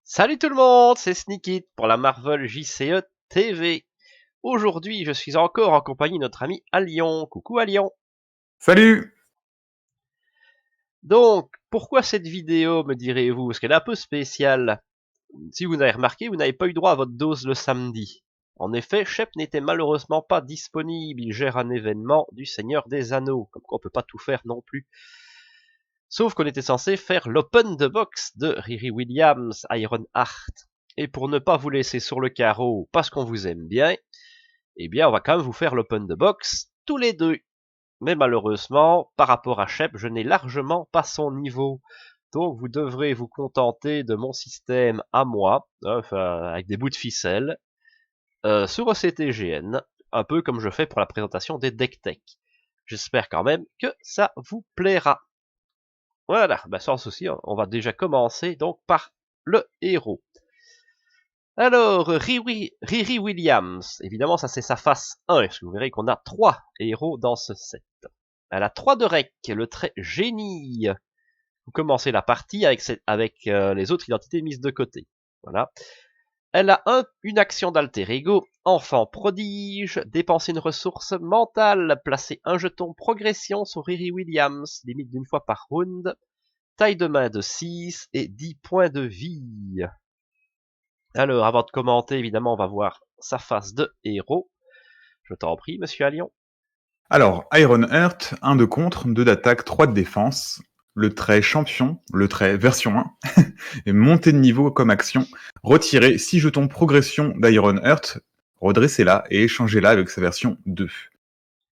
Salut tout le monde, c'est Sneakit pour la Marvel JCE TV. Aujourd'hui, je suis encore en compagnie de notre ami Alion. Coucou Alion. Salut! Donc, pourquoi cette vidéo, me direz-vous? Parce qu'elle est un peu spéciale. Si vous avez remarqué, vous n'avez pas eu droit à votre dose le samedi. En effet, Shep n'était malheureusement pas disponible. Il gère un événement du Seigneur des Anneaux. Comme quoi, on peut pas tout faire non plus. Sauf qu'on était censé faire l'Open the Box de Riri Williams, Ironheart. Et pour ne pas vous laisser sur le carreau, parce qu'on vous aime bien, eh bien, on va quand même vous faire l'Open the Box tous les deux. Mais malheureusement, par rapport à Shep, je n'ai largement pas son niveau. Donc vous devrez vous contenter de mon système à moi, enfin, avec des bouts de ficelle, sur OCTGN, un peu comme je fais pour la présentation des deck tech. J'espère quand même que ça vous plaira. Voilà, bah sans souci, on va déjà commencer donc par le héros. Alors, Riri Williams, évidemment ça c'est sa face 1, parce que vous verrez qu'on a 3 héros dans ce set. Elle a 3 de rec, le trait génie. Vous commencez la partie avec les autres identités mises de côté. Voilà. Elle a une action d'alter ego, enfant prodige, dépenser une ressource mentale, placer un jeton progression sur Riri Williams, limite d'une fois par round, taille de main de 6 et 10 points de vie. Alors, avant de commenter, évidemment, on va voir sa face de héros. Je t'en prie, monsieur Allion. Alors, Ironheart, 1 de contre, 2 d'attaque, 3 de défense. Le trait champion, le trait version 1, et montée de niveau comme action. Retirez 6 jetons progression d'Ironheart, redressez-la et échangez-la avec sa version 2.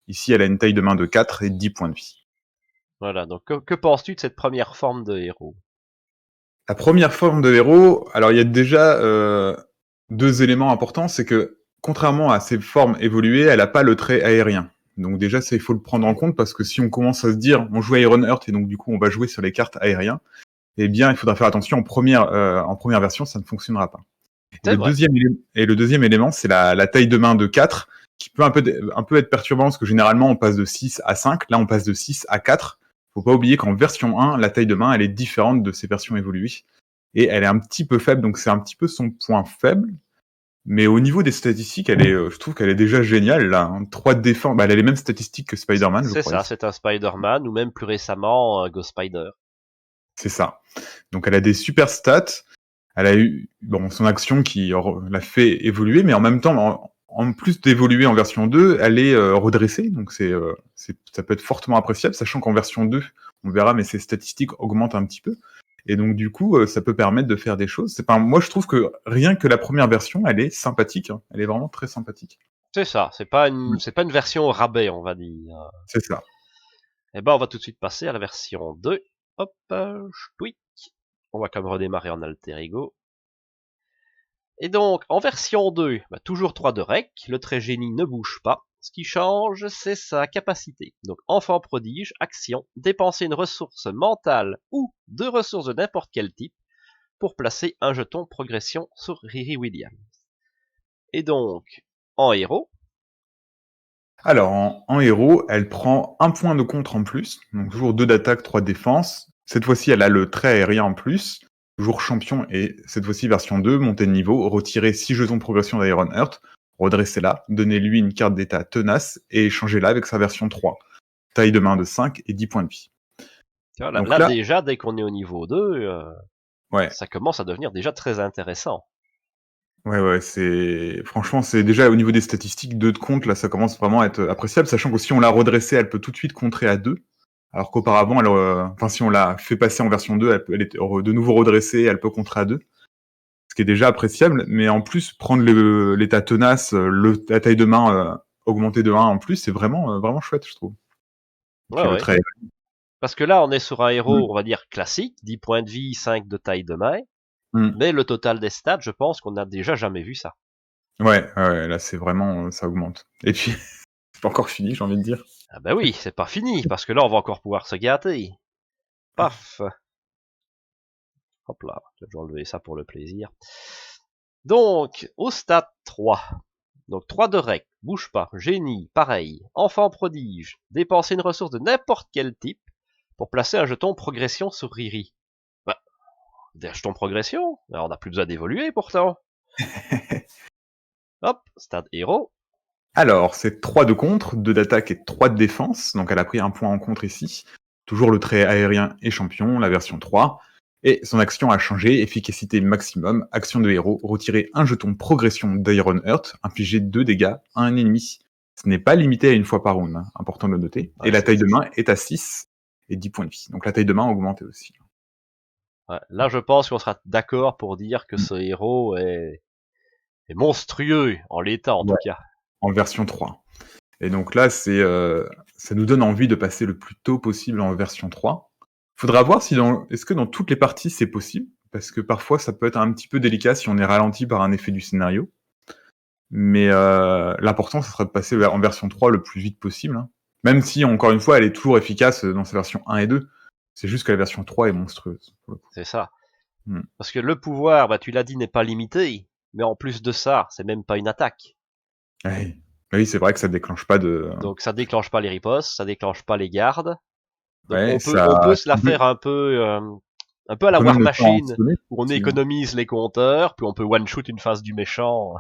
Ici, elle a une taille de main de 4 et 10 points de vie. Voilà, donc que penses-tu de cette première forme de héros? La première forme de héros, alors il y a déjà 2 éléments importants, c'est que contrairement à ses formes évoluées, elle n'a pas le trait aérien. Donc déjà, ça, il faut le prendre en compte parce que si on commence à se dire, on joue Ironheart et donc du coup on va jouer sur les cartes aériens, eh bien il faudra faire attention en première version, ça ne fonctionnera pas. Et C'est vrai. le deuxième élément, c'est la taille de main de 4, qui peut un peu être perturbant parce que généralement on passe de 6 à 5, là on passe de 6 à 4. Faut pas oublier qu'en version 1, la taille de main, elle est différente de ses versions évoluées. Et elle est un petit peu faible, donc c'est un petit peu son point faible. Mais au niveau des statistiques, je trouve qu'elle est déjà géniale, là. 3 de défense, bah, elle a les mêmes statistiques que Spider-Man, je C'est crois, ça, ici. c'est un Spider-Man, ou même plus récemment, un Ghost Spider. C'est ça. Donc elle a des super stats. Elle a eu, bon, son action qui l'a fait évoluer, mais en même temps, en plus d'évoluer en version 2, elle est redressée, donc ça peut être fortement appréciable, sachant qu'en version 2, on verra, mais ses statistiques augmentent un petit peu. Et donc du coup, ça peut permettre de faire des choses. Moi, je trouve que rien que la première version, elle est sympathique. Hein. Elle est vraiment très sympathique. C'est ça, Ouais, c'est pas une version au rabais, on va dire. c'est ça. Eh ben, on va tout de suite passer à la version 2. Hop, tweak. On va quand même redémarrer en alter ego. Et donc, en version 2, bah, toujours 3 de rec, le trait génie ne bouge pas. Ce qui change, c'est sa capacité. Donc, enfant prodige, action, dépenser une ressource mentale ou 2 ressources de n'importe quel type pour placer un jeton progression sur Riri Williams. Et donc, en héros, Alors, en héros, elle prend un point de contre en plus, donc toujours 2 d'attaque, 3 de défense. Cette fois-ci, elle a le trait aérien en plus, toujours champion, et cette fois-ci version 2, montée de niveau, retirez 6 jetons de progression d'Ironheart, redressez-la, donnez-lui une carte d'état tenace, et échangez-la avec sa version 3. Taille de main de 5 et 10 points de vie. là, Donc là là, déjà, dès qu'on est au niveau 2, ouais, ça commence à devenir déjà très intéressant. ouais, franchement, c'est déjà au niveau des statistiques, 2 de contre, là, ça commence vraiment à être appréciable, sachant que si on l'a redressée, elle peut tout de suite contrer à 2. Alors qu'auparavant, si on l'a fait passer en version 2, elle est de nouveau redressée, elle peut contrer à 2. Ce qui est déjà appréciable, mais en plus, prendre l'état tenace, la taille de main augmentée de 1 en plus, c'est vraiment chouette, je trouve. Et Ouais, puis le ouais. trait. Parce que là, on est sur un héros, Mm. on va dire classique, 10 points de vie, 5 de taille de main, Mm. mais le total des stats, je pense qu'on n'a déjà jamais vu ça. Ouais, là, c'est vraiment, ça augmente. Et puis, c'est pas encore fini, j'ai envie de dire. Ah ben oui, c'est pas fini, parce que là, on va encore pouvoir se gâter. Paf. Hop là, je vais enlever ça pour le plaisir. Donc, au stade 3. Donc 3 de rec, bouge pas, génie, pareil, enfant prodige, dépenser une ressource de n'importe quel type pour placer un jeton progression sur Riri. Bah, Des jetons progression. Alors, on n'a plus besoin d'évoluer pourtant. Hop, stade héros. Alors, c'est 3 de contre, 2 d'attaque et 3 de défense. Donc, elle a pris un point en contre ici. Toujours le trait aérien et champion, la version 3. Et son action a changé, efficacité maximum, action de héros, retirer un jeton progression d'Iron Heart, infliger 2 dégâts à un ennemi. Ce n'est pas limité à une fois par round, hein, important de le noter. Ouais, et la taille de main est à 6 et 10 points de vie. Donc la taille de main a augmenté aussi. Ouais, là, je pense qu'on sera d'accord pour dire que ce héros est monstrueux, en l'état en tout Ouais, cas. en version 3. Et donc là, ça nous donne envie de passer le plus tôt possible en version 3. Faudra voir si est-ce que dans toutes les parties c'est possible, parce que parfois ça peut être un petit peu délicat si on est ralenti par un effet du scénario. Mais l'important, ce sera de passer en version 3 le plus vite possible. Hein. Même si, encore une fois, elle est toujours efficace dans sa version 1 et 2. C'est juste que la version 3 est monstrueuse. Pour le coup. C'est ça. Hmm. Parce que le pouvoir, bah tu l'as dit, n'est pas limité. Mais en plus de ça, c'est même pas une attaque. Oui, oui c'est vrai que ça déclenche pas de... Donc ça déclenche pas les ripostes, ça déclenche pas les gardes. Donc Ouais, on peut ça se la faire un peu à la prend War même le temps à Machine, sonner, où on effectivement. économise les compteurs, puis on peut one-shoot une phase du méchant. En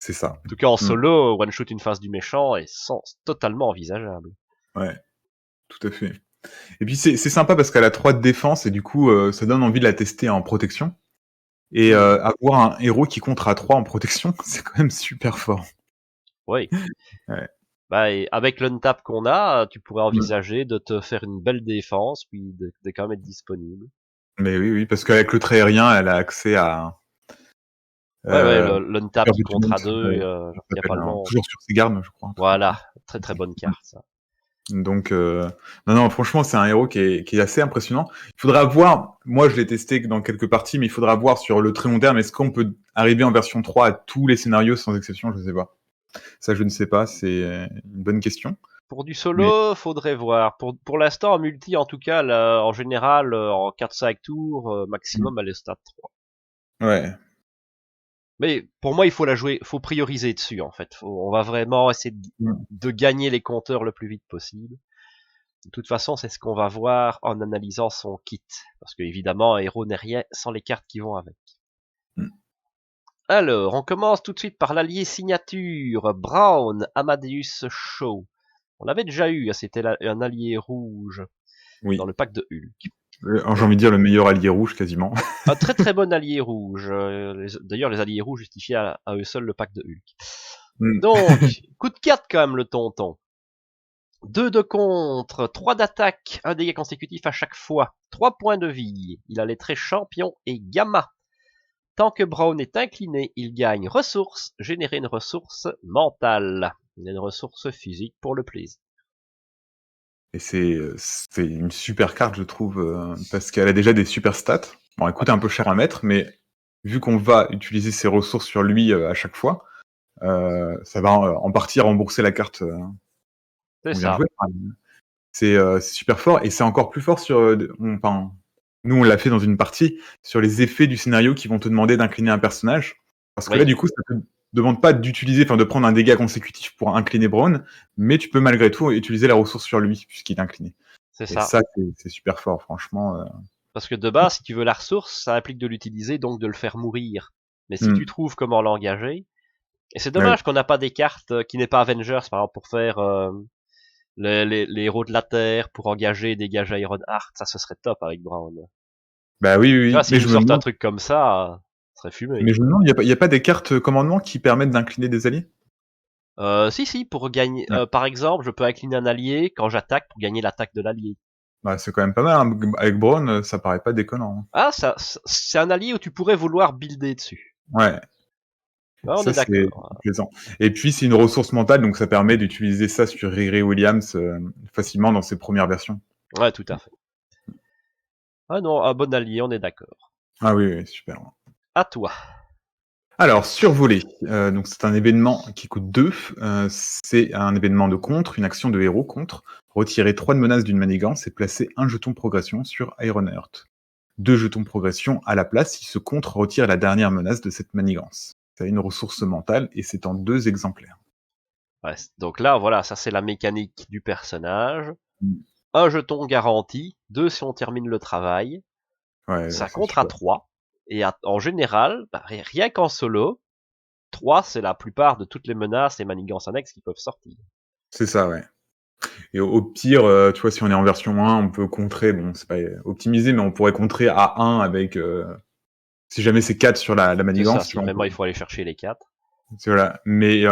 C'est ça. tout cas en Hmm. solo, one-shoot une phase du méchant est totalement envisageable. Ouais, tout à fait. Et puis c'est sympa parce qu'elle a 3 de défense et du coup ça donne envie de la tester en protection. Et avoir un héros qui compte à 3 en protection, c'est quand même super fort. Oui. Ouais. Bah, et avec l'untap qu'on a, tu pourrais Hmm. envisager de te faire une belle défense, puis de quand même être disponible. Mais oui, oui, parce qu'avec le trait aérien, elle a accès à Ouais, euh, l'untap qui Perpetuum, comptera 2, ouais, il ça y a pas s'appelle, hein. long. Toujours sur ses gardes, je crois. Un truc comme ça. Voilà, très très bonne carte ça. Donc, non, franchement, c'est un héros qui est assez impressionnant. Il faudra voir, moi je l'ai testé dans quelques parties, mais il faudra voir sur le très long terme, est-ce qu'on peut arriver en version 3 à tous les scénarios sans exception, je sais pas. Ça, je ne sais pas, c'est une bonne question. Pour du Mais solo, faudrait voir. Pour l'instant, en multi, en tout cas, là, en général, en 4-5 tours, maximum, elle est stade 3. ouais, Mais pour moi, il faut la jouer, faut prioriser dessus, en fait. On va vraiment essayer de gagner les compteurs le plus vite possible. De toute façon, c'est ce qu'on va voir en analysant son kit. Parce que, évidemment, un héros n'est rien sans les cartes qui vont avec. Alors, on commence tout de suite par l'allié signature, Brown, Amadeus Shaw. On l'avait déjà eu, hein, c'était un allié rouge dans oui. le pack de Hulk. J'ai envie de dire le meilleur allié rouge quasiment. Un très très bon allié rouge. D'ailleurs, les alliés rouges justifient à eux seuls le pack de Hulk. Mm. Donc, coup de 4 quand même le tonton. 2 de contre, 3 d'attaque, un dégât consécutif à chaque fois, 3 points de vie. Il a les traits champion et gamma. Tant que Brown est incliné, il gagne ressources, générer une ressource mentale. Il a une ressource physique pour le plaisir. Et c'est une super carte, je trouve, parce qu'elle a déjà des super stats. Bon, elle coûte un peu cher à mettre, mais vu qu'on va utiliser ses ressources sur lui à chaque fois, ça va en partie rembourser la carte C'est qu'on vient de ça. jouer. Enfin, c'est super fort, et c'est encore plus fort sur... enfin, nous, on l'a fait dans une partie, sur les effets du scénario qui vont te demander d'incliner un personnage. Parce que là, Oui, du coup, ça te demande pas d'utiliser, enfin de prendre un dégât consécutif pour incliner Brown, mais tu peux malgré tout utiliser la ressource sur lui, puisqu'il est incliné. c'est Et ça. ça, c'est super fort, franchement. Parce que de base, si tu veux la ressource, ça implique de l'utiliser, donc de le faire mourir. Mais si tu Hmm. trouves comment l'engager, et c'est Ouais. dommage qu'on n'a pas des cartes qui n'est pas Avengers, par exemple, pour faire les héros de la Terre, pour engager et dégager Ironheart, ça ce serait top avec Brown. Bah oui, oui, Tu vois, oui. s'ils nous sortent un truc comme ça, ce serait fumé. Mais je me demande, il y a pas des cartes commandement qui permettent d'incliner des alliés? Si, pour gagner, Ouais. par exemple, je peux incliner un allié quand j'attaque pour gagner l'attaque de l'allié. Bah, c'est quand même pas mal, hein. Avec Braun, ça paraît pas déconnant, hein. Ah, c'est un allié où tu pourrais vouloir builder dessus. Ouais, Ouais, on ça est c'est d'accord. plaisant. Et puis c'est une ressource mentale, donc ça permet d'utiliser ça sur Riri Williams facilement dans ses premières versions. Ouais, tout à fait. Ah non, un bon allié, on est d'accord. Ah oui, oui, super. À toi. Alors, survoler, donc c'est un événement qui coûte 2. C'est un événement de contre, une action de héros contre. Retirer 3 de menaces d'une manigance et placer un jeton progression sur Ironheart. 2 jetons progression à la place si ce contre retire la dernière menace de cette manigance. Ça a une ressource mentale et c'est en 2 exemplaires. Ouais, donc là, voilà, ça c'est la mécanique du personnage. Mm. Un jeton garanti, 2 si on termine le travail. Ouais, Ça c'est compte à chouette. 3. Et en général, rien qu'en solo, 3 c'est la plupart de toutes les menaces et manigances annexes qui peuvent sortir. C'est ça, ouais. Et au pire, tu vois, si on est en version 1, on peut contrer, bon, c'est pas optimisé, mais on pourrait contrer à 1 avec, si jamais c'est 4 sur la C'est ça, manigance, tu si vois, on peut vraiment il faut aller chercher les 4. voilà. Mais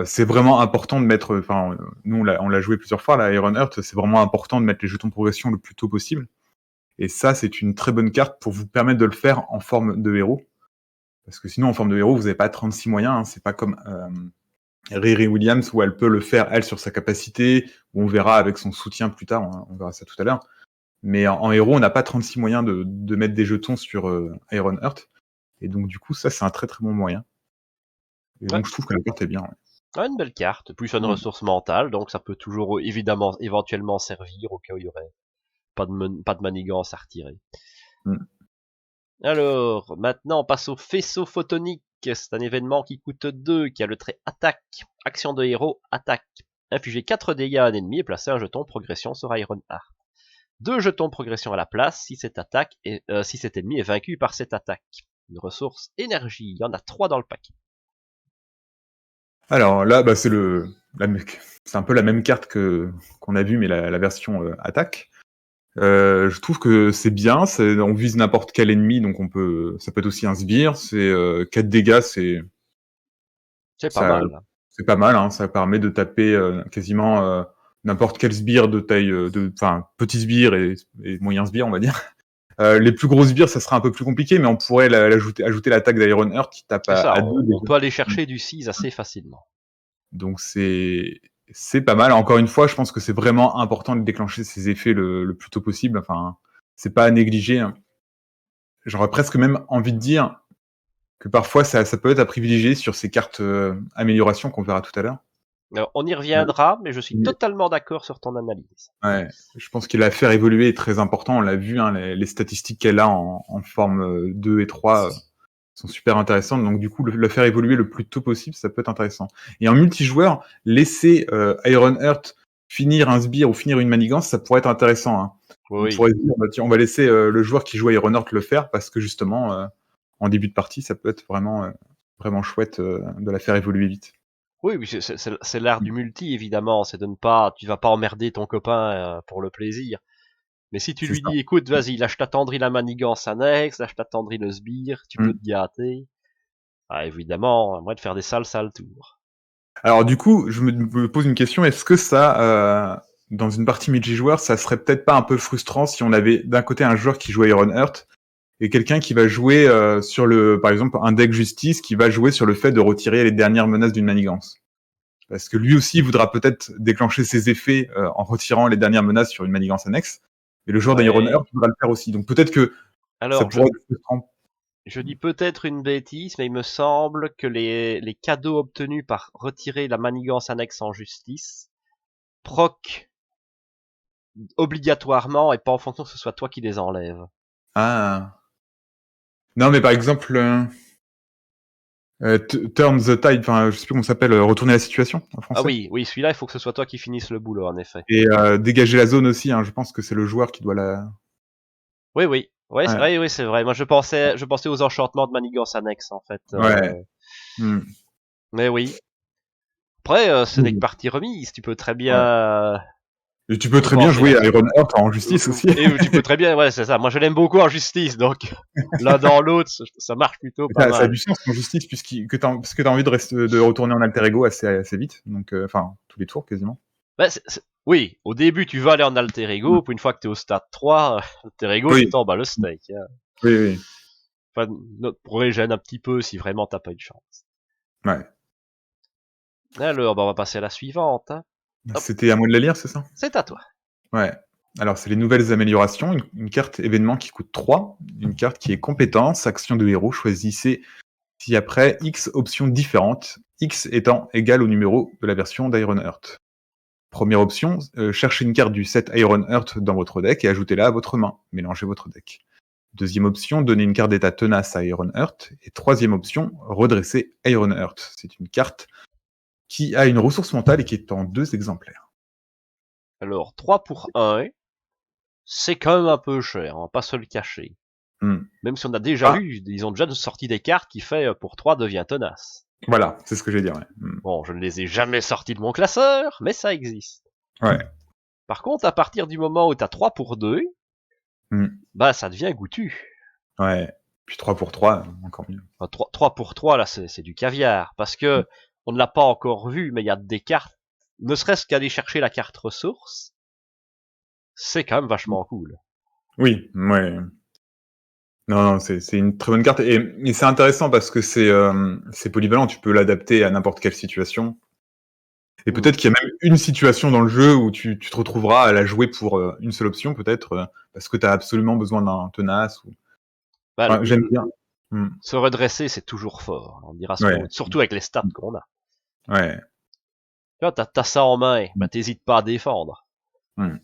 c'est vraiment important de mettre, enfin, nous on l'a joué plusieurs fois, la Iron Heart, c'est vraiment important de mettre les jetons de progression le plus tôt possible. Et ça, c'est une très bonne carte pour vous permettre de le faire en forme de héros. Parce que sinon, en forme de héros, vous n'avez pas 36 moyens, hein. C'est pas comme Riri Williams où elle peut le faire, elle, sur sa capacité, où on verra avec son soutien plus tard, on verra ça tout à l'heure. Mais en héros, on n'a pas 36 moyens de mettre des jetons sur Iron Heart. Et donc, du coup, ça, c'est un très très bon moyen. Et Ouais. donc, je trouve que la carte est bien. Ouais. Ouais, une belle carte, plus une ressource mentale, donc ça peut toujours évidemment éventuellement servir au cas où il y aurait pas de manigance à retirer. Mm. Alors, maintenant on passe au faisceau photonique. C'est un événement qui coûte 2, qui a le trait attaque. Action de héros, attaque. Infliger 4 dégâts à un ennemi et placer un jeton progression sur Iron Heart. 2 jetons progression à la place si si cet ennemi est vaincu par cette attaque. Une ressource énergie, il y en a 3 dans le paquet. Alors là, bah, c'est un peu la même carte qu'on a vue, mais la version attaque. Je trouve que c'est bien, on vise n'importe quel ennemi, donc ça peut être aussi un sbire, c'est 4 dégâts, C'est pas ça, mal. c'est pas mal, hein, ça permet de taper quasiment n'importe quel sbire de taille, enfin petit sbire et moyen sbire, on va dire. Les plus gros sbires, ça sera un peu plus compliqué, mais on pourrait ajouter l'attaque d'Iron Heart qui tape C'est ça, à 2 on déjà. peut aller chercher du 6 assez facilement. Donc c'est pas mal. Encore une fois, je pense que c'est vraiment important de déclencher ces effets le plus tôt possible. Enfin, c'est pas à négliger, hein. J'aurais presque même envie de dire que parfois ça peut être à privilégier sur ces cartes amélioration qu'on verra tout à l'heure. Alors, on y reviendra, mais je suis Mais totalement d'accord sur ton analyse. ouais, je pense que la faire évoluer est très important. On l'a vu, hein, les statistiques qu'elle a en forme 2 et 3 sont super intéressantes. Donc du coup, le faire évoluer le plus tôt possible, ça peut être intéressant. Et en multijoueur, laisser Iron Heart finir un sbire ou finir une manigance, ça pourrait être intéressant, hein. On Oui. pourrait se dire, bah, tiens, on va laisser le joueur qui joue Iron Heart le faire parce que justement, en début de partie, ça peut être vraiment chouette de la faire évoluer vite. Oui, oui, c'est l'art du multi, évidemment. C'est de ne pas, tu vas pas emmerder ton copain pour le plaisir. Mais si tu C'est lui ça. dis, écoute, vas-y, là je t'attendris la manigance annexe, là je t'attendris le sbire, tu peux Mm. te gâter. Ah, évidemment, moi de faire des sales tours. Alors du coup, je me pose une question, est-ce que ça, dans une partie multijoueur, ça serait peut-être pas un peu frustrant si on avait d'un côté un joueur qui joue Iron Heart et quelqu'un qui va jouer par exemple, un deck justice qui va jouer sur le fait de retirer les dernières menaces d'une manigance. Parce que lui aussi voudra peut-être déclencher ses effets en retirant les dernières menaces sur une manigance annexe. Et le joueur d'Iron Ouais. Heart voudra le faire aussi. Donc peut-être que ça Alors, pourrait être frustrant. je dis peut-être une bêtise, mais il me semble que les cadeaux obtenus par retirer la manigance annexe en justice proc obligatoirement et pas en fonction que ce soit toi qui les enlèves. Ah. Non, mais par exemple, Turn the Tide, enfin, je sais plus comment ça s'appelle, retourner la situation en Ah français. oui, oui, celui-là, il faut que ce soit toi qui finisses le boulot, en effet. Et dégager la zone aussi, hein, je pense que c'est le joueur qui doit la... Oui, oui. Ouais, Ouais. oui, c'est vrai. Moi, je pensais aux enchantements de manigance annexe, en fait. Ouais. Hmm. Mais oui. Après, ce n'est que Mhm. partie remise. Tu peux très bien Ouais. Et tu peux très bien compenser jouer à là-dessus. Iron Heart en justice aussi. Et tu peux très bien, ouais, c'est ça. Moi, je l'aime beaucoup en justice, donc l'un dans l'autre, ça marche plutôt pas Ça a mal. du sens en justice parce que t'as envie de retourner en alter ego assez vite. Donc, enfin, tous les tours quasiment. Ouais, oui, au début, tu vas aller en alter Hmm. ego, puis une fois que t'es au stade 3, alter ego, tu Oui. tombes à le steak. Hein. Oui, oui. Enfin, notre progrès gêne un petit peu si vraiment t'as pas eu de chance. Ouais. Alors, bah, on va passer à la suivante. Hein. Hop, C'était à moi de la lire, c'est ça? c'est à toi. Ouais. Alors, c'est les nouvelles améliorations. Une carte événement qui coûte 3. Une carte qui est compétence, action de héros. Choisissez ci-après X options différentes. X étant égal au numéro de la version d'Iron Heart. Première option, cherchez une carte du set Iron Heart dans votre deck et ajoutez-la à votre main. Mélangez votre deck. Deuxième option, donnez une carte d'état tenace à Iron Heart. Et troisième option, redressez Iron Heart. C'est une carte qui a une ressource mentale et qui est en 2 exemplaires. Alors, 3 pour 1, c'est quand même un peu cher, on va pas se le cacher. Même si on a déjà Ah, vu, ils ont déjà sorti des cartes qui fait pour 3 devient tenace. voilà, c'est ce que j'ai dit, ouais. Bon, je ne les ai jamais sortis de mon classeur, mais ça existe. Ouais. Par contre, à partir du moment où t'as 3 pour 2, Mm. bah ça devient goûtu. Ouais. Puis 3 pour 3, encore mieux. Enfin, 3 pour 3, là, c'est du caviar. Parce que on ne l'a pas encore vu, mais il y a des cartes, ne serait-ce qu'aller chercher la carte ressource, c'est quand même vachement cool. Oui, ouais. Non, non, c'est une très bonne carte et c'est intéressant parce que c'est polyvalent, tu peux l'adapter à n'importe quelle situation et Mm. peut-être qu'il y a même une situation dans le jeu où tu te retrouveras à la jouer pour, une seule option peut-être, parce que tu as absolument besoin d'un tenace ou Bah, enfin, j'aime bien. se redresser, c'est toujours fort. On dira ce qu'on veut, Ouais, surtout avec les stats qu'on a. ouais. Tu vois, t'as ça en main, Mmh. bah t'hésites pas à défendre. Mmh.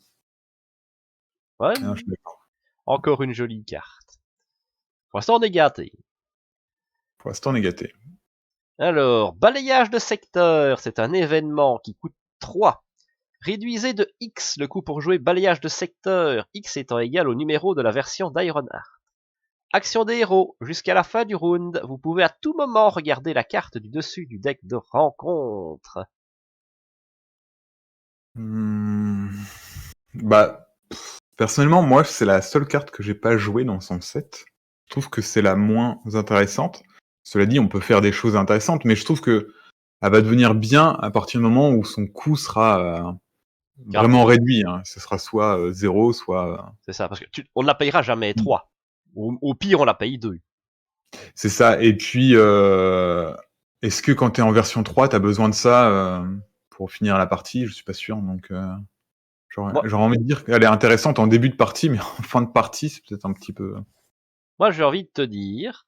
Ouais, Non, je suis d'accord. encore une jolie carte. Pour l'instant, on est gâté. Pour l'instant, on est gâtés. Alors, balayage de secteur, c'est un événement qui coûte 3. Réduisez de X le coût pour jouer balayage de secteur, X étant égal au numéro de la version d'Ironheart. Action des héros, jusqu'à la fin du round, vous pouvez à tout moment regarder la carte du dessus du deck de rencontre. Mmh. Bah, personnellement, moi, c'est la seule carte que j'ai pas jouée dans son set. Je trouve que c'est la moins intéressante. Cela dit, on peut faire des choses intéressantes, mais je trouve que elle va devenir bien à partir du moment où son coût sera vraiment réduit. Hein. Ce sera soit 0, soit... C'est ça, parce que on ne la payera jamais 3. Au pire, on la paye 2. C'est ça. Et puis, est-ce que quand tu es en version 3, tu as besoin de ça pour finir la partie? Je suis pas sûr. Donc, Moi, j'aurais envie de dire qu'elle est intéressante en début de partie, mais en fin de partie, c'est peut-être un petit peu... moi j'ai envie de te dire,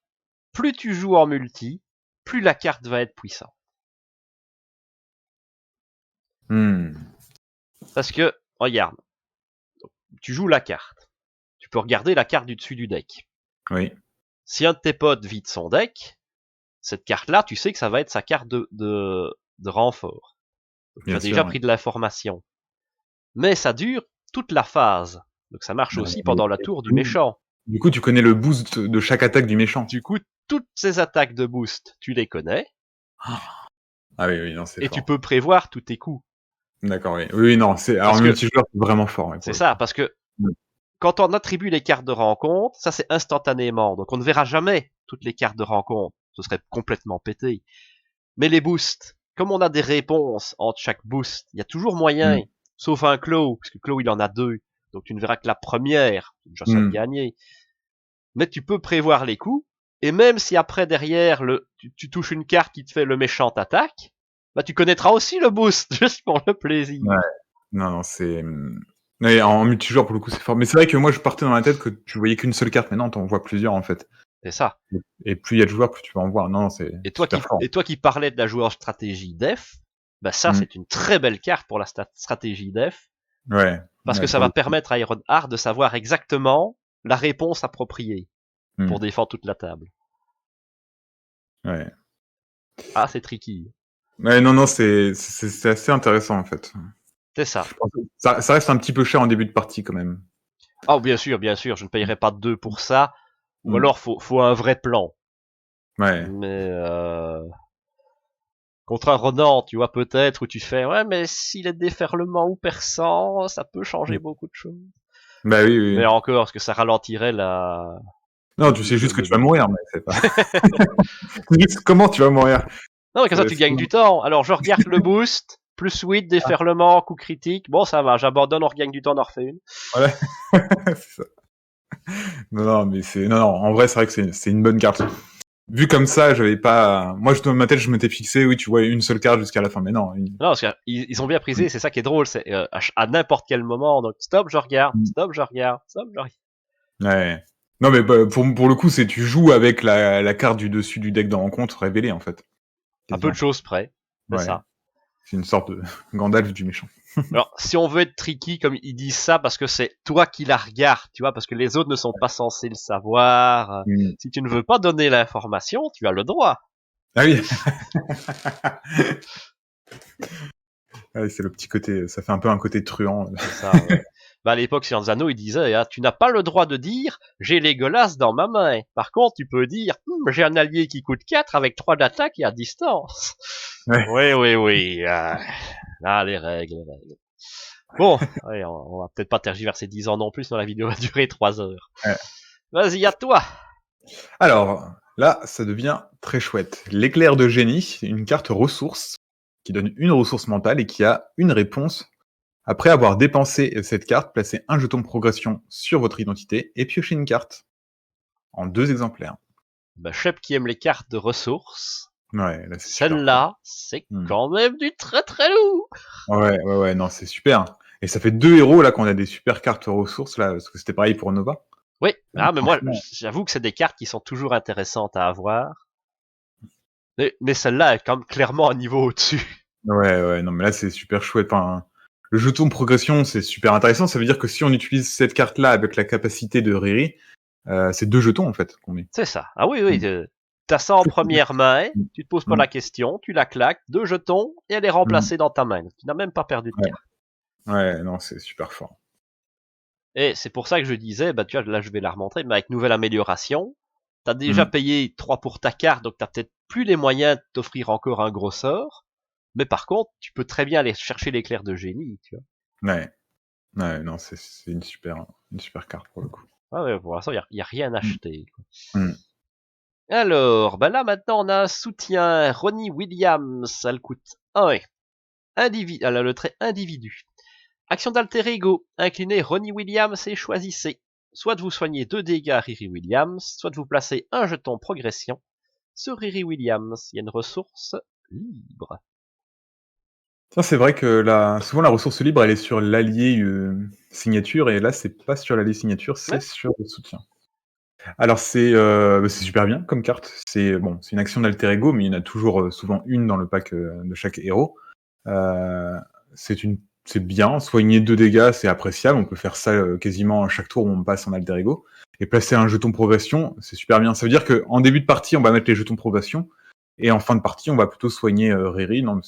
plus tu joues en multi, plus la carte va être puissante. Parce que, regarde, tu joues la carte. Tu peux regarder la carte du dessus du deck. Oui. Si un de tes potes vide son deck, cette carte-là, tu sais que ça va être sa carte de renfort. Donc, tu Bien as sûr. déjà pris de l'information. Mais ça dure toute la phase. Donc ça marche aussi Ouais. pendant la tour du méchant. Du coup, tu connais le boost de chaque attaque du méchant. Du coup, toutes ces attaques de boost, tu les connais, Ah oui, oui, non, c'est et tu fort. peux prévoir tous tes coups. D'accord, oui. Oui, non, c'est... Alors, Parce le que, multijoueur, c'est vraiment fort, ouais, pour c'est le coup. ça, parce que Mm. quand on attribue les cartes de rencontre, ça c'est instantanément. Donc on ne verra jamais toutes les cartes de rencontre. Ce serait complètement pété. Mais les boosts, comme on a des réponses entre chaque boost, il y a toujours moyen, Mm. sauf un Claw, parce que Claw il en a 2. Donc tu ne verras que la première, c'est déjà ça de Mm. gagner. Mais tu peux prévoir les coups, et même si après derrière tu touches une carte qui te fait le méchant attaque, bah tu connaîtras aussi le boost, juste pour le plaisir. Ouais. Non, non, c'est... Ouais, en multijoueur, pour le coup, c'est fort. Mais c'est vrai que moi, je partais dans la tête que tu voyais qu'une seule carte. Mais non, t'en vois plusieurs, en fait. C'est ça. Et plus il y a de joueurs, plus tu vas en voir. Non, non, c'est Et super fort. toi qui parlais de la joueur stratégie def, bah ça Mm. c'est une très belle carte pour la stratégie def, Ouais. parce que Ouais, ça pour va le coup. permettre à Ironheart de savoir exactement la réponse appropriée pour Mm. défendre toute la table. Ouais. Ah, c'est tricky. Ouais, non, non, c'est assez intéressant, en fait. C'est ça. Ça reste un petit peu cher en début de partie, quand même. Oh, bien sûr, je ne payerai pas 2 pour ça. Ou Mm. alors, faut un vrai plan. Ouais. Mais, contre un Ronan, tu vois, peut-être, où tu fais, ouais, mais s'il est déferlement ou perçant, ça peut changer Mm. beaucoup de choses. Bah oui, oui. Mais Oui. encore, parce que ça ralentirait la, Non, tu sais juste que tu vas le- mourir, mais c'est pas... C'est juste comment tu vas mourir. Non, mais comme ça, C'est- tu c'est- gagnes du temps. Alors, je regarde le boost, plus 8, déferlement, coup critique. Bon, ça va, j'abandonne, on regagne du temps, on en refait une. Voilà. C'est ça. Non, non, mais c'est... Non, non, en vrai, c'est vrai que c'est une bonne carte. Vu comme ça, j'avais pas... Moi, dans ma tête, je m'étais fixé, oui, tu vois, une seule carte jusqu'à la fin, mais non. Non, parce qu'ils ont bien prisé, c'est ça qui est drôle, c'est à n'importe quel moment, donc stop, je regarde, Mm. stop, je regarde, stop, je regarde. Ouais. Non, mais bah, pour le coup, c'est tu joues avec la carte du dessus du deck de rencontre révélée, en fait. À peu de Quasiment. choses près, c'est Ouais. ça. C'est une sorte de Gandalf du méchant. Alors, si on veut être tricky, comme ils disent ça, parce que c'est toi qui la regardes, tu vois, parce que les autres ne sont pas censés le savoir. Mm. Si tu ne veux pas donner l'information, tu as le droit. Ah oui. Ah oui, c'est le petit côté, ça fait un peu un côté truand. C'est ça, ouais. Bah, à l'époque, Seigneur des Anneaux, il disait, hein, tu n'as pas le droit de dire, j'ai Legolas dans ma main. Par contre, tu peux dire, j'ai un allié qui coûte 4 avec 3 d'attaque et à distance. Ouais. Oui. Là, les règles. Bon, ouais, on va peut-être pas tergiverser 10 ans non plus, sinon la vidéo va durer 3 heures. Ouais. Vas-y, à toi. Alors, là, ça devient très chouette. L'éclair de génie, une carte ressource qui donne une ressource mentale et qui a une réponse. Après avoir dépensé cette carte, placez un jeton de progression sur votre identité et piochez une carte en 2 exemplaires. Bah, Shep qui aime les cartes de ressources. Ouais, là c'est super fort. Celle-là, c'est quand même du très très lourd. Ouais, non, c'est super. Et ça fait 2 héros là qu'on a des super cartes ressources là, parce que c'était pareil pour Nova. Oui, mais moi, franchement. j'avoue que c'est des cartes qui sont toujours intéressantes à avoir. Mais celle-là est quand même clairement un niveau au-dessus. Ouais, non, mais là c'est super chouette. Enfin, le jeton de progression, c'est super intéressant. Ça veut dire que si on utilise cette carte-là avec la capacité de Riri, c'est 2 jetons en fait qu'on met. C'est ça. Ah oui, t'as ça en première main, tu te poses pas Mm. la question, tu la claques, 2 jetons, et elle est remplacée dans ta main. Tu n'as même pas perdu de Ouais. carte. Ouais, non, c'est super fort. Et c'est pour ça que je disais, bah tu vois, là je vais la remontrer, mais avec nouvelle amélioration, t'as déjà payé 3 pour ta carte, donc t'as peut-être plus les moyens de t'offrir encore un gros sort. Mais par contre, tu peux très bien aller chercher l'éclair de génie, tu vois. Ouais, non, c'est une super carte pour le coup. Ah ouais, pour l'instant, y a rien à acheter. Mm. Alors, bah là maintenant on a un soutien, Ronnie Williams, elle coûte 1. Elle a le trait individu. Action d'alter ego, inclinez Ronnie Williams et choisissez. Soit de vous soigner 2 dégâts à Riri Williams, soit de vous placer un jeton progression sur Riri Williams. Il y a une ressource libre. Ça, c'est vrai que souvent la ressource libre, elle est sur l'allié signature, et là, c'est pas sur l'allié signature, c'est Ouais. sur le soutien. Alors, c'est super bien comme carte. C'est une action d'alter ego, mais il y en a toujours souvent une dans le pack de chaque héros. C'est bien. Soigner 2 dégâts, c'est appréciable. On peut faire ça quasiment à chaque tour où on passe en alter ego. Et placer un jeton progression, c'est super bien. Ça veut dire qu'en début de partie, on va mettre les jetons progression, et en fin de partie, on va plutôt soigner Riri. Non, mais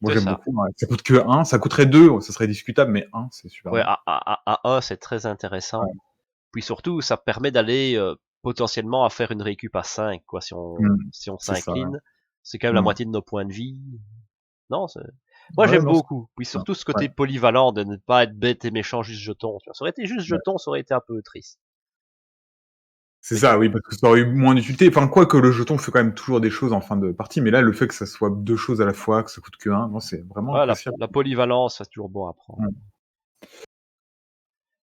moi, C'est j'aime ça. beaucoup. Ouais. Ça coûte que 1, ça coûterait 2, ça serait discutable, mais 1, c'est super Ouais, bien. à 1, c'est très intéressant. Ouais. Puis surtout, ça permet d'aller potentiellement à faire une récup à 5, quoi, si on C'est ça. s'incline. C'est quand même la Mm. moitié de nos points de vie. Non, moi Ouais, j'aime non, beaucoup. Puis surtout ce côté polyvalent de ne pas être bête et méchant juste jeton. Tu vois. Ça aurait été juste ouais. jeton, ça aurait été un peu triste. C'est Mais ça, oui, parce que ça aurait eu moins d'utilité. Enfin, quoi que le jeton fait quand même toujours des choses en fin de partie, mais là, le fait que ça soit 2 choses à la fois, que ça coûte que 1, non, c'est vraiment voilà, appréciable. la polyvalence, c'est toujours bon à prendre. Mm.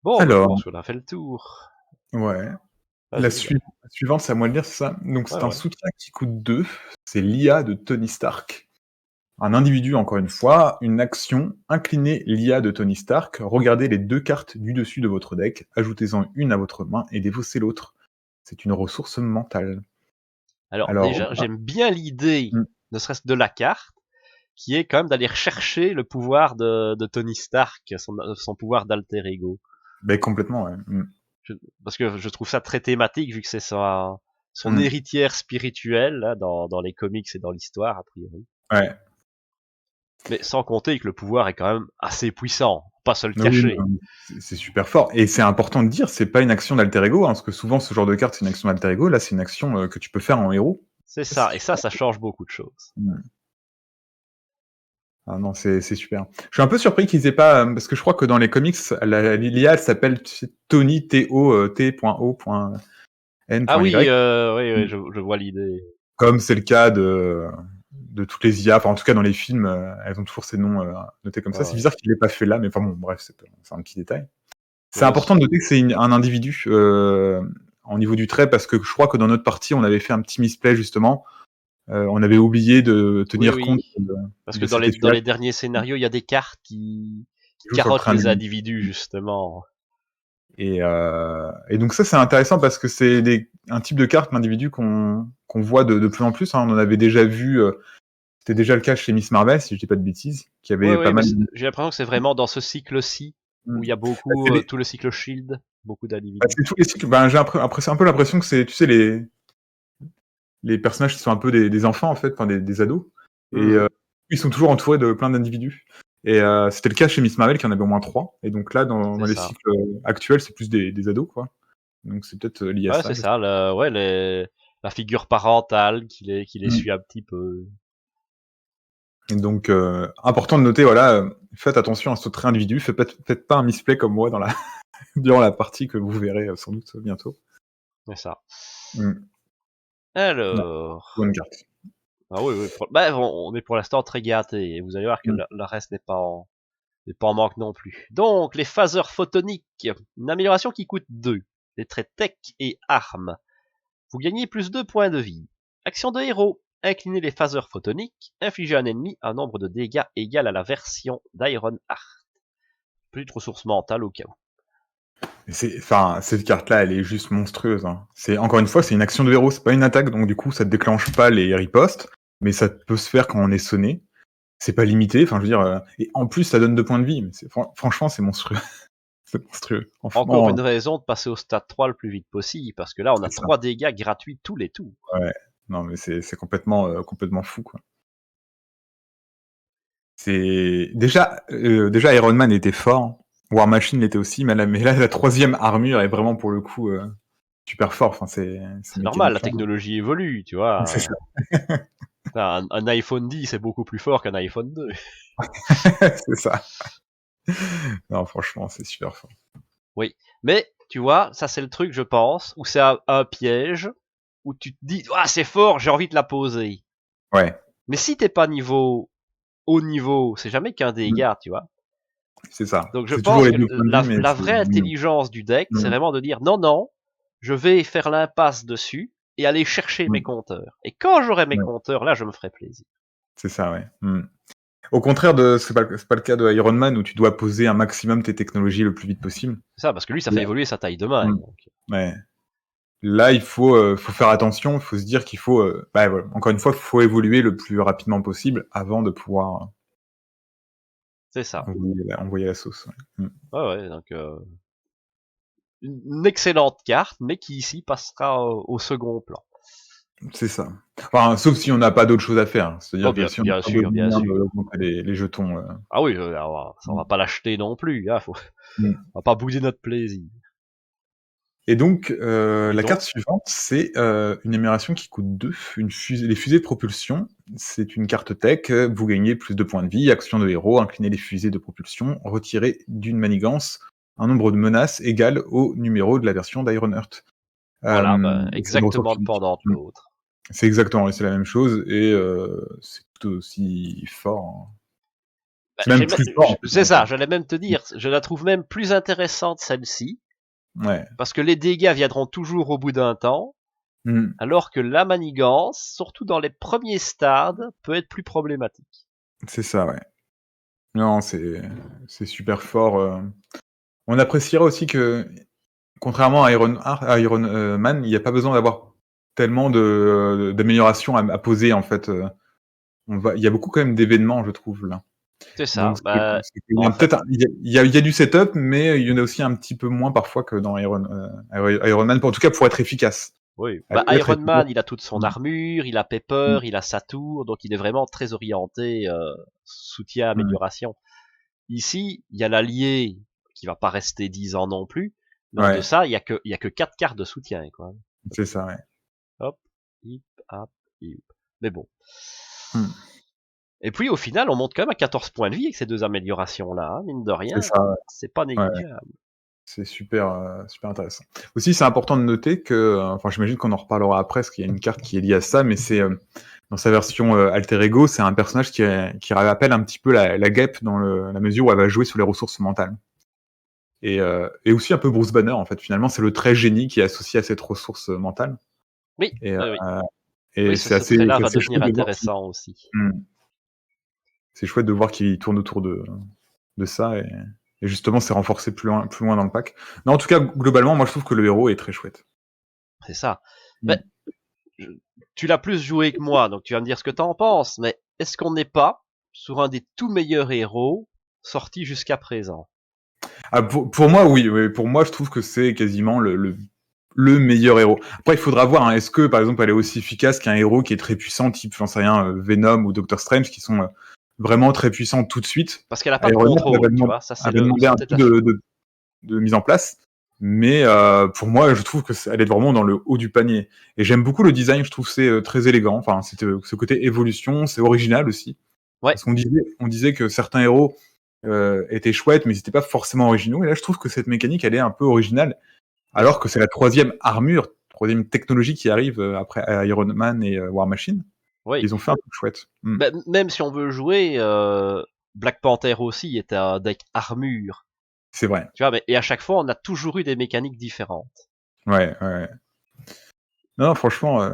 Bon, bah, je Alors, pense qu'on a fait le tour. ouais. La Vas-y, bah. suivante, c'est à moi de lire, c'est ça? Donc, c'est un Ouais. soutien qui coûte 2. C'est l'IA de Tony Stark. Un individu, encore une fois, une action, inclinez l'IA de Tony Stark, regardez les 2 cartes du dessus de votre deck, ajoutez-en une à votre main et défaussez l'autre. C'est une ressource mentale. Alors Alors, déjà, j'aime bien l'idée, mm, ne serait-ce de la carte, qui est quand même d'aller rechercher le pouvoir de Tony Stark, son pouvoir d'alter ego. complètement, ouais. Parce que je trouve ça très thématique, vu que c'est son Mm. héritière spirituelle là, dans les comics et dans l'histoire, a priori. Ouais. Mais sans compter que le pouvoir est quand même assez puissant, pas se le Oui, cacher. c'est super fort. Et c'est important de dire, c'est pas une action d'alter ego, hein, parce que souvent, ce genre de carte, c'est une action d'alter ego. Là, c'est une action que tu peux faire en héros. C'est ça, et ça change beaucoup de choses. Mm. Ah non, c'est super. Je suis un peu surpris qu'ils aient pas, parce que je crois que dans les comics, l'IA s'appelle Tony, T-O-N.Y. Ah oui, oui, je vois l'idée. Comme c'est le cas de toutes les IA, enfin en tout cas dans les films, elles ont toujours ces noms notés comme ça. C'est Ouais, bizarre qu'il l'ait pas fait là, mais enfin bon, bref, c'est un petit détail. C'est ouais, important de noter que c'est un individu en niveau du trait, parce que je crois que dans notre partie, on avait fait un petit misplay justement. On avait oublié de tenir compte oui. Parce que de dans cet dans effet-là les derniers scénarios, il y a des cartes qui qui joue sur le carottent trait les individu. individus, justement. Et donc ça, c'est intéressant parce que c'est un type de carte, l'individu, qu'on voit de plus en plus. Hein. On en avait déjà vu, c'était déjà le cas chez Miss Marvel, si je dis pas de bêtises, qui Oui, avait pas oui, mais mal. j'ai l'impression que c'est vraiment dans ce cycle-ci, où il y a Bah, beaucoup, tout le cycle Shield, beaucoup d'individus. c'est tous les cycles. Ben, j'ai un peu l'impression que c'est, tu sais, les personnages qui sont un peu des enfants en fait, enfin des ados, et Mhm. ils sont toujours entourés de plein d'individus. Et c'était le cas chez Miss Marvel qui en avait au moins 3. Et donc là, dans les cycles actuels, c'est plus des ados, quoi. Donc c'est peut-être lié à Ouais, ça. c'est ça, la figure parentale qui les suit un petit peu. Et donc, important de noter, voilà, faites attention à ce trait individu, faites pas un misplay comme moi durant la partie que vous verrez sans doute bientôt. C'est ça. Non, Alors, bonne carte. ah oui, on est pour l'instant très gâtés, et vous allez voir que le reste n'est pas en manque non plus. Donc, les phaseurs photoniques, une amélioration qui coûte 2. Les traits tech et armes. Vous gagnez plus 2 points de vie. Action de héros. Incliner les phaseurs photoniques. Infliger à un ennemi un nombre de dégâts égal à la version d'Iron Heart. Petite ressource mentale au cas où. Cette carte-là, elle est juste monstrueuse. Hein. Encore une fois, c'est une action de héros, c'est pas une attaque, donc du coup, ça ne déclenche pas les ripostes, mais ça peut se faire quand on est sonné. C'est pas limité, enfin, je veux dire, et en plus, ça donne 2 points de vie. Mais franchement, c'est monstrueux. C'est monstrueux. Encore une raison de passer au stade 3 le plus vite possible, parce que là, on a 3 dégâts gratuits tous les tours. Ouais, non, mais c'est complètement fou, quoi. C'est déjà Iron Man était fort, War Machine l'était aussi, mais là la troisième armure est vraiment pour le coup super fort. Enfin, c'est normal, la technologie évolue, tu vois. C'est ça. Un iPhone 10 est beaucoup plus fort qu'un iPhone 2. C'est ça. Non, franchement, c'est super fort. Oui, mais tu vois, ça c'est le truc, je pense, où c'est un piège, où tu te dis, ah, c'est fort, j'ai envie de la poser. Ouais. Mais si t'es pas haut niveau, c'est jamais qu'un dégât, tu vois. C'est ça. Donc je C'est toujours pense les que deux points de vue, la vraie intelligence du deck, c'est vraiment de dire, non, je vais faire l'impasse dessus et aller chercher mes compteurs. Et quand j'aurai mes compteurs, là, je me ferai plaisir. C'est ça, ouais. Au contraire c'est pas le cas de Iron Man où tu dois poser un maximum tes technologies le plus vite possible. C'est ça, parce que lui, ça fait évoluer sa taille de main. Donc. Ouais. Là, il faut faire attention, il faut se dire qu'il faut, voilà, encore une fois, il faut évoluer le plus rapidement possible avant de pouvoir c'est ça. envoyer la sauce. Ouais, ouais donc une excellente carte, mais qui ici passera au second plan. C'est ça. Enfin, sauf si on n'a pas d'autre chose à faire. C'est-à-dire que si on bien sûr. les jetons. Ah oui, on va pas l'acheter non plus. Hein, on va pas bouder notre plaisir. Et donc, la carte suivante, c'est une amélioration qui coûte 2, les fusées de propulsion. C'est une carte tech, vous gagnez plus de points de vie, action de héros, incliner les fusées de propulsion, retirer d'une manigance un nombre de menaces égal au numéro de la version d'Ironheart. Voilà, exactement pendant l'autre. C'est exactement, c'est la même chose, et c'est tout aussi fort. C'est même plus fort. C'est ça, j'allais même te dire, je la trouve même plus intéressante celle-ci. Ouais. Parce que les dégâts viendront toujours au bout d'un temps, alors que la manigance, surtout dans les premiers stades, peut être plus problématique. C'est ça, ouais. Non, c'est super fort. On appréciera aussi que, contrairement à Iron Man, il n'y a pas besoin d'avoir tellement d'améliorations à poser, en fait. Il y a beaucoup quand même d'événements, je trouve, là. C'est ça. Il y a du setup, mais il y en a aussi un petit peu moins parfois que dans Iron Man, en tout cas pour être efficace. Oui, Iron Man, il a toute son armure, il a Pepper, il a sa tour, donc il est vraiment très orienté soutien, amélioration. Ici, il y a l'allié qui va pas rester 10 ans non plus, mais de ça, il y a que 4 cartes de soutien, quoi. C'est ça, ouais. Hop, hip, hop, hip. Mais bon. Et puis au final, on monte quand même à 14 points de vie avec ces deux améliorations-là, hein, mine de rien. C'est pas négligeable. Ouais. C'est super intéressant. Aussi, c'est important de noter que, enfin, j'imagine qu'on en reparlera après, parce qu'il y a une carte qui est liée à ça, mais c'est dans sa version alter ego, c'est un personnage qui rappelle un petit peu la guêpe dans la mesure où elle va jouer sur les ressources mentales. Et aussi un peu Bruce Banner, en fait. Finalement, c'est le trait génie qui est associé à cette ressource mentale. Oui. Et c'est assez. Ce trait-là va devenir intéressant aussi. C'est chouette de voir qu'il tourne autour de ça, et justement, c'est renforcé plus loin dans le pack. Non, en tout cas, globalement, moi, je trouve que le héros est très chouette. C'est ça. Tu l'as plus joué que moi, donc tu vas me dire ce que t'en penses, mais est-ce qu'on n'est pas sur un des tout meilleurs héros sortis jusqu'à présent? Pour moi, oui. Pour moi, je trouve que c'est quasiment le meilleur héros. Après, il faudra voir, hein, est-ce que, par exemple, elle est aussi efficace qu'un héros qui est très puissant, type, j'en sais rien, Venom ou Doctor Strange, qui sont vraiment très puissant tout de suite. Parce qu'elle a pas de Aeronef contrôle, tu vois. Ça, c'est avait demandé un peut-être peu la chose. de mise en place, mais pour moi, je trouve que elle est vraiment dans le haut du panier. Et j'aime beaucoup le design, je trouve que c'est très élégant. Enfin, c'est ce côté évolution, c'est original aussi. Ouais. Parce on disait que certains héros étaient chouettes, mais ils n'étaient pas forcément originaux. Et là, je trouve que cette mécanique, elle est un peu originale, alors que c'est la troisième technologie qui arrive après Iron Man et War Machine. Oui. Ils ont fait un truc chouette. Même si on veut jouer, Black Panther aussi était un deck armure. C'est vrai. Tu vois, et à chaque fois, on a toujours eu des mécaniques différentes. Ouais. Non, franchement,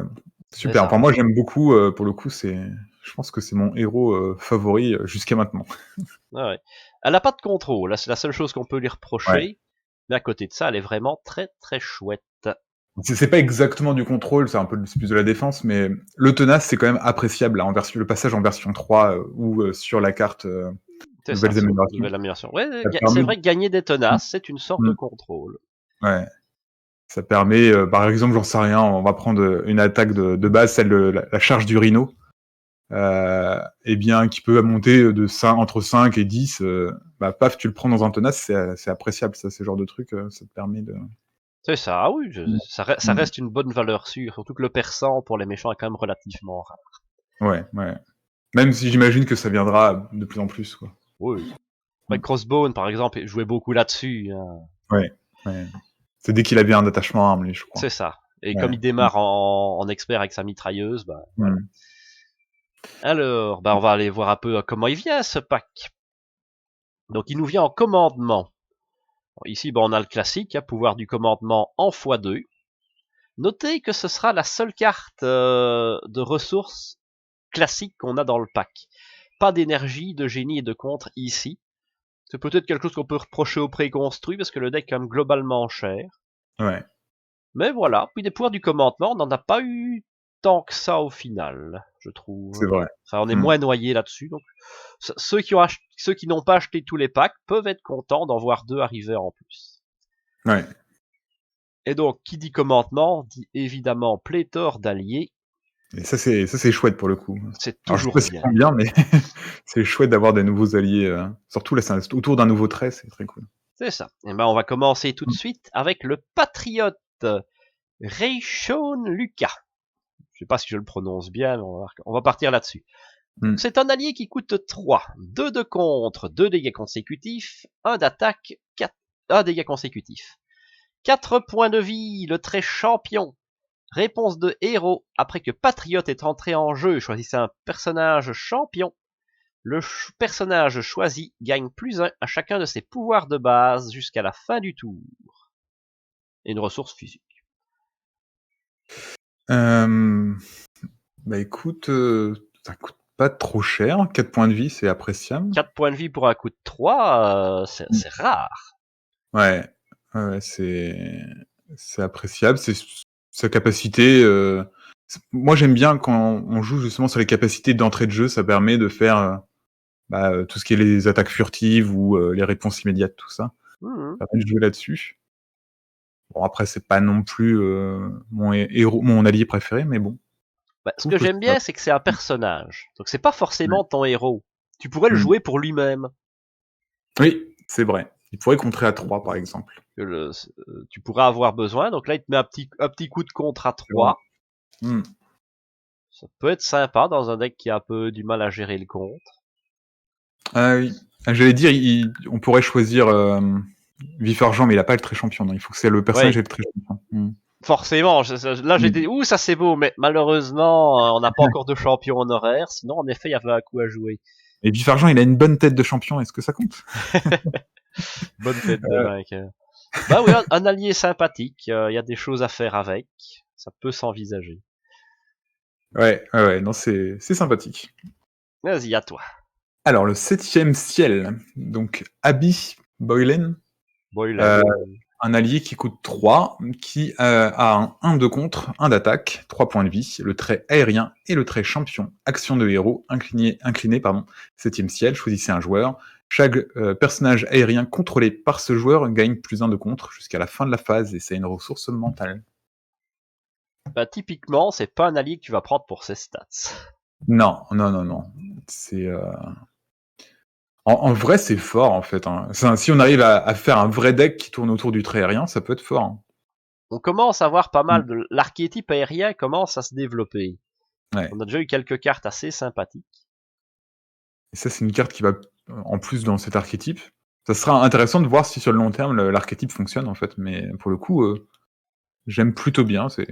C'est super. ça. Enfin, moi, j'aime beaucoup. Pour le coup, je pense que c'est mon héros favori jusqu'à maintenant. Ouais. Elle a pas de contrôle, là, c'est la seule chose qu'on peut lui Ouais. reprocher. Mais à côté de ça, elle est vraiment très très chouette. C'est pas exactement du contrôle, c'est plus de la défense, mais le tenace, c'est quand même appréciable là, le passage en version 3 ou sur la carte C'est ça, nouvelles améliorations. nouvelle amélioration. Ouais, Ça c'est permet... vrai que gagner des Mm, tenaces, c'est une sorte de mm, contrôle. ouais. Ça permet, par exemple, j'en sais rien, on va prendre une attaque de base, celle de la charge du rhino, eh bien, qui peut monter entre 5 et 10, bah, paf, tu le prends dans un tenace, c'est appréciable, ça, ce genre de truc, ça te permet de... C'est ça, ah oui, Mm, ça reste une bonne valeur sûre, surtout que le perçant pour les méchants est quand même relativement rare. ouais. Même si j'imagine que ça viendra de plus en plus, quoi. Oui. Mm. Crossbone, par exemple, jouait beaucoup là-dessus. Hein. Ouais. C'est dès qu'il a bien un attachement à arme, lui, je crois. C'est ça. Et Ouais. comme il démarre en expert avec sa mitrailleuse, bah voilà. Mm. Alors, bah on va aller voir un peu comment il vient ce pack. Donc il nous vient en commandement. Ici, bah, on a le classique, pouvoir du commandement en x2. Notez que ce sera la seule carte de ressources classiques qu'on a dans le pack. Pas d'énergie, de génie et de contre ici. C'est peut-être quelque chose qu'on peut reprocher au préconstruit parce que le deck est quand même globalement cher. Ouais. Mais voilà, puis des pouvoirs du commandement, on n'en a pas eu tant que ça au final, je C'est trouve. vrai. Enfin, on est Mm. moins noyé là-dessus. Donc, ceux qui n'ont pas acheté tous les packs peuvent être contents d'en voir 2 arriver en plus. Ouais. Et donc, qui dit commandement, dit évidemment pléthore d'alliés. Et ça, c'est chouette pour le coup. C'est Alors, je sais pas toujours s'ils bien. font bien, mais c'est chouette d'avoir des nouveaux alliés. Surtout là, c'est autour d'un nouveau trait, c'est très cool. C'est ça. Et ben, on va commencer tout de suite avec le patriote Reishon Lucas. Je sais pas si je le prononce bien, mais on va partir là-dessus. Mm. C'est un allié qui coûte 3, 2 de contre, 2 dégâts consécutifs, 1 d'attaque, 1 dégât consécutif. 4 points de vie, le trait champion. Réponse de héros, après que Patriote est entré en jeu, choisissez un personnage champion. Le personnage choisi gagne +1 à chacun de ses pouvoirs de base jusqu'à la fin du tour. Et une ressource physique. Bah écoute, ça coûte pas trop cher. 4 points de vie, c'est appréciable. 4 points de vie pour un coup de 3, c'est rare. Ouais, c'est appréciable. C'est sa capacité. Moi, j'aime bien quand on joue justement sur les capacités d'entrée de jeu. Ça permet de faire tout ce qui est les attaques furtives ou les réponses immédiates, tout ça. Mmh. Ça permet de jouer là-dessus. Bon, après, c'est pas non plus mon héros, mon allié préféré, mais bon, Bah, je ce trouve que que j'aime ça va. bien, c'est que c'est un personnage. Donc c'est pas Ouais. forcément ton héros. Tu pourrais le Mm. jouer pour lui-même. Oui, c'est vrai. Il pourrait contrer à 3, par exemple. Tu pourrais avoir besoin. Donc là, il te met un petit coup de contre à C'est vrai. 3. Mm. Ça peut être sympa dans un deck qui a un peu du mal à gérer le contre. Ah oui. Ah, j'allais dire, on pourrait choisir Vif Argent, mais il a pas le trait champion. Non, il faut que c'est le personnage Oui, et le trait champion. Mm. forcément. Là, j'ai Mm. dit, ouh, ça c'est beau, mais malheureusement, on n'a pas encore de champion honoraire. Sinon, en effet, il y avait un coup à jouer. Et Vif Argent, il a une bonne tête de champion. Est-ce que ça compte? Bonne tête de vainqueur. Bah oui, un allié sympathique. Il y a des choses à faire avec. Ça peut s'envisager. Ouais. Non, c'est sympathique. Vas-y, à toi. Alors, le 7e ciel. Donc, Abby Boylen. Boylan. Un allié qui coûte 3, qui a un 1 de contre, 1 d'attaque, 3 points de vie, le trait aérien et le trait champion. Action de héros, incliné, 7e ciel, choisissez un joueur. Chaque personnage aérien contrôlé par ce joueur gagne +1 de contre jusqu'à la fin de la phase, et c'est une ressource mentale. Bah, typiquement, c'est pas un allié que tu vas prendre pour ses stats. Non. C'est En vrai, c'est fort, en fait, hein. Si on arrive à faire un vrai deck qui tourne autour du trait aérien, ça peut être fort, hein. On commence à voir pas Mmh. mal de l'archétype aérien commence à se développer. Ouais. On a déjà eu quelques cartes assez sympathiques. Et ça, c'est une carte qui va, en plus dans cet archétype. Ça sera intéressant de voir si sur le long terme, l'archétype fonctionne, en fait, mais pour le coup, j'aime plutôt bien, c'est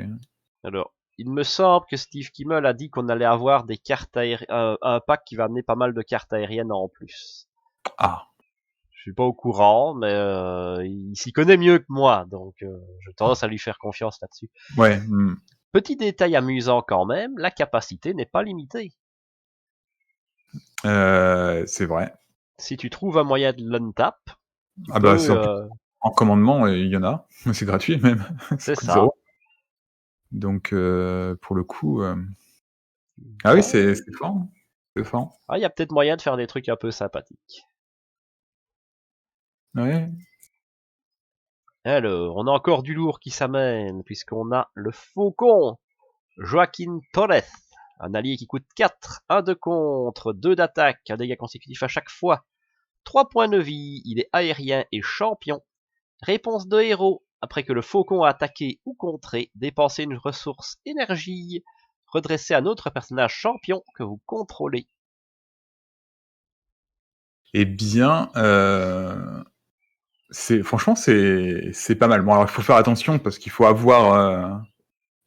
Alors, il me semble que Steve Kimmel a dit qu'on allait avoir des cartes un pack qui va amener pas mal de cartes aériennes en plus. ah! Je suis pas au courant, mais il s'y connaît mieux que moi, donc j'ai tendance à lui faire confiance là-dessus. Ouais, Petit détail amusant quand même, la capacité n'est pas limitée. c'est vrai. Si tu trouves un moyen de l'untap, tu Ah bah, peux, c'est en commandement, il y en a. C'est gratuit même, ça c'est coûte ça. 0. Donc pour le coup, ah oui, Ouais. c'est fort, hein. C'est fort. Ah, il y a peut-être moyen de faire des trucs un peu sympathiques. Ouais. Alors, on a encore du lourd qui s'amène, puisqu'on a le Faucon, Joaquin Torres, un allié qui coûte 4, 1 de contre, 2 d'attaque, un dégât consécutif à chaque fois, 3 points de vie, il est aérien et champion. Réponse de héros, après que le Faucon a attaqué ou contré, dépensez une ressource énergie, redressez un autre personnage champion que vous contrôlez. Eh bien, franchement, c'est pas mal. Bon, alors il faut faire attention parce qu'il faut avoir,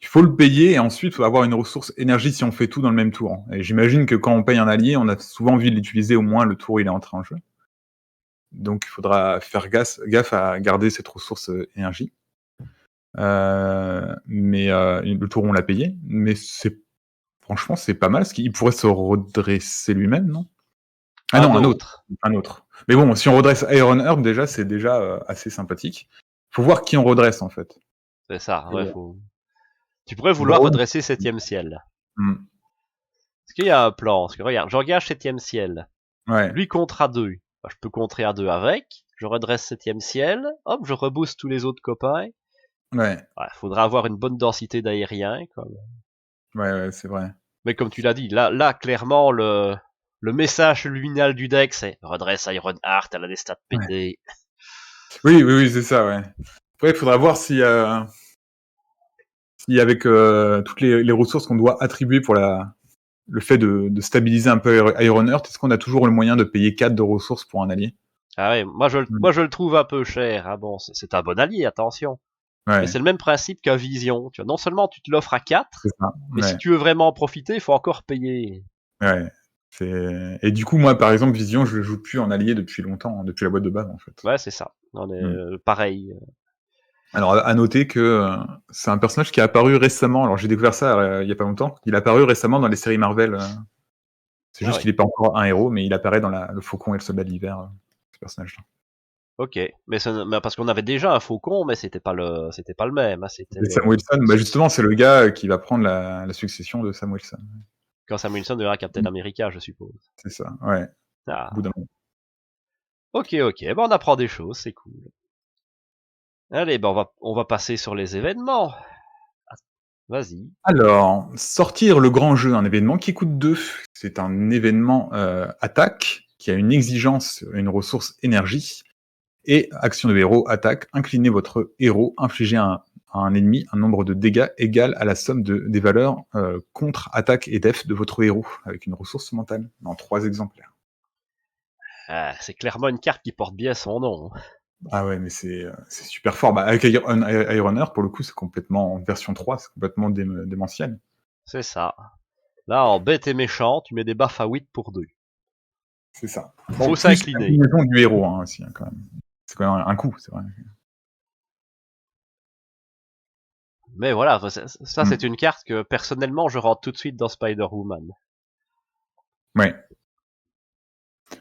il faut le payer et ensuite, il faut avoir une ressource énergie si on fait tout dans le même tour, hein. Et j'imagine que quand on paye un allié, on a souvent envie de l'utiliser au moins le tour où il est entré en jeu. Donc il faudra faire gaffe à garder cette ressource, énergie. Mais le tour où on l'a payé, mais franchement, c'est pas mal, parce qu'il pourrait se redresser lui-même, non? Ah Un non, autre, un autre. Mais bon, si on redresse Ironheart, déjà, c'est déjà, assez sympathique. Faut voir qui on redresse, en fait. c'est ça, ouais, Et faut... Tu pourrais vouloir Braun, redresser Septième Ciel. mmh, Est-ce qu'il y a un plan? Parce que regarde, je regarde Septième Ciel. ouais, Lui contre à 2. Je peux contrer à 2 avec. Je redresse Septième Ciel. Hop, je rebooste tous les autres copains. ouais, Ouais, faudra avoir une bonne densité d'aériens. ouais, c'est vrai. Mais comme tu l'as dit, là clairement, le message subliminal du deck, c'est redresse Ironheart, elle a des stats Ouais. pétés. Oui, c'est ça, ouais. Après, il faudra voir si avec, toutes les ressources qu'on doit attribuer pour le fait de stabiliser un peu Ironheart, est-ce qu'on a toujours le moyen de payer 4 de ressources pour un allié? Ah ouais, Mmh. moi je le trouve un peu cher. Ah bon, c'est un bon allié, attention. Mais Ouais, c'est le même principe qu'un Vision. Tu vois, non seulement tu te l'offres à c'est 4, ça, mais si ouais. tu veux vraiment en profiter, il faut encore payer. Ouais. Et du coup, moi, par exemple, Vision, je le joue plus en allié depuis longtemps, hein, depuis la boîte de base, en fait. Ouais, c'est ça. On est Mmh. pareil. Alors, à noter que c'est un personnage qui est apparu récemment. Alors, j'ai découvert ça il y a pas longtemps. Il est apparu récemment dans les séries Marvel. C'est Ah juste ouais. qu'il n'est pas encore un héros, mais il apparaît dans le Faucon et le Soldat d'hiver, ce personnage-là. Ok. Mais parce qu'on avait déjà un Faucon, mais c'était pas le même. Hein, c'était Et Sam Wilson, bah justement, c'est le gars qui va prendre la succession de Sam Wilson. quand Sam Wilson devient Captain Mm. America, je suppose. C'est ça, ouais. Au bout Ah. d'un moment. Ok. Ben on apprend des choses, c'est cool. Allez, ben on va passer sur les événements. Ah, vas-y. Alors, sortir le grand jeu, un événement qui coûte 2. C'est un événement attaque qui a une exigence, une ressource énergie. Et action de héros, attaque, inclinez votre héros, infligez à un ennemi un nombre de dégâts égal à la somme des valeurs contre, attaque et def de votre héros, avec une ressource mentale, dans 3 exemplaires. Ah, c'est clairement une carte qui porte bien son nom. Ah ouais, mais c'est super fort. Bah, avec Ironheart, pour le coup, c'est complètement, en version 3, c'est complètement démentiel. C'est ça. Là, en bête et méchant, tu mets des buffs à 8 pour 2. C'est ça. Bon, Faut plus s'incliner. l'inclinaison du héros, hein, aussi, hein, quand même. C'est quand même un coup, c'est vrai. Mais voilà, ça c'est Mm. une carte que personnellement je rentre tout de suite dans Spider-Woman. Ouais.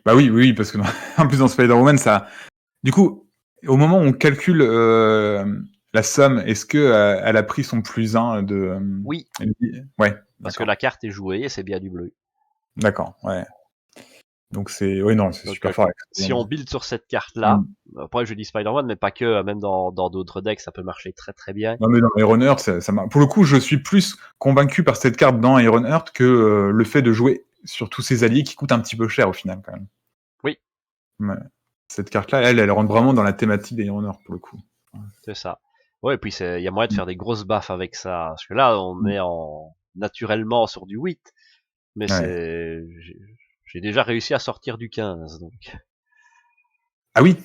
Bah oui, parce que en plus dans Spider-Woman, ça. Du coup, au moment où on calcule la somme, est-ce que elle a pris son plus 1 de. Oui, Ouais, parce que d'accord. la carte est jouée et c'est bien du bleu. D'accord, ouais. Donc c'est. Oui, non, c'est Donc super fort avec si on Spider-Man. build sur cette carte-là, Mm. après je dis Spider-Man, mais pas que, même dans d'autres decks ça peut marcher très très bien. Non, mais dans Ironheart, pour le coup, je suis plus convaincu par cette carte dans Ironheart que le fait de jouer sur tous ces alliés qui coûtent un petit peu cher au final, quand même. Oui, Ouais. Cette carte-là, elle rentre vraiment dans la thématique des Honor pour le coup. C'est ça. Ouais, et puis il y a moyen de faire des grosses baffes avec ça. Parce que là, on Mm. est naturellement sur du 8. Mais Ouais. j'ai déjà réussi à sortir du 15, donc. Ah oui.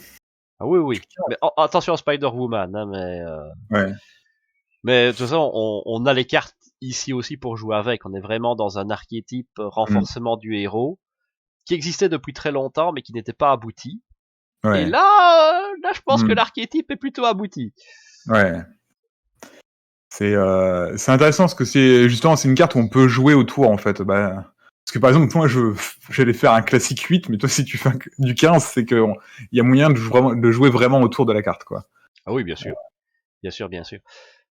Ah oui, oui. Mais attention à Spider-Woman, hein, Ouais. mais de toute façon, on a les cartes ici aussi pour jouer avec. On est vraiment dans un archétype Mm. renforcement du héros qui existait depuis très longtemps, mais qui n'était pas abouti. Et Ouais. là, je pense que Mm. l'archétype est plutôt abouti. Ouais. C'est intéressant parce que c'est une carte où on peut jouer autour en fait. Bah, parce que par exemple moi j'allais faire un classique 8, mais toi si tu fais du 15, c'est que il y a moyen de jouer vraiment autour de la carte quoi. Ah oui, bien sûr. Bien sûr, bien sûr.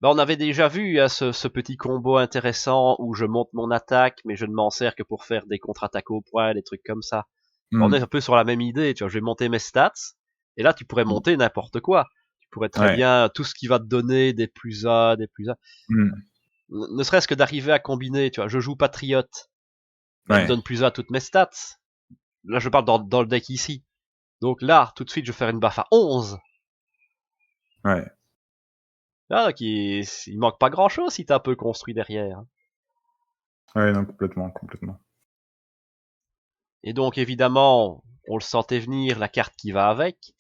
Ben, on avait déjà vu hein, ce petit combo intéressant où je monte mon attaque, mais je ne m'en sers que pour faire des contre-attaques au poing, des trucs comme ça. Ben, on est Mm. un peu sur la même idée, tu vois, je vais monter mes stats, et là tu pourrais monter n'importe quoi. Tu pourrais très Ouais. bien tout ce qui va te donner des plus A, des plus A. Mm. Ne serait-ce que d'arriver à combiner, tu vois, je joue Patriote, ben, elle me Ouais. donne plus A à toutes mes stats. Là je parle dans le deck ici. Donc là, tout de suite, je vais faire une baffe à 11. Ouais. Là, il manque pas grand-chose si t'as un peu construit derrière. Ouais, non, complètement, complètement. Et donc évidemment, on le sentait venir, la carte qui va avec.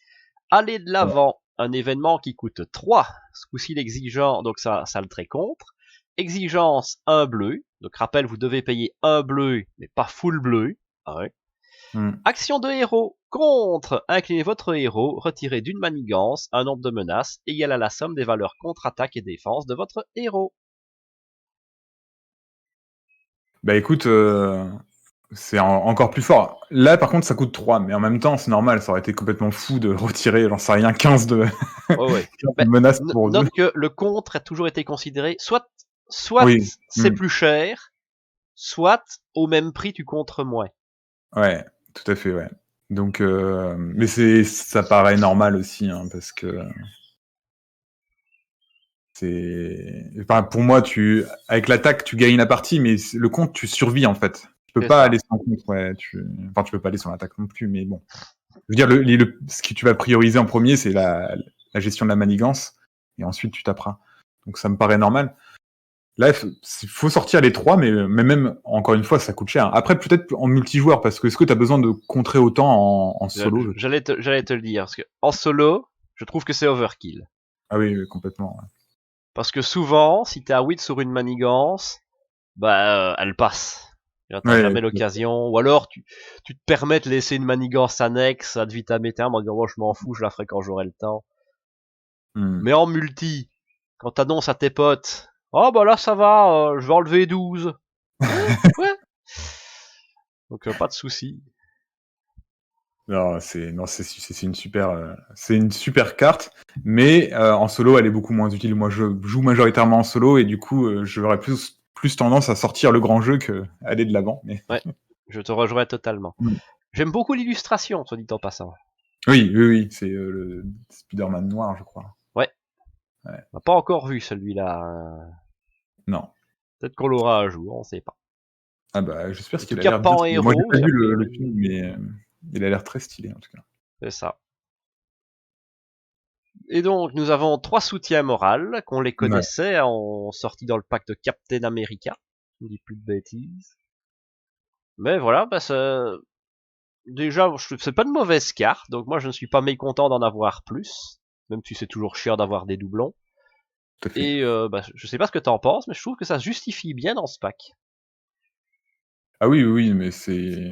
Aller de Ouais. l'avant, un événement qui coûte 3. Ce coup-ci l'exigeant, donc ça le trait contre. Exigence, un bleu. Donc rappel, vous devez payer un bleu, mais pas full bleu. Ah ouais. Mm. Action de héros. Contre, inclinez votre héros, retirez d'une manigance un nombre de menaces égal à la somme des valeurs contre-attaque et défense de votre héros. Bah écoute, c'est encore plus fort. Là par contre ça coûte 3, mais en même temps c'est normal, ça aurait été complètement fou de retirer, j'en sais rien, 15 de, Ouais, ouais. 15 Mais de menaces pour 2. note que le contre a toujours été considéré soit Oui. c'est Mm. plus cher, soit au même prix tu contres moins. Ouais, tout à fait, ouais. Donc, mais ça paraît normal aussi, hein, parce que enfin, pour moi, avec l'attaque, tu gagnes la partie, mais le compte, tu survis en fait. Tu peux C'est pas ça. aller sans compte, ouais. Enfin, tu peux pas aller sans l'attaque non plus, mais bon. Je veux dire, ce que tu vas prioriser en premier, c'est la gestion de la manigance, et ensuite tu taperas. Donc, ça me paraît normal. Là, il faut sortir les 3, mais même, encore une fois, ça coûte cher. Après, peut-être en multijoueur, parce que est-ce que tu as besoin de contrer autant en solo? J'allais te le dire, parce que en solo, je trouve que c'est overkill. Ah oui, oui, complètement. Ouais. Parce que souvent, si t'es à 8 sur une manigance, bah elle passe. T'as Ouais, jamais l'occasion. Ou alors tu te permets de laisser une manigance annexe ad vitam aeternam en disant oh, je m'en fous, je la ferai quand j'aurai le temps. hmm. Mais en multi, quand t'annonces à tes potes, oh bah là ça va, je vais enlever 12. Ouais. Donc pas de souci. Non, c'est une super carte, mais en solo, elle est beaucoup moins utile. Moi, je joue majoritairement en solo et du coup, j'aurais plus tendance à sortir le grand jeu que aller de l'avant. Mais Ouais, je te rejoins totalement. hmm. J'aime beaucoup l'illustration, soit dit en passant. Oui, oui, oui, c'est le Spider-Man noir, je crois. Ouais, Ouais. on n'a pas encore vu celui-là. Non. Peut-être qu'on l'aura un jour, on sait pas. Ah bah, j'espère En qu'il tout a cas, l'air pas bien en stylé. Moi, j'ai héros, pas a vu le priori. film, mais il a l'air très stylé en tout cas. C'est ça. Et donc, nous avons 3 soutiens moraux, qu'on les Ouais. connaissait, en sorti dans le pack de Captain America. Je ne dis plus de bêtises. Mais voilà, bah déjà, c'est pas de mauvaise carte, donc moi je ne suis pas mécontent d'en avoir plus, même si c'est toujours chiant d'avoir des doublons. Tout à fait. Et bah, je sais pas ce que t'en penses, mais je trouve que ça se justifie bien dans ce pack. Ah oui, oui, oui, mais c'est.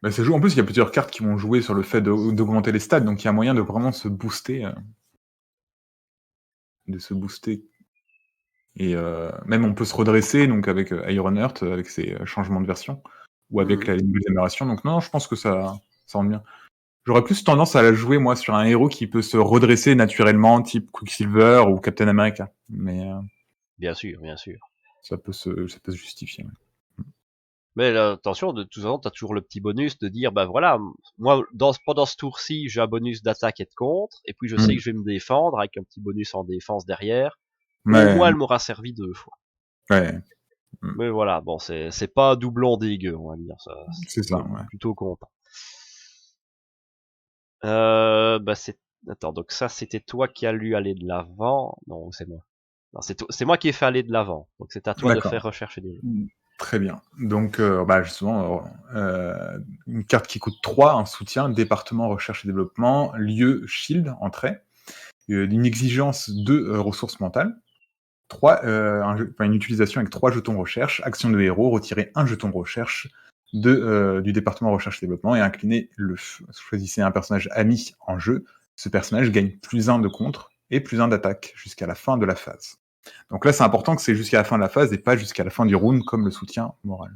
Bah, ça joue. En plus, il y a plusieurs cartes qui vont jouer sur le fait d'augmenter les stats, donc il y a moyen de vraiment se booster, de se booster. Et même on peut se redresser, donc avec Ironheart, avec ses changements de version, ou avec Mhm. la nouvelle amélioration. Donc non, je pense que ça rend bien. J'aurais plus tendance à la jouer moi sur un héros qui peut se redresser naturellement, type Quicksilver ou Captain America. Mais Bien sûr, bien sûr. ça peut se justifier. Ouais. Mais là, attention, de toute façon, t'as toujours le petit bonus de dire, bah voilà, moi, pendant ce tour-ci, j'ai un bonus d'attaque et de contre, et puis je sais Mm. que je vais me défendre avec un petit bonus en défense derrière. Au Ouais, moins, elle m'aura servi 2 fois. ouais. Mm. Mais voilà, bon, c'est pas un doublon dégueu, on va dire, ça, C'est ça, c'est ouais. plutôt content. Bah c'est... Attends, donc ça c'était toi qui as lu aller de l'avant. Non, c'est moi. Non, c'est moi qui ai fait aller de l'avant. Donc c'est à toi de faire D'accord. rechercher des jeux. Très bien. Donc, justement, une carte qui coûte 3, un soutien, département, recherche et développement, lieu, shield, entrée, une exigence de ressources mentales, une utilisation avec 3 jetons recherche, action de héros, retirer un jeton recherche du département recherche et développement et incliner le feu. Choisissez un personnage ami en jeu. Ce personnage gagne +1 de contre et +1 d'attaque jusqu'à la fin de la phase. Donc là, c'est important que c'est jusqu'à la fin de la phase et pas jusqu'à la fin du round comme le soutien moral.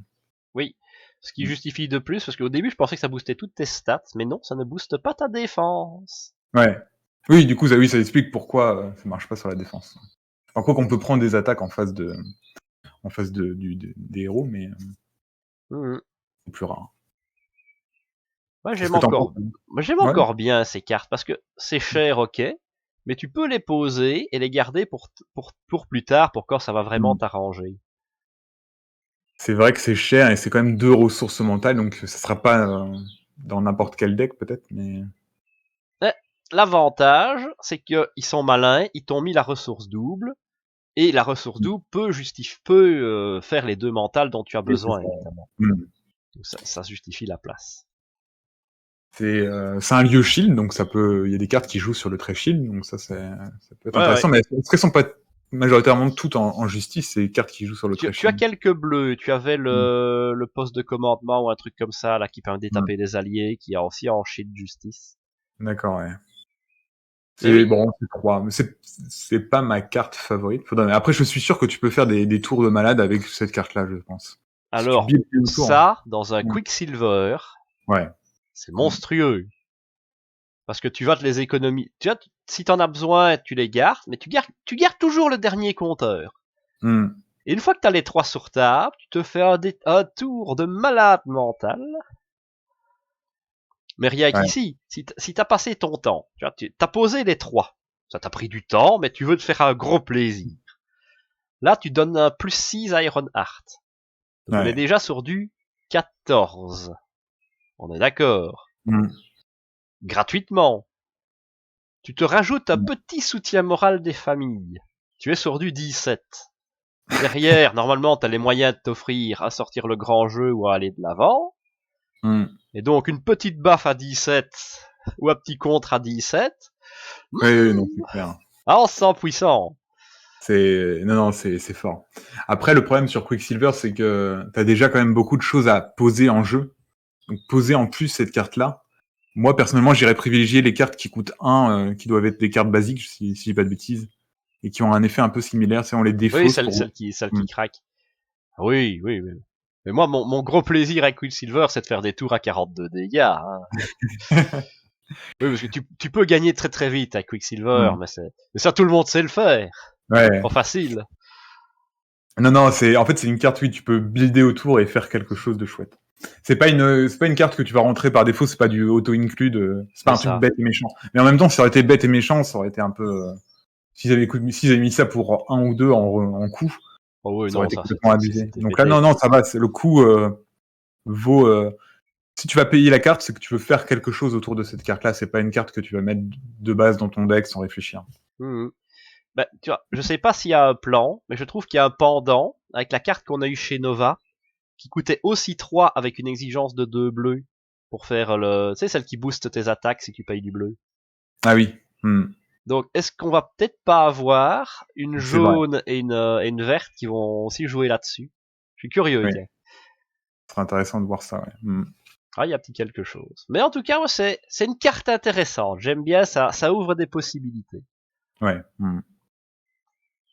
Oui. Ce qui justifie de plus, parce qu'au début je pensais que ça boostait toutes tes stats, mais non, ça ne booste pas ta défense. Ouais. Oui, du coup, ça explique pourquoi ça marche pas sur la défense. En quoi qu'on peut prendre des attaques en face des héros, mais c'est plus rare. Moi Qu'est-ce que t'en penses? j'aime Ouais. encore bien ces cartes, parce que c'est cher, ok, mais tu peux les poser et les garder pour plus tard, pour quand ça va vraiment t'arranger. C'est vrai que c'est cher et c'est quand même 2 ressources mentales, donc ça sera pas dans n'importe quel deck peut-être, mais... L'avantage, c'est qu'ils sont malins, ils t'ont mis la ressource double, et la ressource double peut faire les 2 mentales dont tu as Oui, c'est besoin, ça. évidemment. Donc ça justifie la place. C'est un lieu shield, donc il y a des cartes qui jouent sur le trait shield, donc ça peut être Ouais. intéressant, mais est-ce qu'elles sont pas majoritairement toutes en justice, ces cartes qui jouent sur le trait Tu as shield? quelques bleus, tu avais le poste de commandement ou un truc comme ça, là, qui permet de taper des alliés, qui a aussi en shield justice. D'accord, ouais. Mais C'est oui. bon, c'est 3, mais c'est pas ma carte favorite. Après, je suis sûr que tu peux faire des tours de malade avec cette carte-là, je pense. Si tu Alors, builds le tour. ça, dans un Ouais. Quicksilver, Ouais. c'est monstrueux. Parce que tu vas te les économiser. Si t'en as besoin, tu les gardes, mais tu gardes toujours le dernier compteur. Et une fois que t'as les 3 sur table, tu te fais un tour de malade mental. Mais rien Ouais. qu'ici, si t'as passé ton temps, t'as posé les 3. Ça t'a pris du temps, mais tu veux te faire un gros plaisir. Là, tu donnes un +6 à Iron Heart. Donc on est Ouais. déjà sur du 14. On est d'accord. Gratuitement. Tu te rajoutes un petit soutien moral des familles. Tu es sur du 17. Derrière, normalement, tu as les moyens de t'offrir à sortir le grand jeu ou à aller de l'avant. Et donc, une petite baffe à 17 ou un petit contre à 17. Oui, non, c'est clair. Ah, on se sent puissant. Non, c'est fort. Après, le problème sur Quicksilver, c'est que t'as déjà quand même beaucoup de choses à poser en jeu. Donc, poser en plus cette carte-là. Moi, personnellement, j'irais privilégier les cartes qui coûtent 1, qui doivent être des cartes basiques, si je dis pas de bêtises, et qui ont un effet un peu similaire, c'est on les Oui, défausse pour... celle qui craque. Oui. Mais moi, mon gros plaisir avec Quicksilver, c'est de faire des tours à 42 dégâts. Hein. Oui, parce que tu peux gagner très très vite avec Quicksilver, mais ça, tout le monde sait le faire. Ouais. Pas facile. Non, en fait, c'est une carte, oui, tu peux builder autour et faire quelque chose de chouette. C'est pas une carte que tu vas rentrer par défaut, c'est pas du auto-include, c'est pas C'est un truc ça. bête et méchant. Mais en même temps, si ça aurait été bête et méchant, ça aurait été un peu, s'ils avaient mis ça pour 1 ou 2 en coup, Oh oui, ça aurait non, été ça complètement abusé. c'était Donc là, pété. non, ça va, le coup, vaut, si tu vas payer la carte, c'est que tu veux faire quelque chose autour de cette carte-là, c'est pas une carte que tu vas mettre de base dans ton deck sans réfléchir. Bah, tu vois, je sais pas s'il y a un plan, mais je trouve qu'il y a un pendant avec la carte qu'on a eue chez Nova, qui coûtait aussi 3 avec une exigence de 2 bleus pour faire tu sais, celle qui booste tes attaques si tu payes du bleu. Ah oui, Donc, est-ce qu'on va peut-être pas avoir une c'est vrai, jaune et une verte qui vont aussi jouer là-dessus? Je suis curieux, oui. tiens. Ce serait intéressant de voir ça, ouais. Ah, il y a petit quelque chose. Mais en tout cas, c'est une carte intéressante. J'aime bien ça, ça ouvre des possibilités. Ouais.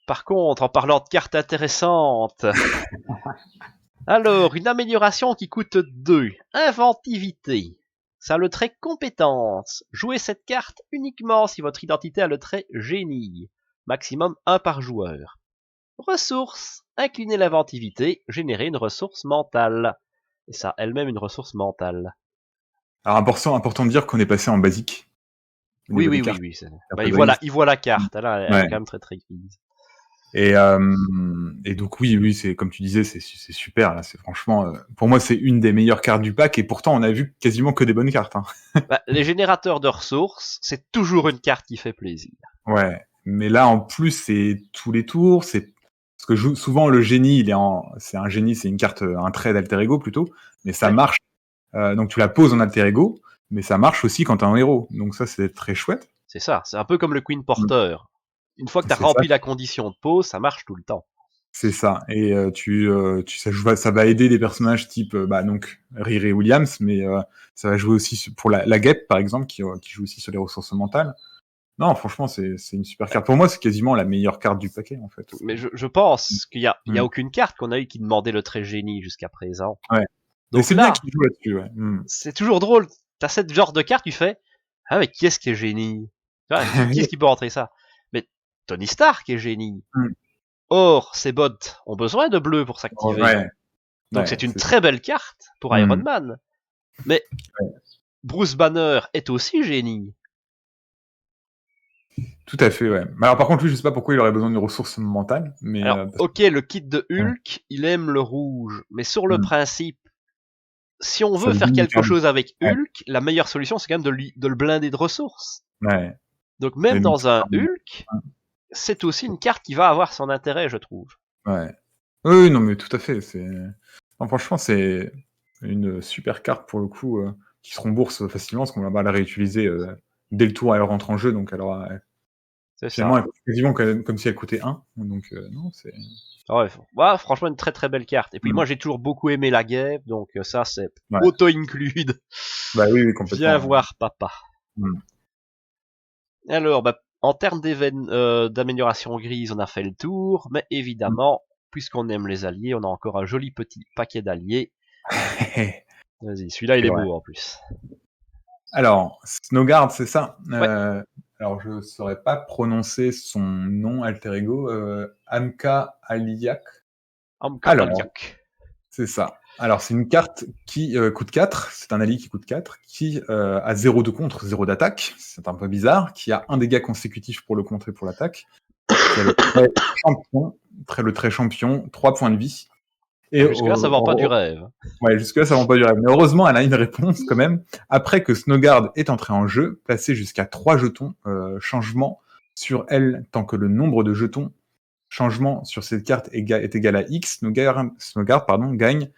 Par contre, en parlant de cartes intéressantes, alors, une amélioration qui coûte 2. Inventivité. Ça a le trait compétence. Jouez cette carte uniquement si votre identité a le trait génie. Maximum 1 par joueur. Ressources. Incliner l'inventivité, générer une ressource mentale. Et ça, elle-même une ressource mentale. Alors important de dire qu'on est passé en basique au Oui, niveau des oui, oui, cartes. oui. Carte Bah, il grise. voit la carte. Elle est Ouais. quand même très très grise. Et donc oui, c'est comme tu disais, c'est super. Là, c'est franchement, pour moi, c'est une des meilleures cartes du pack. Et pourtant, on a vu quasiment que des bonnes cartes. Hein. Bah, les générateurs de ressources, c'est toujours une carte qui fait plaisir. Ouais, mais là, en plus, c'est tous les tours. C'est parce que souvent le génie, c'est un génie, c'est une carte, un trait d'alter ego plutôt. Mais ça marche. Donc tu la poses en alter ego, mais ça marche aussi quand t'es un héros. Donc ça, c'est très chouette. C'est ça, c'est un peu comme le Queen Porter. Une fois que tu as C'est ça. rempli la condition de pause, ça marche tout le temps. C'est ça. Et ça va aider des personnages type donc Riri Williams, mais ça va jouer aussi pour la guêpe par exemple qui joue aussi sur les ressources mentales. Non, franchement, c'est une super carte. Pour moi, c'est quasiment la meilleure carte du paquet en fait. Mais je pense qu'il y a aucune carte qu'on a eu qui demandait le trait génie jusqu'à présent. Ouais. Donc mais c'est là, bien qu'il joue là-dessus. Ouais. c'est toujours drôle. T'as cette genre de carte, tu fais ah mais qui est-ce qui est génie? Tu vois, qui est-ce qui peut rentrer ça? Mais Tony Stark est génie. Or, ces bots ont besoin de bleu pour s'activer. Ouais. Donc c'est une très belle carte pour Iron Man. Mais Bruce Banner est aussi génie. Tout à fait, ouais. Alors par contre, lui, je sais pas pourquoi il aurait besoin d'une ressource mentale, mais... Alors, ok, le kit de Hulk, il aime le rouge, mais sur le principe, si on veut faire quelque chose avec Hulk, la meilleure solution, c'est quand même de le blinder de ressources. Ouais. Donc même dans un Hulk, c'est aussi une carte qui va avoir son intérêt, je trouve. Ouais. Oui, non, mais tout à fait. Non, franchement, c'est une super carte pour le coup, qui se rembourse facilement, parce qu'on va la réutiliser dès le tour, elle rentre en jeu, donc elle aura... Finalement, elle coûte quasiment comme si elle coûtait 1. Donc, non, c'est... Ouais, franchement, une très très belle carte. Et puis moi, j'ai toujours beaucoup aimé la guêpe, donc ça, c'est auto-include. Bah oui, complètement. Viens voir papa. Alors, en termes d'amélioration grise, on a fait le tour, mais évidemment, puisqu'on aime les alliés, on a encore un joli petit paquet d'alliés. Vas-y, celui-là, il est beau en plus. Alors, Snowguard, c'est ça. Alors, je ne saurais pas prononcer son nom alter ego. Amka Aliak. C'est ça. Alors, c'est une carte qui coûte 4. C'est un allié qui coûte 4, qui a 0 de contre, 0 d'attaque. C'est un peu bizarre. Qui a un dégât consécutif pour le contre et pour l'attaque. Qui a le trait champion, 3 points de vie. Et jusque-là, ça vend pas du rêve. Ouais, jusque-là, ça vend pas du rêve. Mais heureusement, elle a une réponse quand même. Après que Snowguard est entré en jeu, placez jusqu'à 3 jetons changement sur elle tant que le nombre de jetons changement sur cette carte est égal à X. Snowguard gagne.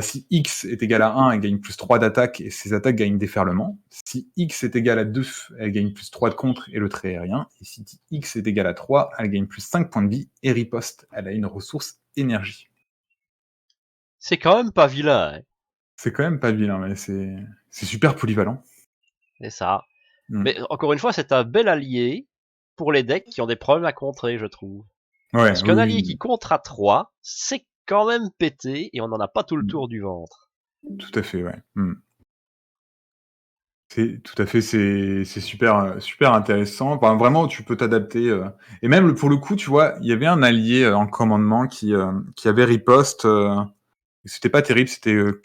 Si X est égal à 1, elle gagne plus 3 d'attaque et ses attaques gagnent déferlement. Si X est égal à 2, elle gagne plus 3 de contre et le trait aérien. Et si X est égal à 3, elle gagne plus 5 points de vie et riposte. Elle a une ressource énergie. C'est quand même pas vilain. Hein. C'est quand même pas vilain, mais c'est super polyvalent. C'est ça. Mais encore une fois, c'est un bel allié pour les decks qui ont des problèmes à contrer, je trouve. Ouais, parce qu'un allié qui contre à 3, c'est quand même pété et on n'en a pas tout le tour du ventre. Tout à fait, ouais. C'est super intéressant. Enfin, vraiment, tu peux t'adapter. Et même pour le coup, tu vois, il y avait un allié en commandement qui avait riposte. C'était pas terrible, c'était le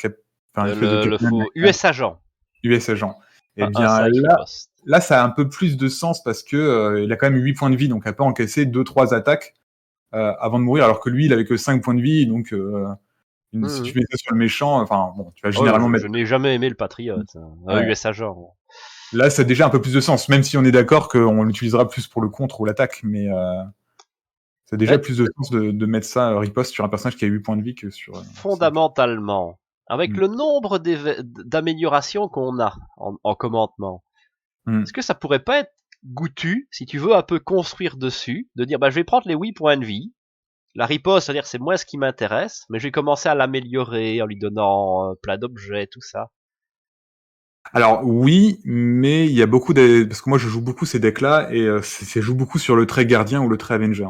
faux US agent. US agent. Et bien là, ça a un peu plus de sens parce que il a quand même 8 points de vie, donc il peut encaisser 2-3 attaques avant de mourir, alors que lui, il avait que 5 points de vie, donc si tu mets ça sur le méchant, enfin bon, tu vas généralement mettre... Je n'ai jamais aimé le patriote, US agent. Là, ça a déjà un peu plus de sens, même si on est d'accord qu'on l'utilisera plus pour le contre ou l'attaque, mais ça a déjà plus de sens de mettre ça riposte sur un personnage qui a 8 points de vie que sur... Fondamentalement, avec le nombre d'améliorations qu'on a en commandement, est-ce que ça pourrait pas être goûtu, si tu veux un peu construire dessus, de dire je vais prendre les 8 points de vie, la riposte, c'est-à-dire c'est moi ce qui m'intéresse, mais je vais commencer à l'améliorer en lui donnant plein d'objets, tout ça. Alors oui, mais il y a beaucoup parce que moi je joue beaucoup ces decks-là et ça joue beaucoup sur le trait gardien ou le trait Avenger.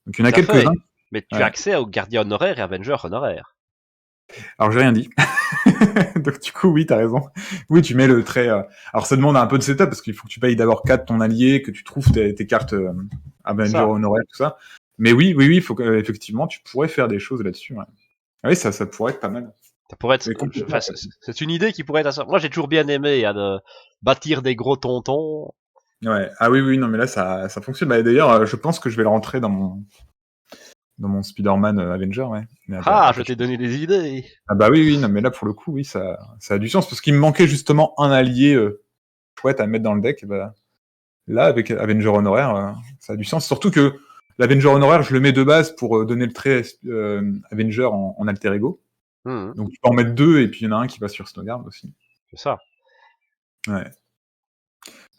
Donc il y en a quelques-uns. Mais tu as accès aux gardiens honoraires et Avenger honoraires. Alors j'ai rien dit. Donc du coup oui, t'as raison. Oui, tu mets le trait. Alors ça demande un peu de setup parce qu'il faut que tu payes d'abord 4 ton allié, que tu trouves tes cartes Avenger honoraires, tout ça. Mais oui, il faut effectivement tu pourrais faire des choses là-dessus. Ouais. Oui, ça pourrait être pas mal. Ça pourrait être. C'est une idée qui pourrait être. Moi, j'ai toujours bien aimé de bâtir des gros tontons. Ouais. Ah oui, non, mais là, ça fonctionne. Bah, d'ailleurs, je pense que je vais le rentrer dans mon Spider-Man Avenger, ouais. Mais Ah, je t'ai donné des idées. Ah bah oui, non, mais là, pour le coup, oui, ça a du sens, parce qu'il me manquait justement un allié chouette à mettre dans le deck, et bah, là, avec Avenger Honoraire, ça a du sens. Surtout que l'Avenger Honoraire, je le mets de base pour donner le trait Avenger en alter ego. Donc tu peux en mettre 2, et puis il y en a un qui va sur Snowguard aussi. C'est ça. Ouais.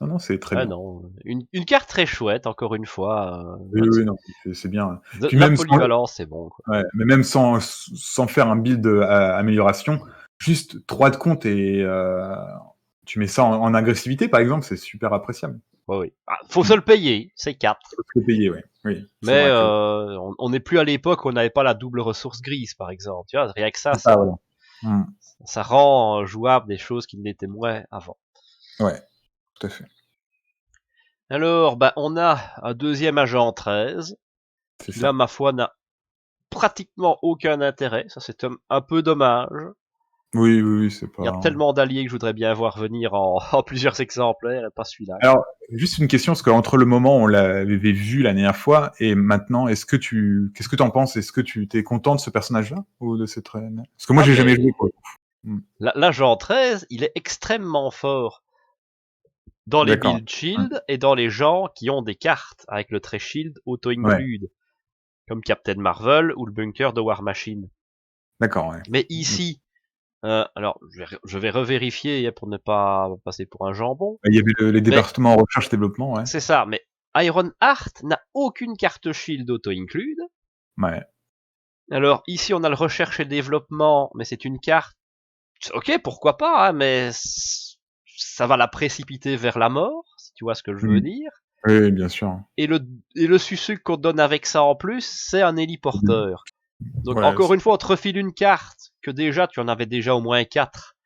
Non, c'est très bien. Non. Une carte très chouette, encore une fois. Oui, non, c'est bien. Puis La même sans, polyvalence, c'est bon, quoi. ouais, mais même sans faire un build amélioration, juste 3 de compte et tu mets ça en agressivité, par exemple, c'est super appréciable. Oui. Ah, faut se le payer, c'est 4. Faut le payer, ouais. Oui, c'est Mais vrai que on n'est plus à l'époque où on n'avait pas la double ressource grise, par exemple. Tu vois, rien que ça, c'est ça, voilà. ça rend jouable des choses qui l'étaient moins avant. Ouais, tout à fait. Alors, on a un deuxième agent 13, C'est qui ça. là, ma foi, n'a pratiquement aucun intérêt. Ça, c'est un peu dommage. Oui, c'est Il y a pas. tellement d'alliés que je voudrais bien voir venir en plusieurs exemplaires, pas celui-là. Alors, juste une question, parce qu'entre le moment où on l'avait vu la dernière fois et maintenant, qu'est-ce que tu en penses? Est-ce que tu t'es content de ce personnage-là ou de cette reine? Parce que moi, j'ai jamais joué, quoi. L'agent 13, il est extrêmement fort dans les D'accord. build shield et dans les gens qui ont des cartes avec le trait shield Ouais. auto-include, comme Captain Marvel ou le bunker de War Machine. D'accord, ouais. Mais ici, alors je vais revérifier pour ne pas passer pour un jambon. Il y avait les Mais départements recherche-développement, ouais. c'est ça, mais Iron Heart n'a aucune carte shield auto-include. Ouais. Alors ici on a le recherche et développement, mais c'est une carte. Ok, pourquoi pas, hein, mais ça va la précipiter vers la mort, si tu vois ce que je veux Mm. dire. Oui, bien sûr. Et le sucre qu'on donne avec ça en plus, c'est un héliporteur. Donc Ouais, encore une fois, on te refile une carte que déjà tu en avais déjà au moins 4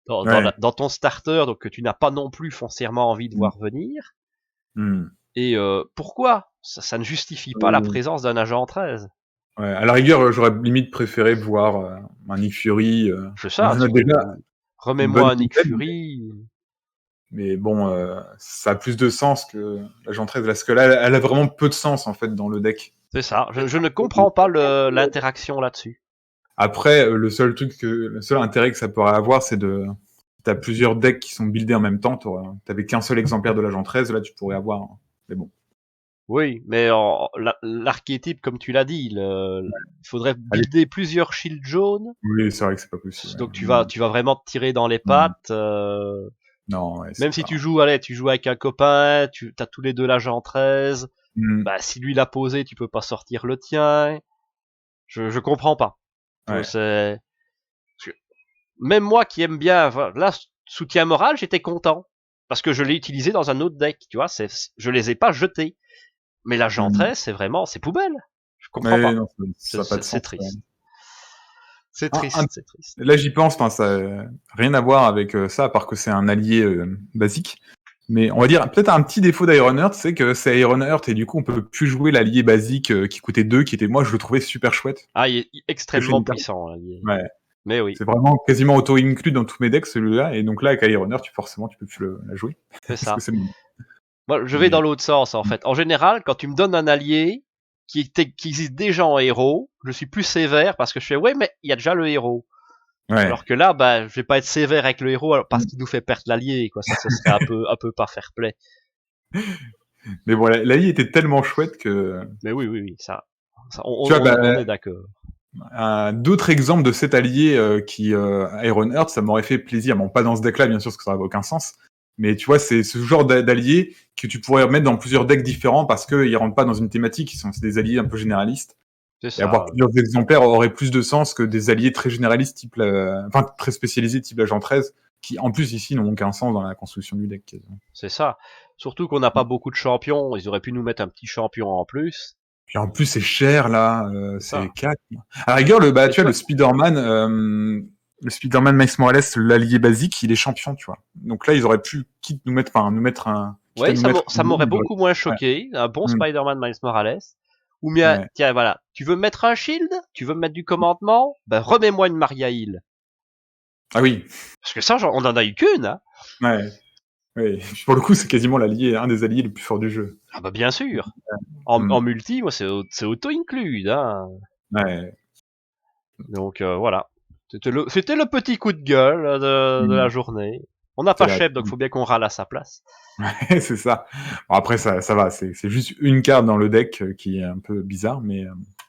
ouais. dans ton starter, donc que tu n'as pas non plus foncièrement envie de Mm. voir venir. Mm. Et pourquoi ça ne justifie pas la Euh, présence d'un agent 13. ouais. À la rigueur, j'aurais limite préféré voir un Nick Fury. Je sais, On a déjà une bonne remets-moi un Nick dizaine, Fury. mais bon, ça a plus de sens que l'agent 13, parce que là, elle a vraiment peu de sens, en fait, dans le deck. C'est ça, je ne comprends pas l'interaction là-dessus. Après, le seul intérêt que ça pourrait avoir, c'est t'as plusieurs decks qui sont buildés en même temps, t'avais qu'un seul exemplaire de l'agent 13, là, tu pourrais avoir, hein. Mais bon. Oui, mais l'archétype, comme tu l'as dit, il faudrait Allez. builder plusieurs shields jaunes. Oui, c'est vrai que c'est pas possible. Donc tu vas vraiment te tirer dans les pattes. Non, ouais, Même c'est si pas. tu joues avec un copain, tu as tous les deux l'agent 13. Mm. Si lui l'a posé, tu peux pas sortir le tien. Je comprends pas. Ouais. C'est même moi qui aime bien, là, soutien moral, j'étais content parce que je l'ai utilisé dans un autre deck. Tu vois, je les ai pas jetés. Mais l'agent Mm. 13, c'est poubelle. Je comprends Ouais, pas. non, ça n'a pas de C'est sens. triste. C'est Un- triste, un- c'est triste. Là, j'y pense, enfin, ça rien à voir avec ça, à part que c'est un allié basique. Mais on va dire, peut-être un petit défaut d'Ironheart, c'est que c'est Ironheart, et du coup, on peut plus jouer l'allié basique qui coûtait 2, qui était, moi, je le trouvais super chouette. Ah, il est Piocher extrêmement une carte. puissant. Hein, Ouais. mais oui, C'est vraiment quasiment auto-inclus dans tous mes decks, celui-là. Et donc là, avec Ironheart, forcément, tu peux plus la jouer. c'est Parce que ça. c'est le même. Moi, je vais Mais, dans l'autre sens, en fait. En général, quand tu me donnes un allié qui existe déjà en héros, je suis plus sévère parce que je fais, ouais, mais il y a déjà le héros. ouais. Alors que là, je vais pas être sévère avec le héros parce qu'il nous fait perdre l'allié, quoi. Ça, ce serait un peu pas fair play. Mais bon, l'allié était tellement chouette que. Mais oui, ça Tu vois, on est d'accord. d'autres exemples de cet allié qui Ironheart, ça m'aurait fait plaisir. Bon, pas dans ce deck-là, bien sûr, parce que ça n'aurait aucun sens. Mais tu vois, c'est ce genre d'allié que tu pourrais mettre dans plusieurs decks différents parce qu'ils rentrent pas dans une thématique. C'est des alliés un peu généralistes. C'est Et avoir ça. plusieurs exemplaires aurait plus de sens que des alliés très généralistes, enfin très spécialisés, type l'agent 13, qui en plus ici n'ont aucun sens dans la construction du deck. Quasiment. C'est ça. Surtout qu'on n'a pas beaucoup de champions. Ils auraient pu nous mettre un petit champion en plus. Puis en plus, c'est cher là, C'est ça. c'est 4. À la rigueur, tu vois, toi, le Spider-Man Miles Morales, l'allié basique, il est champion, tu vois. Donc là, ils auraient pu quitte nous mettre un, quitte à ouais, nous mettre, ça m'aurait beaucoup moins ouais, choqué. Un bon mm, Spider-Man Miles Morales. Ou bien, ouais. tiens, voilà. Tu veux mettre un shield? Tu veux mettre du commandement? Remets-moi une Maria Hill. Ah oui, Parce que ça, on en a eu qu'une, hein. ouais. Oui, pour le coup, c'est quasiment un des alliés les plus forts du jeu. Ah bah bien sûr. En multi, moi c'est auto-include. Hein. Ouais. Donc voilà. C'était le petit coup de gueule de la journée. On n'a pas C'est là. Shep, donc faut bien qu'on râle à sa place. Ouais, c'est ça. Bon, après, ça va. C'est juste une carte dans le deck qui est un peu bizarre, mais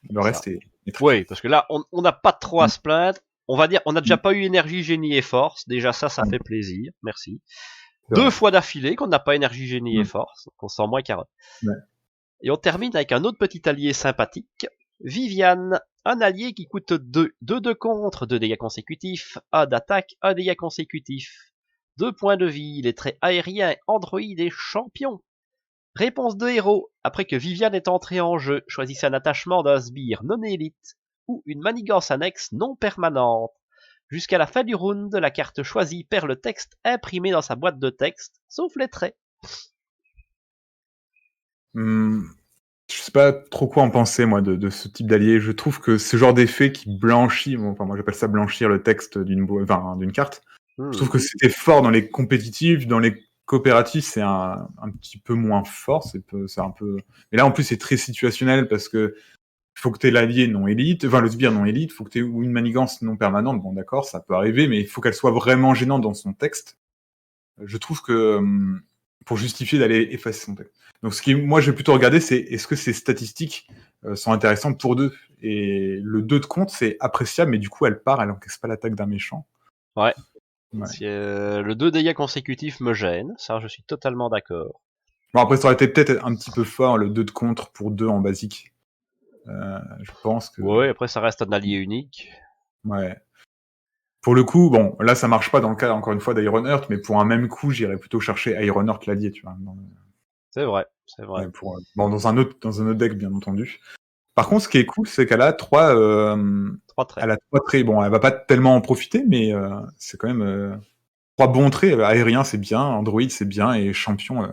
le reste est très Oui, fort. parce que là, on n'a pas trop à se plaindre. On va dire, on n'a déjà Mm. pas eu énergie, génie et force. Déjà ça Ouais, fait plaisir. Merci. c'est 2 vrai. fois d'affilée qu'on n'a pas énergie, génie et Mm. force. Donc on sent moins carotte. Ouais. Et on termine avec un autre petit allié sympathique. Viviane, un allié qui coûte 2 de contre, 2 dégâts consécutifs, 1 d'attaque, 1 dégât consécutif. 2 points de vie, les traits aériens, androïdes et champion. Réponse de héros. Après que Viviane est entrée en jeu, choisissez un attachement d'un sbire non élite ou une manigance annexe non permanente. Jusqu'à la fin du round, la carte choisie perd le texte imprimé dans sa boîte de texte, sauf les traits. Je sais pas trop quoi en penser, moi, de ce type d'allié. Je trouve que ce genre d'effet qui blanchit, enfin, moi j'appelle ça blanchir le texte d'une carte. Je trouve que c'était fort dans les compétitifs, dans les coopératifs, c'est un petit peu moins fort. C'est un peu. Mais là, en plus, c'est très situationnel parce que faut que tu aies l'allié non élite, enfin le sbire non élite, faut que tu aies une manigance non permanente. Bon, d'accord, ça peut arriver, mais il faut qu'elle soit vraiment gênante dans son texte. Je trouve que pour justifier d'aller effacer son texte. Donc, moi, je vais plutôt regarder, c'est est-ce que ces statistiques sont intéressantes pour 2. Et le 2 de compte, c'est appréciable, mais du coup, elle encaisse pas l'attaque d'un méchant. Ouais. Ouais. Le 2 dégâts consécutifs me gêne, ça je suis totalement d'accord. Bon, après, ça aurait été peut-être un petit peu fort, le 2 de contre pour 2 en basique. Je pense que... Ouais, après ça reste un allié unique. Ouais. Pour le coup, bon, là, ça marche pas dans le cas, encore une fois, d'Ironheart, mais pour un même coup, j'irais plutôt chercher Ironheart l'allié, tu vois. C'est vrai, c'est vrai. Ouais, bon, dans un autre deck, bien entendu. Par contre, ce qui est cool, c'est qu'elle a 3 traits. elle a 3 traits. Bon, elle va pas tellement en profiter, mais c'est quand même 3 bons traits. Aérien, c'est bien, Android, c'est bien, et champion.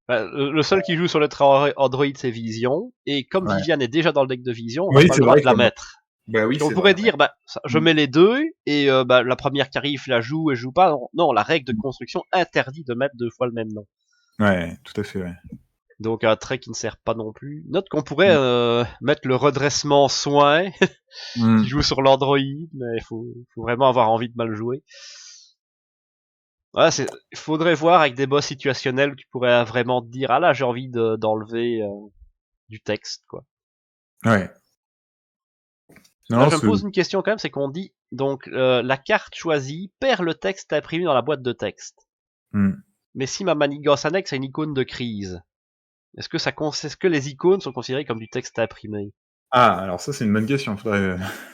Le seul qui joue sur le trait Android, c'est Vision. Et comme Ouais. Viviane est déjà dans le deck de Vision, on n'a Oui, pas le c'est droit vrai de la que... mettre. Bah oui, On c'est pourrait vrai. dire, je mets les deux, et la première qui arrive la joue et joue pas. Non, la règle de construction interdit de mettre 2 fois le même nom. Ouais, tout à fait, ouais. Donc un trait qui ne sert pas non plus. Note qu'on pourrait mettre le redressement soin qui joue sur l'Android, mais il faut vraiment avoir envie de mal jouer. Voilà, il faudrait voir avec des boss situationnels où tu pourrais vraiment te dire, ah là j'ai envie d'enlever du texte, quoi. Ouais. Là je me pose une question quand même, c'est qu'on dit, donc la carte choisie perd le texte imprimé dans la boîte de texte. Mais si ma manigance annexe a une icône de crise, est-ce que les icônes sont considérées comme du texte imprimé? Ah, alors ça, c'est une bonne question.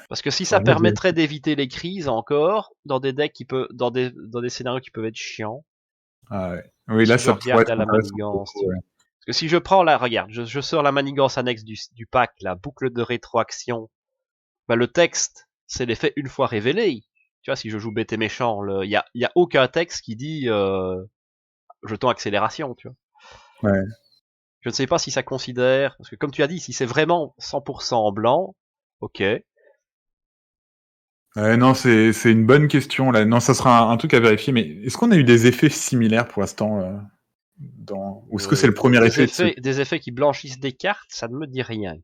Parce que si ça permettrait d'éviter les crises encore, dans des decks dans des scénarios qui peuvent être chiants. Ah ouais. Oui, Si là, je ça pourrait regarde être à la intéressant. manigance, Ouais. parce que si je prends la, regarde, je sors la manigance annexe du pack, la boucle de rétroaction, le texte, c'est l'effet une fois révélé. Tu vois, si je joue bête et méchant, il y a aucun texte qui dit jeton accélération, tu vois. Ouais. Je ne sais pas si ça considère, parce que comme tu as dit, si c'est vraiment 100% blanc, ok. Non, c'est une bonne question là. Non, ça sera un truc à vérifier. Mais est-ce qu'on a eu des effets similaires pour l'instant ou est-ce que c'est le premier effet des effets qui blanchissent des cartes, ça ne me dit rien.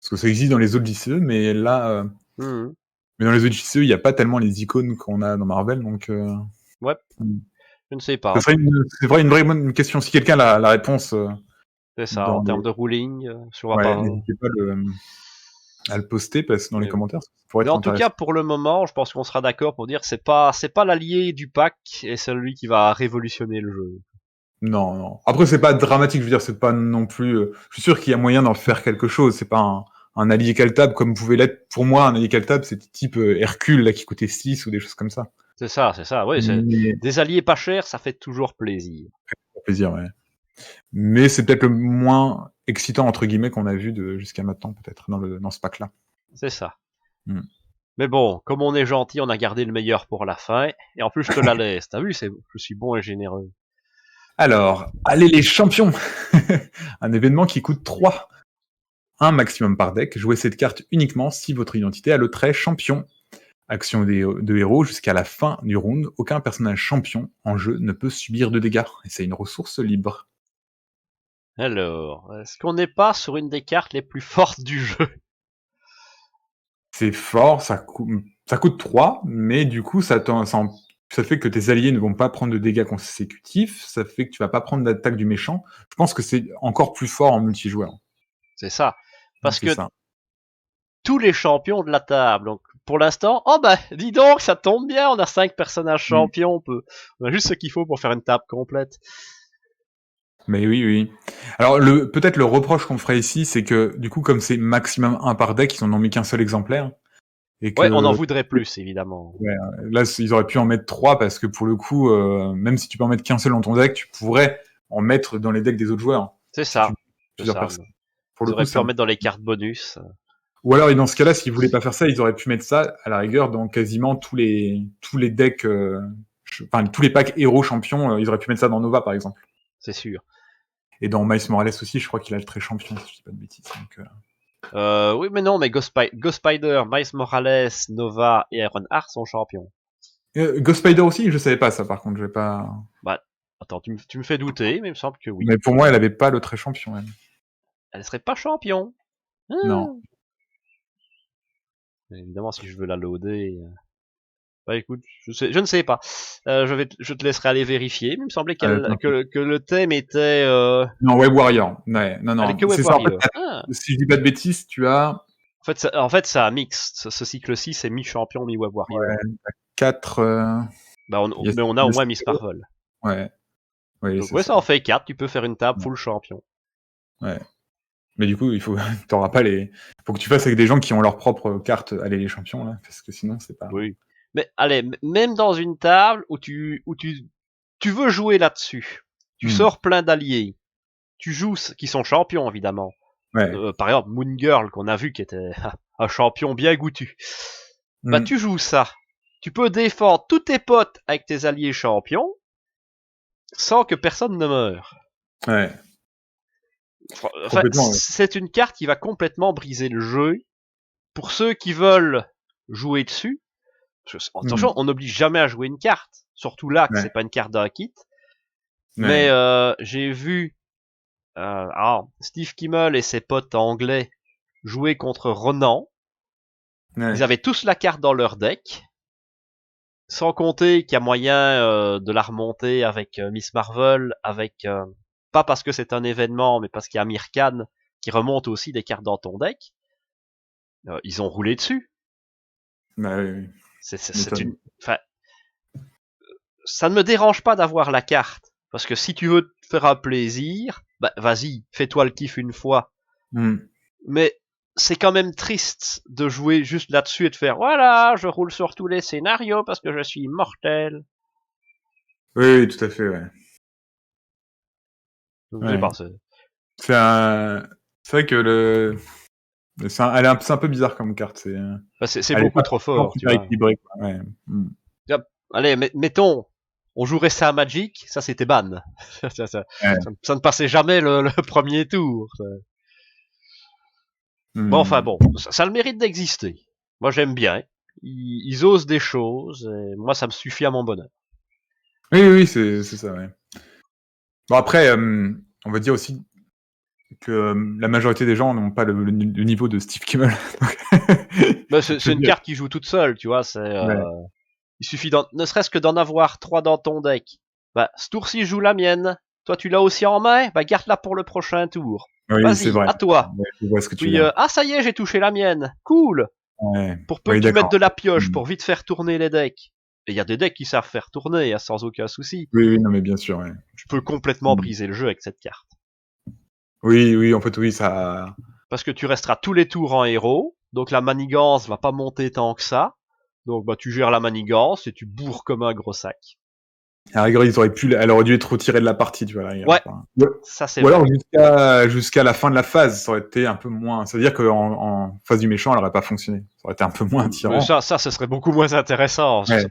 Parce que ça existe dans les autres JCE, mais là, mais dans les autres JCE, il n'y a pas tellement les icônes qu'on a dans Marvel, donc. Ouais. Je ne sais pas. C'est vrai une vraie bonne question. Si quelqu'un a la réponse. C'est ça, en termes de ruling, je vois ouais, pas. N'hésitez pas à le poster dans les commentaires. Mais en tout cas, pour le moment, je pense qu'on sera d'accord pour dire que c'est pas l'allié du pack et celui qui va révolutionner le jeu. Non, non. Après, c'est pas dramatique. Je veux dire, c'est pas non plus. Je suis sûr qu'il y a moyen d'en faire quelque chose. C'est pas un allié caltable comme pouvait l'être. Pour moi, un allié caltable, c'est type Hercule là qui coûtait 6 ou des choses comme ça. C'est ça. Oui, des alliés pas chers, ça fait toujours plaisir. Ça fait plaisir, ouais. Mais c'est peut-être le moins excitant entre guillemets qu'on a vu jusqu'à maintenant, peut-être dans ce pack-là. C'est ça. Mais bon, comme on est gentil, on a gardé le meilleur pour la fin. Et en plus, je te la laisse. T'as vu, je suis bon et généreux. Alors, allez les champions. Un événement qui coûte 3. Un maximum par deck. Jouez cette carte uniquement si votre identité a le trait champion. Action de héros, jusqu'à la fin du round, aucun personnage champion en jeu ne peut subir de dégâts. Et c'est une ressource libre. Alors, est-ce qu'on n'est pas sur une des cartes les plus fortes du jeu? C'est fort, ça coûte 3, mais du coup, ça fait que tes alliés ne vont pas prendre de dégâts consécutifs, ça fait que tu vas pas prendre d'attaque du méchant. Je pense que c'est encore plus fort en multijoueur. C'est ça. Parce C'est que ça. tous les champions de la table, donc pour l'instant, oh bah, dis donc, ça tombe bien, on a 5 personnages champions, on a juste ce qu'il faut pour faire une table complète. Mais oui. Alors, peut-être le reproche qu'on ferait ici, c'est que, du coup, comme c'est maximum 1 par deck, ils en ont mis qu'un seul exemplaire. Et que, Ouais, on en voudrait plus, évidemment. Ouais, là, ils auraient pu en mettre 3 parce que pour le coup, même si tu peux en mettre qu'un seul dans ton deck, tu pourrais en mettre dans les decks des autres joueurs. C'est ça. Plusieurs personnes. Pour Ils le auraient coup, pu en mettre dans les cartes bonus. Ou alors, et dans ce cas-là, s'ils voulaient pas faire ça, ils auraient pu mettre ça, à la rigueur, dans quasiment tous les decks, enfin, tous les packs héros champions, ils auraient pu mettre ça dans Nova, par exemple. C'est sûr. Et dans Miles Morales aussi, je crois qu'il a le trait champion, si je dis pas de bêtises. Donc, oui, mais non, mais Ghost Spider, Miles Morales, Nova et Ironheart sont champions. Ghost Spider aussi, je savais pas ça, par contre, je vais pas... Bah, attends, tu me fais douter, mais il me semble que oui. Mais pour moi, elle avait pas le trait champion, elle. Elle serait pas champion. Non. Évidemment, si je veux la loader... Bah écoute, je ne sais pas. Je te laisserai aller vérifier, mais il me semblait que le thème était... Non, Web Warrior. Ouais, non. Elle est que Web C'est ça, Warrior. en fait, si je dis pas de bêtises, tu as... En fait, ça a mix. Ce cycle-ci, c'est mi-champion, mi-Web Warrior. Ouais, 4... mais on a au moins Miss Marvel. Ouais. Donc ouais, ça en fait 4, tu peux faire une table full champion. Ouais. Mais du coup, t'auras pas les... Faut que tu fasses avec des gens qui ont leur propre carte, allez, les champions, là, parce que sinon, c'est pas... Oui. Mais allez, même dans une table où tu veux jouer là-dessus, tu sors plein d'alliés, tu joues qui sont champions, évidemment. Ouais. Par exemple, Moon Girl, qu'on a vu, qui était un champion bien goûtu. Bah, tu joues ça. Tu peux défendre tous tes potes avec tes alliés champions, sans que personne ne meure. Ouais. Enfin, c'est une carte qui va complètement briser le jeu pour ceux qui veulent jouer dessus. Attention, on n'oblige jamais à jouer une carte, surtout là que c'est pas une carte d'un kit. Mais j'ai vu Steve Kimmel et ses potes anglais jouer contre Ronan. Ils avaient tous la carte dans leur deck, sans compter qu'il y a moyen de la remonter avec Miss Marvel, avec pas parce que c'est un événement, mais parce qu'il y a Amir Khan qui remonte aussi des cartes dans ton deck. Ils ont roulé dessus. Bah oui. Enfin, ça ne me dérange pas d'avoir la carte, parce que si tu veux te faire un plaisir, bah vas-y, fais-toi le kiff une fois. Mais c'est quand même triste de jouer juste là-dessus et de faire voilà, je roule sur tous les scénarios parce que je suis immortel. Oui, tout à fait, ouais. Donc, je sais pas, c'est vrai que c'est un peu bizarre comme carte. C'est beaucoup trop fort. Tu vois. Équilibré, quoi. Ouais. Allez, mettons, on jouerait ça à Magic, ça c'était ban. ça ne passait jamais le premier tour. Bon, enfin bon, ça a le mérite d'exister. Moi j'aime bien. Ils osent des choses, et moi ça me suffit à mon bonheur. Oui, c'est ça, ouais. Bon, après, on va dire aussi que la majorité des gens n'ont pas le niveau de Steve Kimmel. Bah, c'est une carte qui joue toute seule, tu vois. Il suffit ne serait-ce que d'en avoir 3 dans ton deck. Bah, ce tour-ci, je joue la mienne. Toi, tu l'as aussi en main. Bah, garde-la pour le prochain tour. Oui, vas-puis, c'est vrai. À toi. Ouais, je vois ce que tu Puis, ça y est, j'ai touché la mienne. Cool. Ouais. Pour peu que tu mettes de la pioche pour vite faire tourner les decks. Et il y a des decks qui savent faire tourner, sans aucun souci. Oui, non, mais bien sûr, ouais. Tu peux complètement briser le jeu avec cette carte. Oui, en fait, oui, ça... Parce que tu resteras tous les tours en héros, donc la manigance va pas monter tant que ça. Donc bah tu gères la manigance et tu bourres comme un gros sac. À la rigueur, elle aurait dû être retirée de la partie, tu vois. Ouais, ça c'est vrai. Ou alors jusqu'à la fin de la phase, ça aurait été un peu moins... C'est-à-dire qu'en phase du méchant, elle aurait pas fonctionné. Ça aurait été un peu moins attirant. Ça serait beaucoup moins intéressant. Ouais.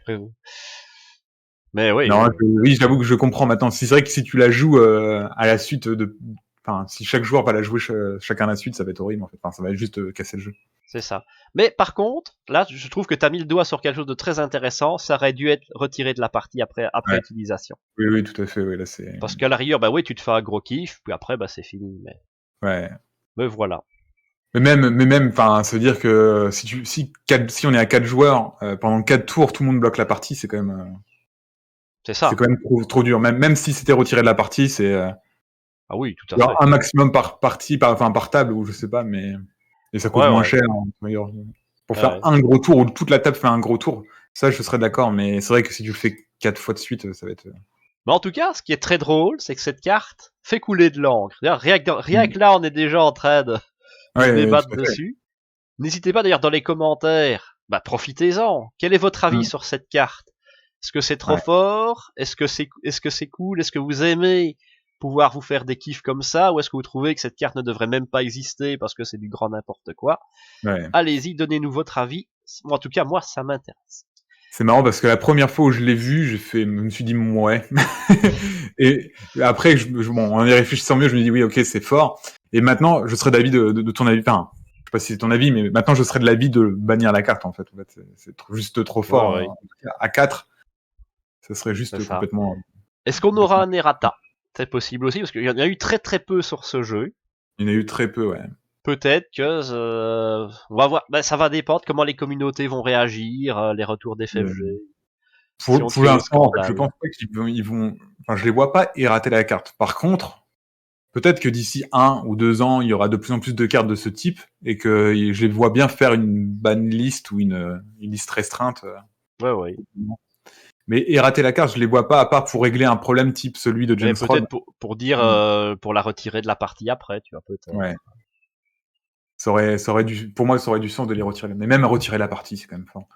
Mais oui. Non, oui, j'avoue que je comprends maintenant. C'est vrai que si tu la joues à la suite de... Enfin, si chaque joueur va la jouer chacun à la suite, ça va être horrible, en fait. Enfin, ça va juste casser le jeu. C'est ça. Mais par contre, là, je trouve que tu as mis le doigt sur quelque chose de très intéressant. Ça aurait dû être retiré de la partie après Ouais. utilisation. Oui, oui, tout à fait. Oui, là, c'est. Parce qu'à la rigueur, bah oui, tu te fais un gros kiff, puis après, bah c'est fini. Ouais. Mais voilà. Mais même, enfin, ça veut dire que si on est à 4 joueurs pendant 4 tours, tout le monde bloque la partie, c'est quand même, C'est ça. trop dur. Même si c'était retiré de la partie, c'est Ah oui, tout à alors, fait. un maximum par partie, par table ou je sais pas, mais et ça coûte Ouais, moins ouais. cher. Hein, d'ailleurs. Pour faire Ouais. un gros tour où toute la table fait un gros tour, ça je serais d'accord. Mais c'est vrai que si tu le fais 4 fois de suite, ça va être. Mais en tout cas, ce qui est très drôle, c'est que cette carte fait couler de l'encre. D'ailleurs, rien Mm. que là, on est déjà en train de Ouais, débattre tout à fait. dessus. N'hésitez pas d'ailleurs dans les commentaires, bah profitez-en. Quel est votre avis Mm. sur cette carte? Est-ce que c'est trop Ouais. fort? Est-ce que c'est cool? Est-ce que vous aimez pouvoir vous faire des kiffs comme ça? Ou est-ce que vous trouvez que cette carte ne devrait même pas exister parce que c'est du grand n'importe quoi? Ouais. Allez-y, donnez-nous votre avis. En tout cas, moi, ça m'intéresse. C'est marrant parce que la première fois où je l'ai vu, je me suis dit ouais. Et après, bon, en y réfléchissant mieux, je me dis oui, ok, c'est fort. Et maintenant, je serais d'avis de ton avis. Enfin, je sais pas si c'est ton avis, mais maintenant, je serais de l'avis de bannir la carte en fait. C'est juste trop Ouais, fort. ouais, En tout cas, à 4, ça serait c'est juste ça. complètement. Est-ce qu'on aura un errata? C'est possible aussi, parce qu'il y en a eu très très peu sur ce jeu. Il y en a eu très peu, ouais. Peut-être que on va voir. Ben, ça va dépendre comment les communautés vont réagir, les retours Euh, d'FFG, si Pour, on pour crie au l'instant, en fait, je scandale. pense pas ils vont. Enfin, je les vois pas errater la carte. Par contre, peut-être que d'ici 1 ou 2 ans, il y aura de plus en plus de cartes de ce type et que je les vois bien faire une ban list ou une liste restreinte. Ouais, ouais. Mais errater la carte, je les vois pas, à part pour régler un problème type celui de Mais James Rod. peut-être pour dire, Mm. pour la retirer de la partie après, tu vois, peut-être. Ouais. Pour moi, ça aurait du sens de les retirer. Mais même retirer la partie, c'est quand même fort.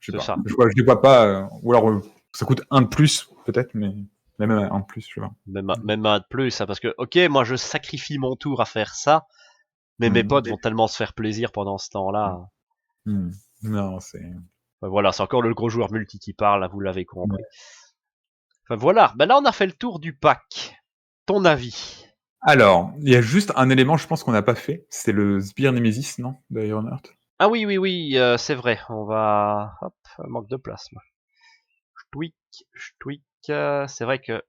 Je sais C'est pas. ça. Je les vois pas, ou alors ça coûte 1 de plus, peut-être, mais même 1 de plus, je sais pas. Même un de plus, ça, parce que, ok, moi je sacrifie mon tour à faire ça, mais mes Mm. potes vont tellement se faire plaisir pendant ce temps-là. Mm. Non, c'est. Enfin, voilà, c'est encore le gros joueur multi qui parle, là, vous l'avez compris. Ouais. Enfin voilà, ben là on a fait le tour du pack. Ton avis? Alors, il y a juste un élément, je pense qu'on n'a pas fait, c'est le Sbire Nemesis, non, d'Ironheart. Ah oui, oui, oui, c'est vrai. On va... Hop, manque de place. Moi. Je tweak. C'est vrai que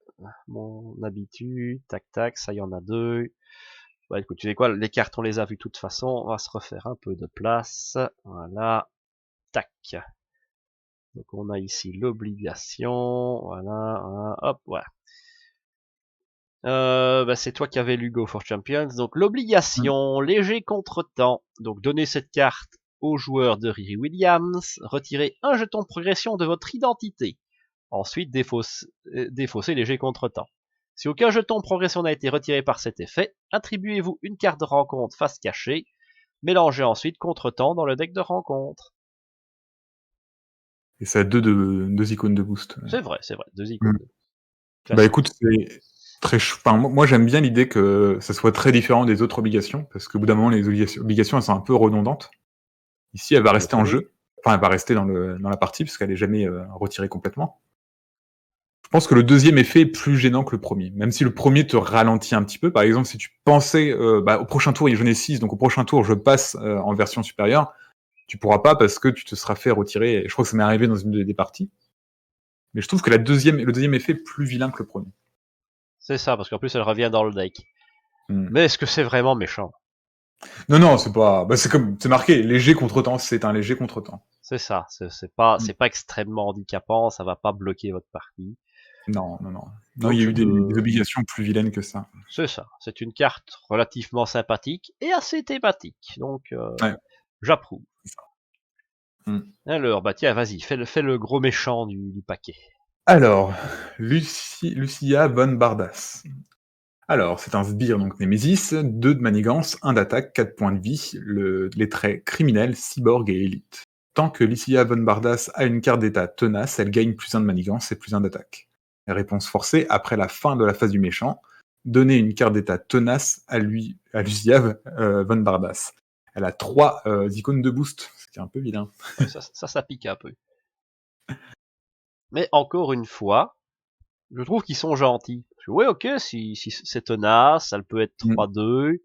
mon habitude, tac tac, ça y en a deux. Bah écoute, tu sais quoi, les cartes on les a vues de toute façon. On va se refaire un peu de place. Voilà, tac. Donc on a ici l'obligation. Voilà, voilà, hop, voilà. Bah c'est toi qui avais l'Hugo for Champions. Donc Mm. l'obligation, léger contretemps. Donc donnez cette carte au joueur de Riri Williams. Retirez un jeton de progression de votre identité. Ensuite, défaussez léger contretemps. Si aucun jeton de progression n'a été retiré par cet effet, attribuez-vous une carte de rencontre face cachée. Mélangez ensuite contretemps dans le deck de rencontre. Et ça a deux icônes de boost. Ouais. C'est vrai, deux Mm. icônes. Bah Classique. écoute, c'est enfin, moi j'aime bien l'idée que ça soit très différent des autres obligations, parce qu'au bout d'un moment, les obligations, elles sont un peu redondantes. Ici, elle va En rester effet, en oui. jeu. Enfin, elle va rester dans la partie, parce qu'elle est jamais retirée complètement. Je pense que le deuxième effet est plus gênant que le premier. Même si le premier te ralentit un petit peu. Par exemple, si tu pensais, au prochain tour, j'en ai 6, donc au prochain tour, je passe en version supérieure, tu pourras pas parce que tu te seras fait retirer. Je crois que ça m'est arrivé dans une des parties. Mais je trouve que le deuxième effet est plus vilain que le premier. C'est ça, parce qu'en plus elle revient dans le deck. Hmm. Mais est-ce que c'est vraiment méchant? Non, non, c'est pas. Bah, c'est marqué léger contretemps. C'est un léger contretemps. C'est ça, Hmm. c'est pas extrêmement handicapant, ça va pas bloquer votre partie. Non, non, non. Non, il Donc y a eu des obligations plus vilaines que ça. c'est ça, c'est une carte relativement sympathique et assez thématique. Donc Ouais, j'approuve. c'est ça. Hmm. Alors, bah tiens, vas-y, fais le gros méchant du paquet. Alors, Lucia von Bardas. Alors, c'est un sbire, donc Némésis, 2 de manigance, 1 d'attaque, 4 points de vie, les traits criminels, cyborg et élite. Tant que Lucia von Bardas a une carte d'état tenace, elle gagne +1 de manigance et +1 d'attaque. Réponse forcée, après la fin de la phase du méchant, donnez une carte d'état tenace à Lucia von Bardas. Elle a 3 icônes de boost, ce qui est un peu vilain. Ouais, ça pique un peu. Mais encore une fois, je trouve qu'ils sont gentils. Parce que, ouais, ok, si c'est tenace, elle peut être Mm. 3-2,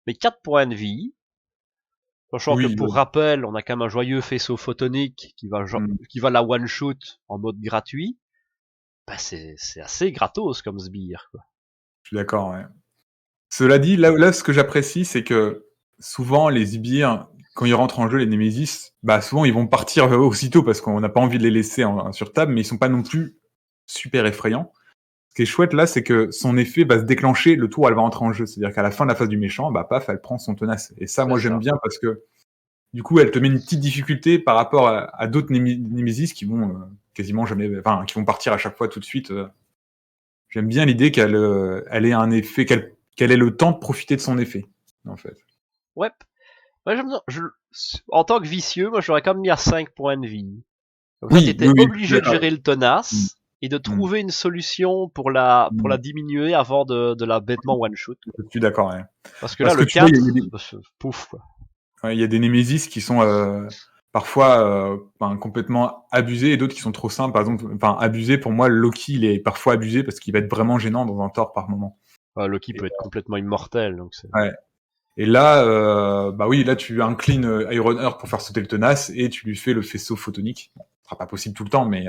mais 4 points de vie. Sachant que Oui, pour oui. rappel, on a quand même un joyeux faisceau photonique qui va la one shoot en mode gratuit. Bah c'est assez gratos comme sbire, quoi. Je suis d'accord, ouais. Cela dit, là, ce que j'apprécie, c'est que souvent les sbires, quand ils rentrent en jeu, les Nemesis, bah souvent ils vont partir aussitôt parce qu'on n'a pas envie de les laisser sur table, mais ils sont pas non plus super effrayants. Ce qui est chouette là, c'est que son effet va se déclencher le tour où elle va entrer en jeu. C'est-à-dire qu'à la fin de la phase du méchant, bah paf, elle prend son tenace. Et ça, C'est moi j'aime ça. bien parce que du coup, elle te met une petite difficulté par rapport à d'autres Nemesis qui vont quasiment jamais, enfin, qui vont partir à chaque fois tout de suite. J'aime bien l'idée qu'elle ait un effet, qu'elle ait le temps de profiter de son effet, en fait. Ouais. Moi, en tant que vicieux, moi j'aurais quand même mis à 5 points de vie. Comme ça, Oui, oui, t'étais oui, je suis obligé de d'accord. gérer le Mm, tenace et de mm, trouver une solution pour mm. la diminuer avant de la bêtement one shoot, quoi. Je suis d'accord. Ouais. Parce que là, Parce que le tu vois, 4, pouf, quoi. ouais, il y a des Nemesis qui sont parfois complètement abusés et d'autres qui sont trop simples. Par exemple, enfin abusés pour moi, Loki il est parfois abusé parce qu'il va être vraiment gênant dans un tort par moment. Loki peut être complètement immortel, donc c'est... Ouais. Et là, bah oui, là tu inclines Iron Heart pour faire sauter le tenace et tu lui fais le faisceau photonique. Bon, ce sera pas possible tout le temps, mais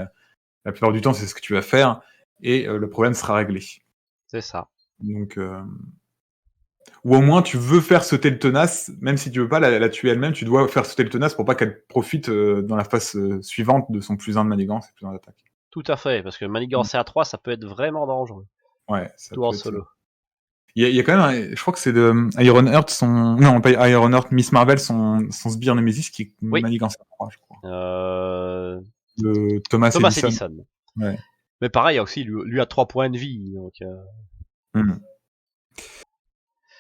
la plupart du temps c'est ce que tu vas faire et le problème sera réglé. C'est ça. Donc, ou au moins tu veux faire sauter le tenace, même si tu veux pas la tuer elle-même, tu dois faire sauter le tenace pour pas qu'elle profite dans la phase suivante de son plus 1 de manigance et plus 1 d'attaque. Tout à fait, parce que Mm. manigancer à 3, ça peut être vraiment dangereux. Ouais, ça Tout en peut être. solo. Il y a quand même, je crois que c'est de Iron Heart, non pas Iron Heart, Miss Marvel, son sbire Nemesis qui est Oui. manigance à 3, je crois. Euh... De Thomas Edison. Edison. Ouais. Mais pareil, aussi, lui a 3 points de vie, donc... Mm.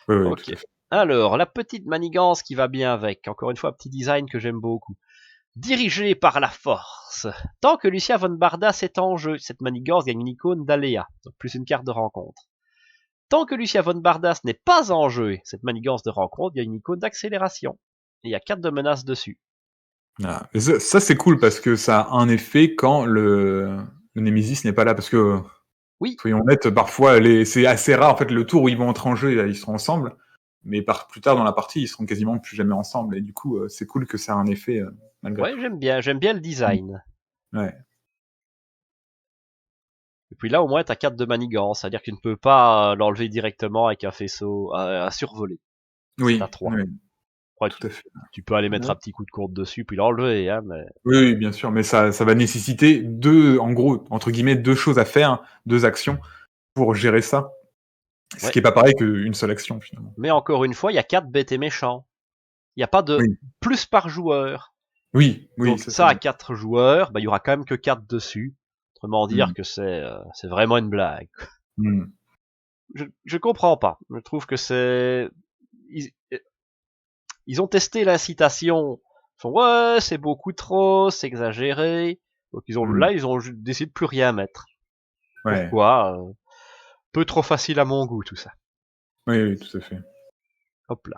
Oui, Ok. tout à fait. Alors, la petite manigance qui va bien avec. Encore une fois, petit design que j'aime beaucoup. Dirigé par la force. Tant que Lucia von Bardas est en jeu, cette manigance gagne une icône d'aléa, donc plus une carte de rencontre. Tant que Lucia von Bardas n'est pas en jeu, cette manigance de rencontre gagne une icône d'accélération. Et il y a 4 de menaces dessus. Ah. Et ça c'est cool parce que ça a un effet quand le Nemesis n'est pas là parce que Oui, soyons honnêtes, parfois c'est assez rare en fait le tour où ils vont entrer en jeu, ils seront ensemble, mais plus tard dans la partie ils seront quasiment plus jamais ensemble et du coup c'est cool que ça a un effet malgré ouais, tout. j'aime bien le design. Ouais. Et puis là, au moins, t'as 4 de manigance, c'est-à-dire que tu ne peux pas l'enlever directement avec un faisceau à survoler. C'est à Oui, 3. oui, Après, tout à fait. tu peux aller mettre Ouais. un petit coup de courte dessus, puis l'enlever, hein, mais... Oui, oui, bien sûr, mais ça va nécessiter deux, en gros, entre guillemets, deux choses à faire, deux actions pour gérer ça. Ce Ouais. qui est pas pareil qu'une seule action finalement. Mais encore une fois, il y a 4 bêtes et méchants. Il n'y a pas de Oui, plus par joueur. oui, oui, Donc ça c'est ça, à vrai. 4 joueurs, bah, il y aura quand même que 4 dessus. Autrement dire Mm. que c'est vraiment une blague. Mm. Je comprends pas. Je trouve que c'est... Ils ont testé l'incitation. Ils font, ouais, c'est beaucoup trop, c'est exagéré. Donc Mm. là, ils ont décidé de plus rien mettre. Ouais, Pourquoi peu trop facile à mon goût, tout ça. oui, oui, tout à fait. Hop là.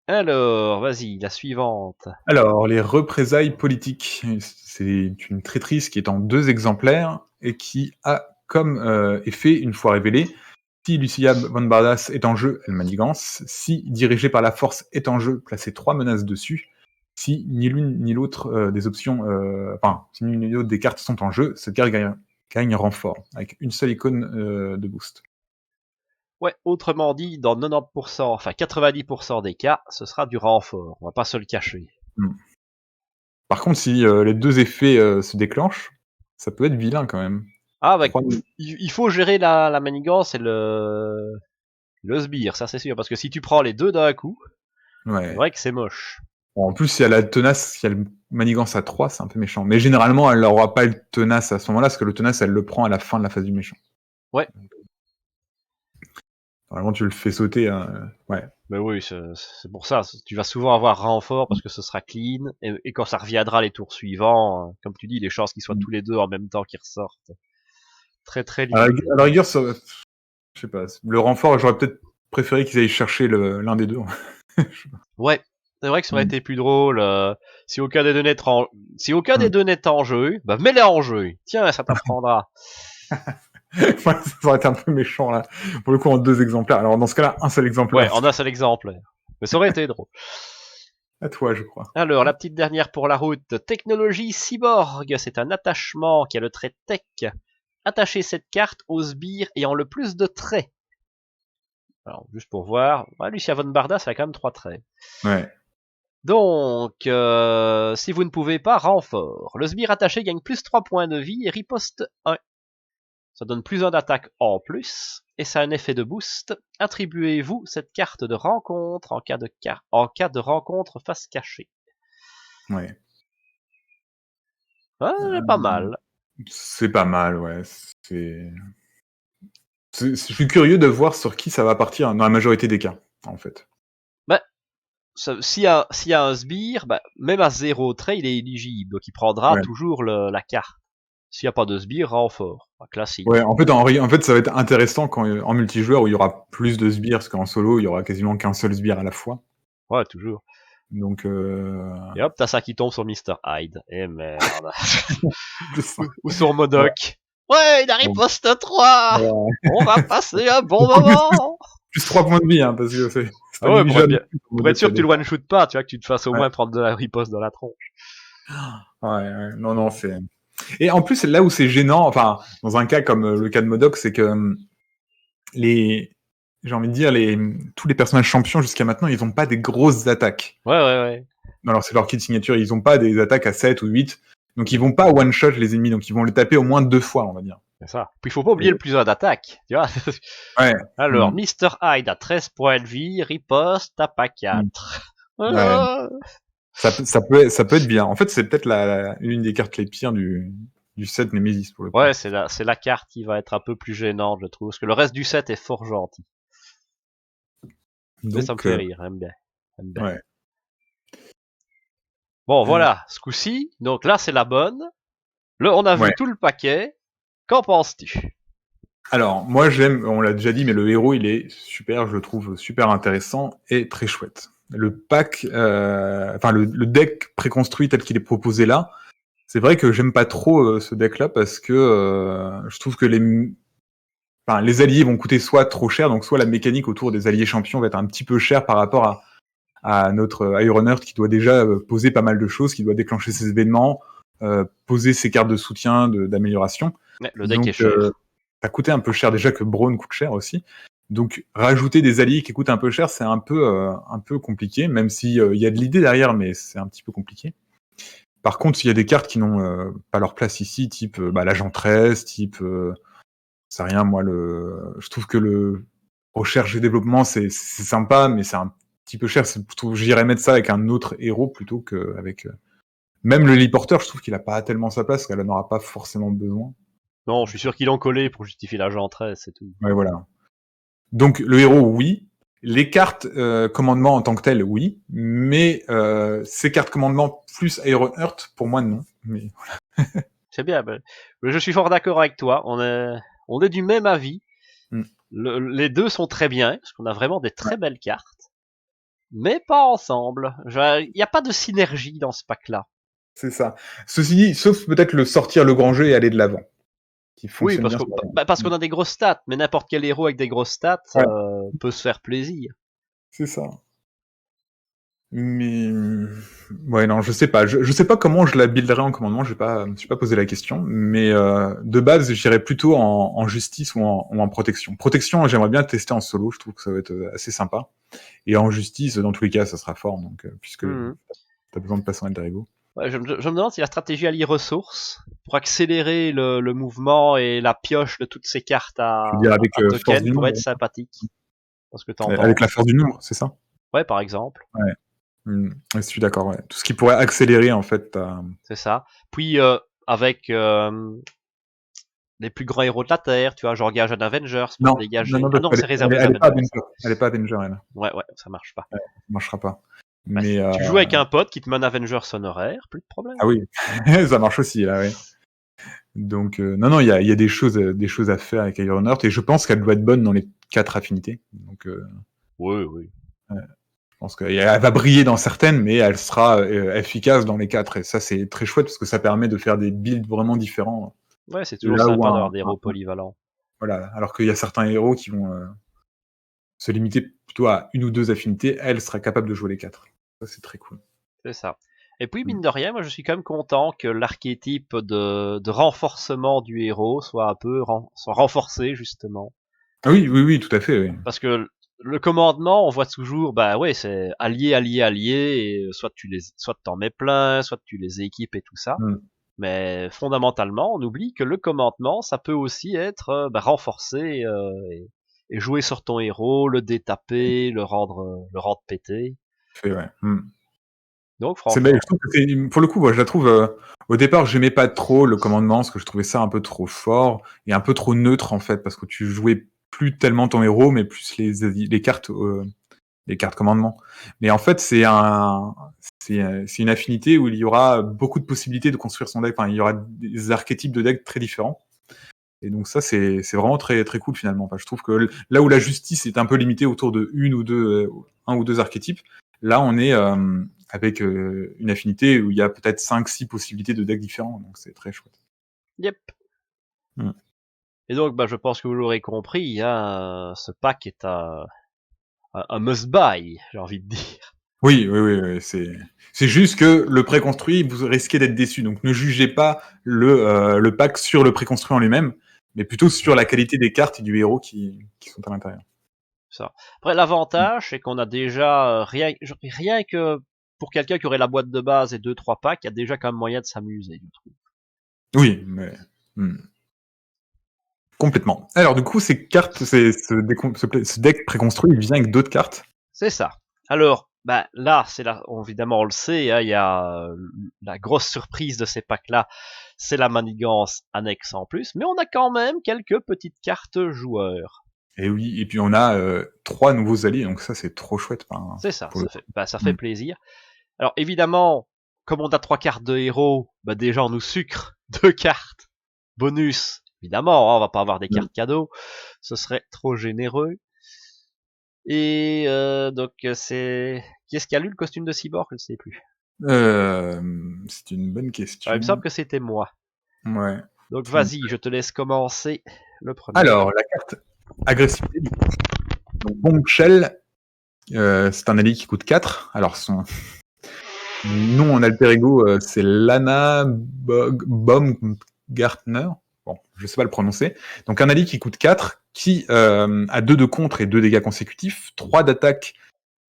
Alors, vas-y, la suivante. Alors, les représailles politiques. C'est une traîtrise qui est en 2 exemplaires et qui a comme effet, une fois révélée, si Lucia von Bardas est en jeu, elle manigance. Si dirigée par la force est en jeu, placez 3 menaces dessus. Si ni l'une ni l'autre des options, si ni l'une ni l'autre des cartes sont en jeu, cette carte gagne renfort, avec une seule icône de boost. Ouais, autrement dit, dans 90%, enfin 90% des cas, ce sera du renfort. On va pas se le cacher. Hmm. Par contre, si les 2 effets se déclenchent, ça peut être vilain quand même. Ah, bah, 3... il faut gérer la manigance et le sbire, ça c'est sûr. Parce que si tu prends les deux d'un coup, c'est Ouais. vrai que c'est moche. Bon, en plus, si elle a tenace, si elle manigance à 3, c'est un peu méchant. Mais généralement, elle n'aura pas le tenace à ce moment-là, parce que le tenace, elle le prend à la fin de la phase du méchant. Ouais. Normalement, tu le fais sauter. Ouais. Mais oui, c'est pour ça. Tu vas souvent avoir renfort parce que ce sera clean. Et quand ça reviendra les tours suivants, comme tu dis, les chances qu'ils soient tous les deux en même temps qui ressortent. Très très limité. À la rigueur, je sais pas. Le renfort, j'aurais peut-être préféré qu'ils aillent chercher l'un des deux. Ouais. C'est vrai que ça aurait été plus drôle. Si aucun des deux n'est en jeu, bah mets-les en jeu. Tiens, ça t'apprendra. Ouais, ça aurait été un peu méchant, là. Pour le coup, en 2 exemplaires. Alors, dans ce cas-là, un seul exemplaire. Ouais, en un seul exemplaire. Mais ça aurait été drôle. À toi, je crois. Alors, la petite dernière pour la route. Technologie cyborg, c'est un attachement qui a le trait tech. Attachez cette carte au sbire ayant le plus de traits. Alors, juste pour voir. Ouais, Lucia von Barda, ça a quand même 3 traits. Ouais. Donc, si vous ne pouvez pas, renfort. Le sbire attaché gagne plus 3 points de vie et riposte 1. Ça donne plus 1 d'attaque en plus, et ça a un effet de boost. Attribuez-vous cette carte de rencontre en cas de rencontre face cachée. Ouais. Ah, pas mal. C'est pas mal, ouais. Je suis curieux de voir sur qui ça va partir dans la majorité des cas, en fait. Bah, s'il y a un sbire, bah, même à 0 trait, il est éligible, donc il prendra Ouais. toujours la carte. S'il n'y a pas de sbire, renfort. Classique. Ouais, en fait, ça va être intéressant en multijoueur où il y aura plus de sbires, parce qu'en solo, il y aura quasiment qu'un seul sbire à la fois. Ouais, toujours. Donc, Et hop, t'as ça qui tombe sur Mr. Hyde. Eh merde. je sens. Ou sur Modoc. Ouais, il a riposte 3. Ouais. On va passer un bon moment. Plus 3 points de vie, hein, parce que c'est Ah ouais, pour être sûr que tu le vois. one-shoot pas, tu vois, que tu te fasses au Ouais. moins prendre de la riposte dans la tronche. Ouais, non, c'est... Et en plus, là où c'est gênant, enfin, dans un cas comme le cas de Modoc, c'est que j'ai envie de dire, tous les personnages champions jusqu'à maintenant, ils ont pas des grosses attaques. Ouais. Alors, c'est leur kit signature, ils ont pas des attaques à 7 ou 8. Donc, ils vont pas one-shot les ennemis, donc ils vont les taper au moins 2 fois, on va dire. C'est ça. Puis il faut pas oublier le plus 1 d'attaque, tu vois. Ouais. Alors, Mr. Hyde a 13 points de vie, riposte, tape à 4. Ouais. Ça peut être bien. En fait, c'est peut-être une des cartes les pires du set Nemesis, pour le coup. Ouais, c'est la carte qui va être un peu plus gênante, je trouve, parce que le reste du set est fort gentil. Donc, Mais ça me fait rire, j'aime bien. Ouais. Bon, voilà, ce coup-ci, donc là, c'est la bonne. On a vu tout le paquet. Qu'en penses-tu? Alors, moi, on l'a déjà dit, mais le héros, il est super, je le trouve super intéressant et très chouette. Le pack, le deck préconstruit tel qu'il est proposé là, c'est vrai que j'aime pas trop ce deck-là parce que je trouve que les alliés vont coûter soit trop cher, donc soit la mécanique autour des alliés champions va être un petit peu chère par rapport à notre Ironheart qui doit déjà poser pas mal de choses, qui doit déclencher ses événements, poser ses cartes de soutien, d'amélioration. Ouais, le deck est cher. Ça coûtait un peu cher déjà que Braun coûte cher aussi. Donc rajouter des alliés qui coûtent un peu cher, c'est un peu compliqué, même si il y a de l'idée derrière, mais c'est un petit peu compliqué. Par contre, il y a des cartes qui n'ont pas leur place ici, type l'agent 13, type c'est rien, moi je trouve que le recherche et développement c'est sympa, mais c'est un petit peu cher. J'irais mettre ça avec un autre héros plutôt qu'avec même le Liporteur, je trouve qu'il a pas tellement sa place, qu'elle n'en aura pas forcément besoin. Non, je suis sûr qu'ils l'ont collé pour justifier l'agent 13, c'est tout. Ouais, voilà. Donc le héros, oui. Les cartes commandement en tant que telles, oui. Mais ces cartes commandement plus Ironheart, pour moi, non. Mais voilà. C'est bien. Je suis fort d'accord avec toi. On est du même avis. Les deux sont très bien, parce qu'on a vraiment des très belles cartes. Mais pas ensemble. Il n'y a pas de synergie dans ce pack-là. C'est ça. Ceci dit, sauf peut-être le sortir le grand jeu et aller de l'avant. Oui, parce qu'on a des grosses stats, mais n'importe quel héros avec des grosses stats peut se faire plaisir. C'est ça. Mais ouais, non, je sais pas. Je sais pas comment je la builderai en commandement. Je me suis pas posé la question. Mais de base, j'irais plutôt en justice ou en protection. Protection, j'aimerais bien tester en solo. Je trouve que ça va être assez sympa. Et en justice, dans tous les cas, ça sera fort. Donc, puisque t'as besoin de passer en alter ego. Ouais, je me demande si la stratégie alliée ressources pour accélérer le mouvement et la pioche de toutes ces cartes à token pourrait être sympathique. Parce que avec la force du nombre, c'est ça? Ouais, par exemple. Ouais. Je suis d'accord, ouais. Tout ce qui pourrait accélérer, en fait. C'est ça. Puis, avec les plus grands héros de la Terre, tu vois, genre Gage Avengers pour dégager. Non, c'est réservé aux Avengers. Elle est pas Avenger, elle. Ouais, ça marche pas. Ouais, ça marchera pas. Bah, mais tu joues avec un pote qui te met un Avengers honoraire, plus de problème. Ah oui, ça marche aussi, là, ouais. Donc, non, il y a des choses à faire avec Ironheart, et je pense qu'elle doit être bonne dans les 4 affinités. Donc, oui. Ouais. Je pense qu'elle va briller dans certaines, mais elle sera efficace dans les 4. Et ça, c'est très chouette parce que ça permet de faire des builds vraiment différents. Ouais, c'est toujours sympa d'avoir des héros polyvalents. Voilà, alors qu'il y a certains héros qui vont se limiter plutôt à 1 ou 2 affinités. Elle sera capable de jouer les 4. Ça, c'est très cool. C'est ça. Et puis, Mm. mine de rien, moi, je suis quand même content que l'archétype de renforcement du héros soit un peu soit renforcé, justement. Ah oui, oui, oui, tout à fait, oui. Parce que le commandement, on voit toujours, bah ouais, c'est allié, allié, allié, et soit t'en mets plein, soit tu les équipes et tout ça. Mm. Mais fondamentalement, on oublie que le commandement, ça peut aussi être renforcé et jouer sur ton héros, le détaper, le rendre pété. Fait, ouais. Mm. Donc Je franchement, trouve que pour le coup, moi, je la trouve. Au départ, j'aimais pas trop le commandement parce que je trouvais ça un peu trop fort et un peu trop neutre en fait, parce que tu jouais plus tellement ton héros, mais plus les cartes commandement. Mais en fait, c'est une affinité où il y aura beaucoup de possibilités de construire son deck. Enfin, il y aura des archétypes de deck très différents. Et donc ça, c'est vraiment très très cool finalement. Enfin, je trouve que là où la justice est un peu limitée autour de un ou deux archétypes, là on est avec une affinité où il y a peut-être 5-6 possibilités de decks différents. Donc c'est très chouette. yep. Mm. Et donc, bah, je pense que vous l'aurez compris, il y a ce pack est un must-buy, j'ai envie de dire. Oui, oui, oui, oui, c'est juste que le préconstruit, vous risquez d'être déçu. Donc ne jugez pas le pack sur le préconstruit en lui-même, mais plutôt sur la qualité des cartes et du héros qui sont à l'intérieur. Ça. Après, l'avantage, c'est qu'on a déjà rien que pour quelqu'un qui aurait la boîte de base et 2-3 packs, il y a déjà quand même moyen de s'amuser, je trouve. Oui, mais complètement. Alors du coup, ces cartes, ce deck préconstruit, il vient avec d'autres cartes. C'est ça. Alors, bah là, évidemment, on le sait, hein, il y a la grosse surprise de ces packs-là, c'est la manigance annexe en plus, mais on a quand même quelques petites cartes joueurs. Et oui, et puis on a 3 nouveaux alliés, donc ça c'est trop chouette. C'est ça, Pour le ça coup. fait plaisir. Alors évidemment, comme on a 3 cartes de héros, bah déjà on nous sucre 2 cartes bonus. Évidemment, hein, on va pas avoir des Mm. cartes cadeaux, ce serait trop généreux. Et donc c'est qui est-ce qui a lu le costume de cyborg? Je ne sais plus. C'est une bonne Alors, il me semble question. que c'était moi. Ouais. Donc vas-y, je te laisse commencer le premier. Alors, la carte agressivité, du coup. Donc, Bombshell, c'est un allié qui coûte 4. Alors, son nom en alter ego, c'est Lana Baumgartner. Bon, je sais pas le prononcer. Donc, un allié qui coûte 4, qui a 2 de contre et 2 dégâts consécutifs, 3 d'attaque,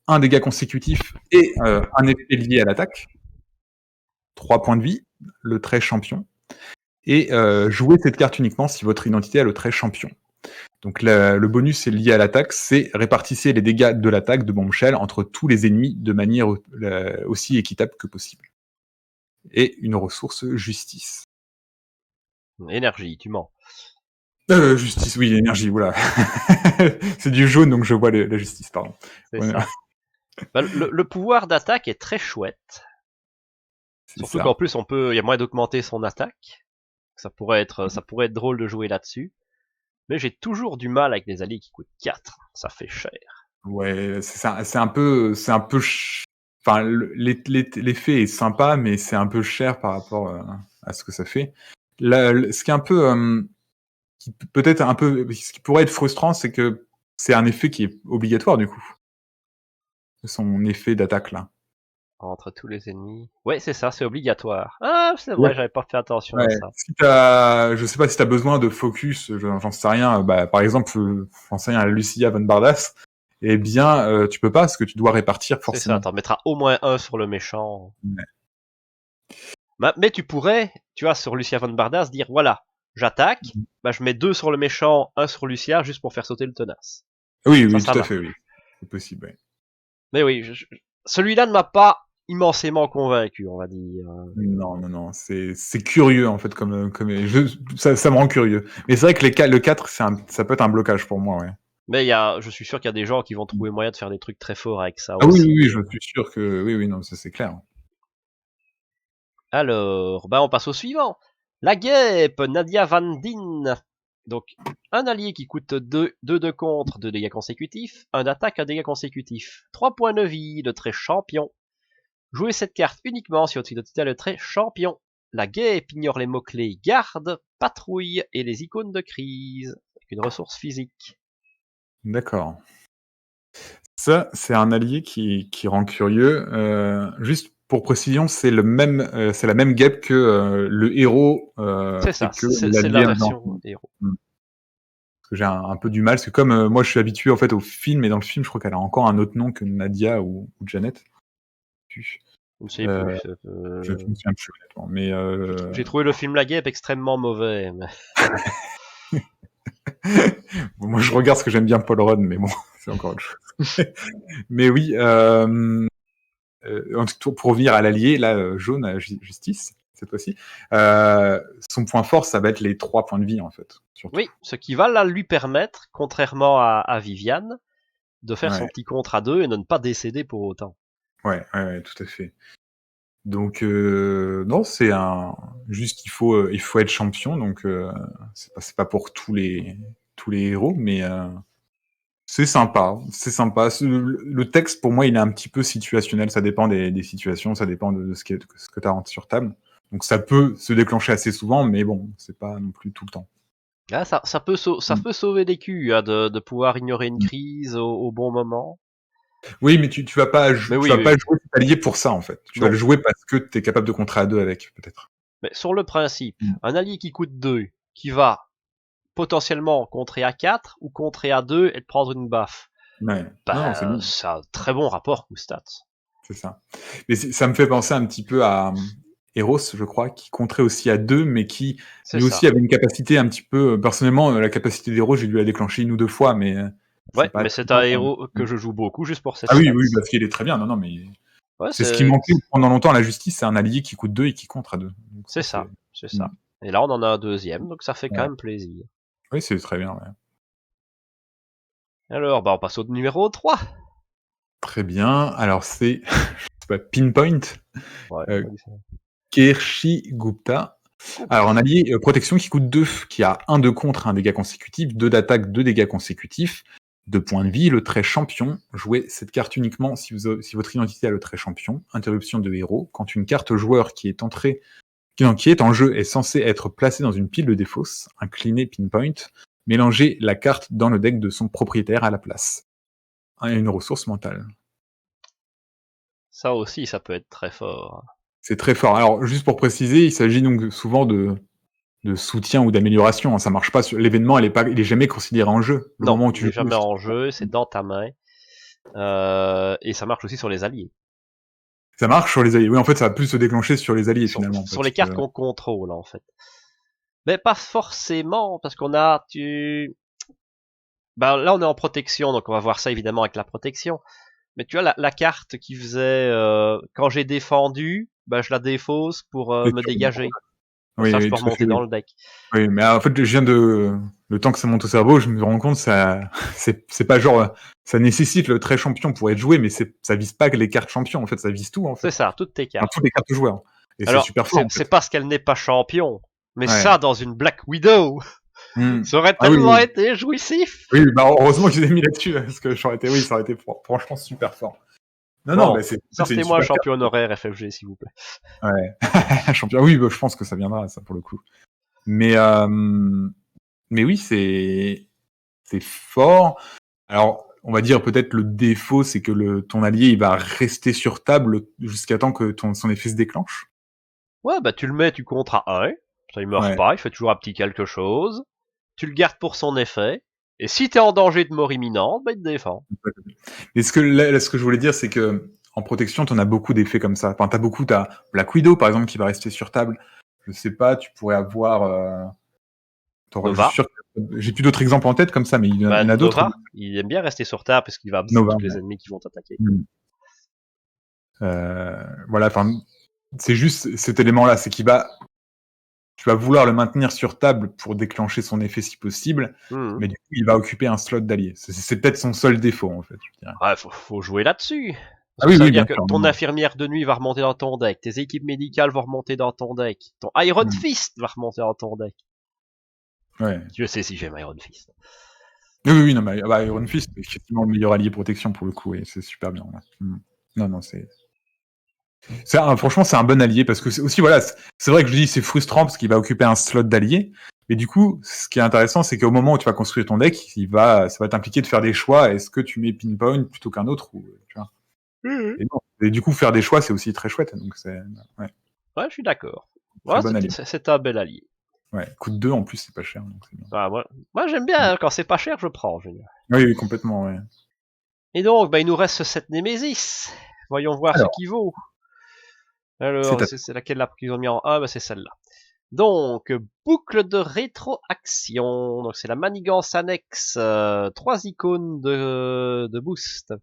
1 dégât consécutif et un effet lié à l'attaque. 3 points de vie, le trait champion. Et jouez cette carte uniquement si votre identité a le trait champion. Donc le bonus est lié à l'attaque, c'est répartissez les dégâts de l'attaque de Bombshell entre tous les ennemis de manière aussi équitable que possible. Et une ressource justice. Énergie, tu mens. Justice, oui, énergie, voilà. C'est du jaune, donc je vois la justice, pardon. C'est Ouais, ça. Bah, le pouvoir d'attaque est très chouette. c'est Surtout qu'en ça. plus il y a moyen d'augmenter son attaque. Ça pourrait être drôle de jouer là-dessus. Mais j'ai toujours du mal avec des alliés qui coûtent 4. Ça fait cher. Ouais, c'est un peu, enfin, l'effet est sympa, mais c'est un peu cher par rapport à ce que ça fait. Là, ce qui est un peu, peut-être un peu, ce qui pourrait être frustrant, c'est que c'est un effet qui est obligatoire du coup, son effet d'attaque là. Entre tous les ennemis. Ouais, c'est ça, c'est obligatoire. Ah, c'est Ouais. vrai, j'avais pas fait attention à Ouais. ça. Je sais pas si t'as besoin de focus, j'en sais rien. Bah, par exemple, j'en sais rien à Lucia von Bardas. Eh bien, tu peux pas parce que tu dois répartir C'est ça, forcément. t'en mettras au moins un sur le méchant. Ouais. Mais tu pourrais, tu vois, sur Lucia von Bardas, dire voilà, j'attaque, bah je mets 2 sur le méchant, un sur Lucia, juste pour faire sauter le tenace. Oui, Ça, oui, ça tout à fait, oui. marche. C'est possible. Ouais. Mais oui, celui-là ne m'a pas immensément convaincu, on va dire. Non, non, non, c'est curieux en fait ça me rend curieux. Mais c'est vrai que le 4, ça peut être un blocage pour moi, ouais. Mais je suis sûr qu'il y a des gens qui vont trouver moyen de faire des trucs très forts avec ça Ah oui, aussi. oui, oui, je suis sûr que oui, oui, non, ça c'est clair. Alors, bah on passe au suivant. La guêpe, Nadia Van Din. Donc, un allié qui coûte 2 de contre, 2 dégâts consécutifs, 1 d'attaque, 1 dégât consécutif. 3 points de vie, le trait champion. Jouez cette carte uniquement si votre identité a le trait champion. La guêpe ignore les mots-clés garde, patrouille et les icônes de crise, avec une ressource physique. D'accord. Ça, c'est un allié qui rend curieux. Juste pour précision, c'est la même guêpe que le héros C'est et ça, que c'est la l'allié version héros. Parce que j'ai un peu du mal, parce que comme moi je suis habitué en fait au film, et dans le film je crois qu'elle a encore un autre nom que Nadia ou Janet. Je ne sais Euh, plus. je me souviens plus honnêtement, mais J'ai trouvé le film La Guêpe extrêmement mauvais. Mais... bon, moi je regarde ce que j'aime bien Paul Rudd, mais bon, c'est encore autre chose. Mais oui, en tout cas, pour revenir à l'allié, là, jaune à Justice, cette fois-ci, son point fort, ça va être les 3 points de vie, en fait. Surtout. Oui, ce qui va là lui permettre, contrairement à Viviane, de faire son Ouais. petit contre à 2 et de ne pas décéder pour autant. Ouais, tout à fait. Donc, non, c'est juste il faut être champion, donc c'est pas pour tous les héros, mais c'est sympa. Le texte, pour moi, il est un petit peu situationnel. Ça dépend des situations, ça dépend de ce que tu as sur table. Donc ça peut se déclencher assez souvent, mais bon, c'est pas non plus tout le temps. Ah, ça peut sauver des culs hein, de pouvoir ignorer une crise au bon moment. Oui, mais tu vas pas, Mais tu vas pas jouer cet allié pour ça, en fait. Tu vas Non. le jouer parce que tu es capable de contrer à 2 avec, peut-être. Mais sur le principe, un allié qui coûte 2, qui va potentiellement contrer à 4 ou contrer à 2 et de prendre une baffe. Ouais. Non, c'est bien. C'est un très bon rapport coût-stats. C'est ça. Mais ça me fait penser un petit peu à Eros, je crois, qui compterait aussi à 2, mais qui C'est lui ça. aussi avait une capacité un petit peu. Personnellement, la capacité d'Eros, j'ai dû la déclencher 1 ou 2 fois, mais Ouais, mais c'est un héros que je joue beaucoup juste pour cette Ah oui, stats. oui, parce qu'il est très bien. Non, mais Ouais, c'est ce qui manquait pendant longtemps à la justice, c'est un allié qui coûte 2 et qui contre à 2. Donc c'est ça. Et là, on en a un deuxième, donc ça fait quand même plaisir. Oui, c'est très bien. Ouais. Alors, on passe au numéro 3. Très bien. Alors, c'est pas Pinpoint. Ouais, Kershi Gupta. Alors, un allié protection qui coûte 2, qui a 1 de contre, 1 dégât consécutif, 2 d'attaque, 2 dégâts consécutifs, 2 points de vie, le trait champion. Jouez cette carte uniquement si votre identité a le trait champion. Interruption de héros. Quand une carte joueur qui est en jeu est censée être placée dans une pile de défausse, inclinez Pinpoint, mélangez la carte dans le deck de son propriétaire à la place. Une ressource mentale. Ça aussi, ça peut être très fort. C'est très fort. Alors, juste pour préciser, il s'agit donc souvent de soutien ou d'amélioration. Ça marche pas sur l'événement, il est jamais considéré en jeu. Non, moment où tu il est jamais en jeu, c'est dans ta main. Et ça marche aussi sur les alliés. Ça marche sur les alliés. Oui, en fait, ça va plus se déclencher sur les alliés finalement. Sur les cartes qu'on contrôle, en fait. Mais pas forcément, parce qu'on a là, on est en protection, donc on va voir ça évidemment avec la protection. Mais tu vois, la carte qui faisait quand j'ai défendu, je la défausse pour me dégager. Oui, ça, je peux remonter dans le deck. Oui, mais en fait, le temps que ça monte au cerveau, je me rends compte, c'est pas genre, ça nécessite le trait champion pour être joué, mais ça vise pas que les cartes champions, en fait, ça vise tout, en fait. C'est ça, toutes tes cartes. Enfin, toutes les cartes joueurs. Et c'est super fort. C'est parce qu'elle n'est pas champion. Mais ça, dans une Black Widow, ça aurait tellement été jouissif. Oui, heureusement qu'ils aient mis là-dessus, parce que ça aurait été franchement super fort. Non, sortez-moi un champion honoraire FFG, s'il vous plaît. Ouais, champion. Oui, je pense que ça viendra, ça, pour le coup. Mais oui, c'est fort. Alors, on va dire peut-être le défaut, c'est que ton allié, il va rester sur table jusqu'à temps que son effet se déclenche. Ouais, tu le mets, tu comptes à 1, ça il meurt pas, il fait toujours un petit quelque chose. Tu le gardes pour son effet, et si t'es en danger de mort imminente, il te défend. Et ce que je voulais dire, c'est que en protection, t'en as beaucoup d'effets comme ça. Enfin, t'as Black Widow, par exemple, qui va rester sur table. Je sais pas, tu pourrais avoir... Nova. J'ai plus d'autres exemples en tête comme ça, mais il y en a d'autres. Nova, il aime bien rester sur table parce qu'il va absorber tous les ennemis qui vont t'attaquer. Voilà, enfin, c'est juste cet élément-là, c'est tu vas vouloir le maintenir sur table pour déclencher son effet si possible, mais du coup, il va occuper un slot d'allié. C'est peut-être son seul défaut, en fait, je dirais. Ouais, faut jouer là-dessus. Ça veut dire que ton infirmière de nuit va remonter dans ton deck, tes équipes médicales vont remonter dans ton deck, ton Iron Fist va remonter dans ton deck. Ouais. Je sais si j'aime Iron Fist. Oui, non, mais Iron Fist, c'est effectivement le meilleur allié protection pour le coup, et c'est super bien. Ouais. Non, franchement, c'est un bon allié parce que c'est aussi, voilà, c'est vrai que je dis c'est frustrant parce qu'il va occuper un slot d'allié, mais du coup, ce qui est intéressant, c'est qu'au moment où tu vas construire ton deck, ça va t'impliquer de faire des choix. Est-ce que tu mets Pinpoint plutôt qu'un autre, ou tu vois. Et du coup, faire des choix, c'est aussi très chouette. Donc c'est Ouais, je suis d'accord. très Ouais, bon allié. c'est un bel allié. Ouais, coûte 2 en plus, c'est pas cher, donc c'est bien. Ah, moi j'aime bien, hein, quand c'est pas cher, je prends. Je veux dire. Oui, oui, complètement, ouais. Et donc, il nous reste cette Némésis. Voyons voir ce Alors, qui vaut. c'est Alors, à c'est laquelle là qu'ils ont mis en 1? C'est celle-là. Donc, boucle de rétroaction. Donc, c'est la manigance annexe. 3 icônes de boost.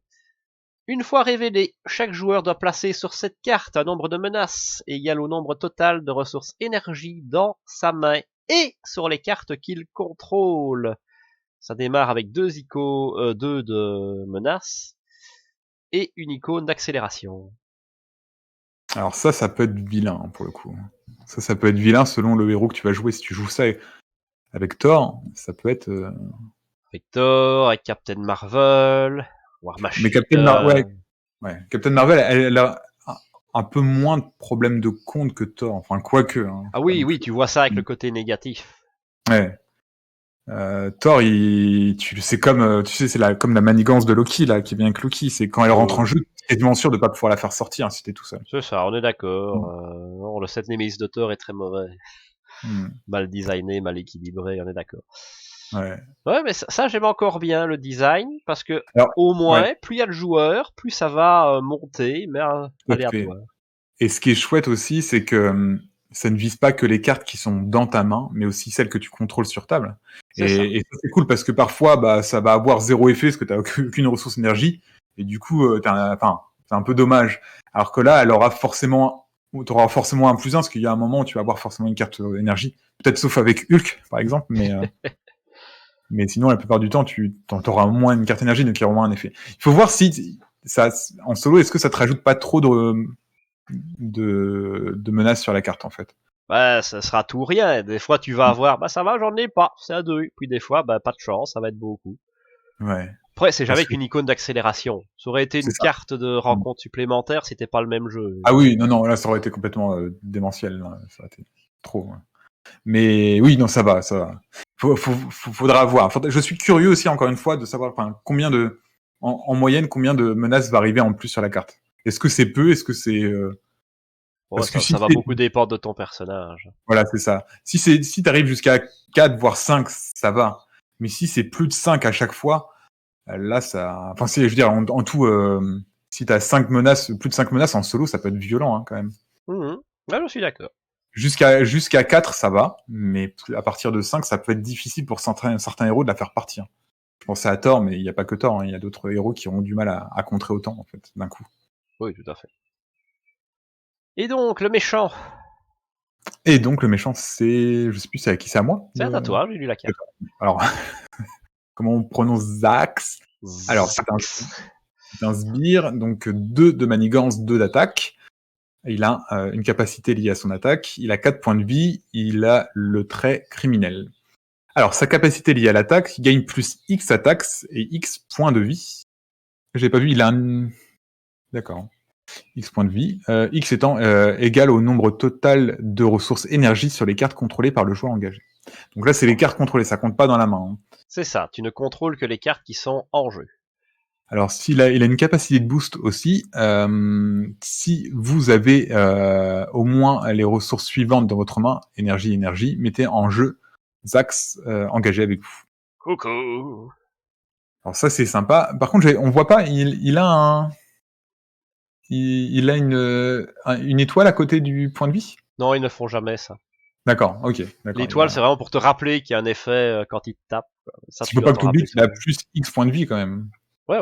Une fois révélée, chaque joueur doit placer sur cette carte un nombre de menaces égal au nombre total de ressources énergie dans sa main et sur les cartes qu'il contrôle. Ça démarre avec 2 icônes, 2 de menaces et une icône d'accélération. Alors ça peut être vilain, hein, pour le coup. Ça peut être vilain selon le héros que tu vas jouer. Si tu joues ça avec Thor, ça peut être... Avec Thor, avec Captain Marvel, War Mais Machine. Captain Marvel, ouais. Captain Marvel, elle a un peu moins de problèmes de compte que Thor. Enfin, quoique. Hein, Ah oui, oui, tu vois ça avec le côté négatif. Ouais. Thor, c'est comme, tu sais, comme la manigance de Loki là, qui vient avec Loki. C'est quand elle rentre en jeu, t'es quasiment sûr de pas pouvoir la faire sortir, hein, si t'es tout seul. C'est ça, on est d'accord. Mm. Non, le set Nemesis de Thor est très mauvais. Mal designé, mal équilibré, on est d'accord. Ouais. Ouais, mais ça j'aime encore bien le design, parce que Alors, au ouais, moins, plus il y a de joueurs, plus ça va monter, mais tout à fait. aléatoire. Et ce qui est chouette aussi, c'est que ça ne vise pas que les cartes qui sont dans ta main, mais aussi celles que tu contrôles sur table. C'est ça. Et ça, c'est cool parce que parfois, bah, ça va avoir 0 effet parce que tu n'as aucune ressource énergie. Et du coup, c'est un peu dommage. Alors que là, tu auras forcément un plus un parce qu'il y a un moment où tu vas avoir forcément une carte énergie. Peut-être sauf avec Hulk, par exemple, mais sinon, la plupart du temps, tu auras au moins une carte énergie, donc il y aura au moins un effet. Il faut voir si ça, en solo, est-ce que ça te rajoute pas trop de menaces sur la carte en fait. Ouais, ça sera tout ou rien. Des fois, tu vas avoir, ça va, j'en ai pas, c'est à 2. Puis des fois, pas de chance, ça va être beaucoup. Ouais. Après, c'est jamais Parce avec que une icône d'accélération. Ça aurait été c'est une ça. carte de rencontre supplémentaire, c'était pas le même jeu. Ah oui, non, là ça aurait été complètement démentiel, là. Ça aurait été trop. Ouais. Mais oui, non, ça va. Faudra voir. Je suis curieux aussi, encore une fois, de savoir combien en moyenne, combien de menaces va arriver en plus sur la carte. Est-ce que c'est peu? Est-ce que c'est Bon, parce que ça si va c'est beaucoup dépendre de ton personnage. voilà, c'est ça. Si t'arrives jusqu'à 4 voire 5, ça va. Mais si c'est plus de 5 à chaque fois, là, ça. Enfin, je veux dire, en tout, si t'as 5 menaces, plus de 5 menaces en solo, ça peut être violent, hein, quand même. Ouais, je suis d'accord. Jusqu'à 4, ça va, mais à partir de 5, ça peut être difficile pour certains héros de la faire partir. Je pensais à Thor, mais il n'y a pas que Thor, hein, il y a d'autres héros qui auront du mal à contrer autant, en fait, d'un coup. Oui, tout à fait. Et donc, le méchant. Et donc, le méchant, je sais plus, c'est à qui, c'est à moi C'est à toi, j'ai lu la carte. Alors, comment on prononce Zax? Alors, Zax. c'est un sbire, donc 2 de manigance, 2 d'attaque. Il a une capacité liée à son attaque. Il a 4 points de vie. Il a le trait criminel. Alors, sa capacité liée à l'attaque, il gagne plus X attaques et X points de vie. J'ai pas vu, il a un... D'accord. X points de vie. X étant égal au nombre total de ressources énergie sur les cartes contrôlées par le joueur engagé. Donc là, c'est les cartes contrôlées, ça compte pas dans la main. Hein. C'est ça, tu ne contrôles que les cartes qui sont en jeu. Alors, il a une capacité de boost aussi. Si vous avez au moins les ressources suivantes dans votre main, énergie, mettez en jeu Zax engagé avec vous. Coucou. Alors ça, c'est sympa. Par contre, on voit pas, il a une étoile à côté du point de vie. Non, ils ne font jamais ça. D'accord, ok. L'étoile, c'est vraiment pour te rappeler qu'il y a un effet quand il te tape. Ça, Il tu faut dois pas que t'en tu oublies rappeler qu'il a souvent. plus X points de vie quand même. Ouais.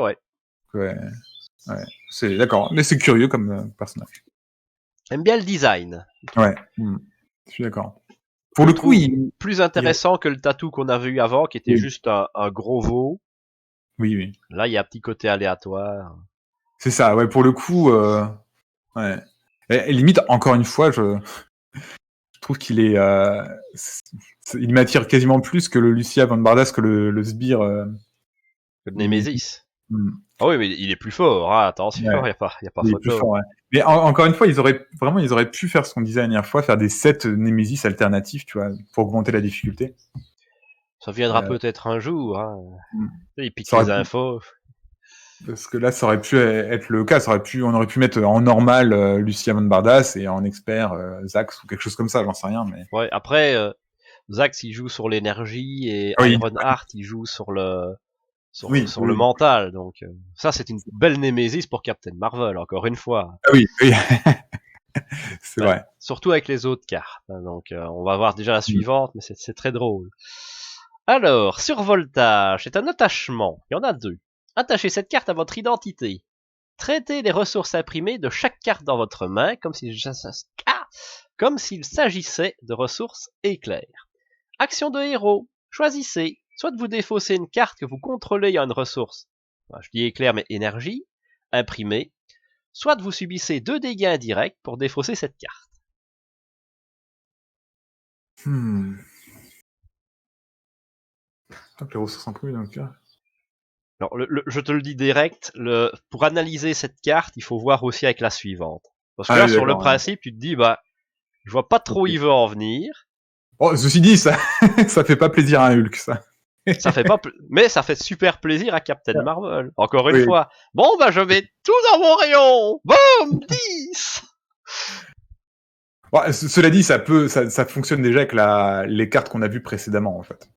Ouais. C'est d'accord, mais c'est curieux comme personnage. J'aime bien le design. Ouais. Je suis d'accord. Je Pour le le coup, trouve plus intéressant que le tatou qu'on a vu avant, qui était oui. juste un gros veau. Oui. Là, il y a un petit côté aléatoire. C'est ça, ouais, pour le coup, ouais. Et limite, encore une fois, je trouve qu'il est, il m'attire quasiment plus que le Lucia Van Bardas, que le sbire. Que le Nemesis. Nemesis. Ah oui, mais il est plus fort, hein, attention, Ouais. il n'y a pas Il est plus photo. fort, ouais. Mais encore une fois, ils auraient pu faire ce qu'on disait la dernière fois, faire des sets Nemesis alternatifs, tu vois, pour augmenter la difficulté. Ça viendra peut-être un jour. Hein. Mm. Il pique Ça aurait les pu. infos. Parce que là, ça aurait pu être le cas. On aurait pu mettre en normal Lucia von Bardas et en expert Zax ou quelque chose comme ça, j'en sais rien. Mais Ouais, après, Zax, il joue sur l'énergie et oui, Ironheart, il joue sur le oui, sur le oui. mental. Donc ça, c'est une belle némésis pour Captain Marvel, encore une fois. Ah oui, oui. C'est Ouais, vrai. surtout avec les autres cartes. Donc on va voir déjà la Mm. suivante, mais c'est très drôle. Alors, survoltage, c'est un attachement. Il y en a deux. Attachez cette carte à votre identité. Traitez les ressources imprimées de chaque carte dans votre main comme s'il s'agissait de ressources éclairs. Action de héros. Choisissez soit de vous défausser une carte que vous contrôlez à une ressource, je dis éclair mais énergie, imprimée, soit de vous subissez 2 dégâts indirects pour défausser cette carte. Donc les ressources imprimées dans le cas. Alors, je te le dis direct, pour analyser cette carte, il faut voir aussi avec la suivante. Parce que Ah là, oui, sur le d'accord. Ouais. principe, tu te dis, bah, je vois pas trop où Ok. il veut en venir. Oh, ceci dit, ça, ça fait pas plaisir à un Hulk, ça. Ça fait pas, mais ça fait super plaisir à Captain Marvel. Encore une Oui. fois. Bon, bah, je mets tout dans mon rayon. Boum, 10. Bon, cela dit, ça fonctionne déjà avec les cartes qu'on a vues précédemment, en fait.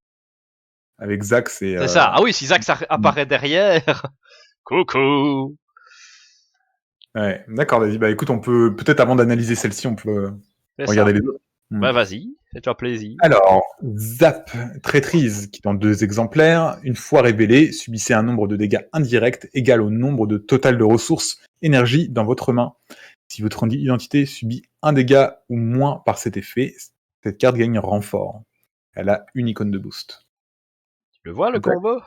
Avec Zax et. C'est ça. Ah oui, si Zack apparaît derrière. Coucou. Ouais, d'accord, vas-y. Bah écoute, on peut peut-être avant d'analyser celle-ci, on peut C'est regarder ça. les autres. Bah, vas-y. Fais-toi plaisir. Alors, Zap, traîtrise, qui est en 2 exemplaires, une fois révélé, subissez un nombre de dégâts indirects égal au nombre de total de ressources énergie dans votre main. Si votre identité subit un dégât ou moins par cet effet, cette carte gagne renfort. Elle a une icône de boost. Tu le vois, le Donc, ouais, combo?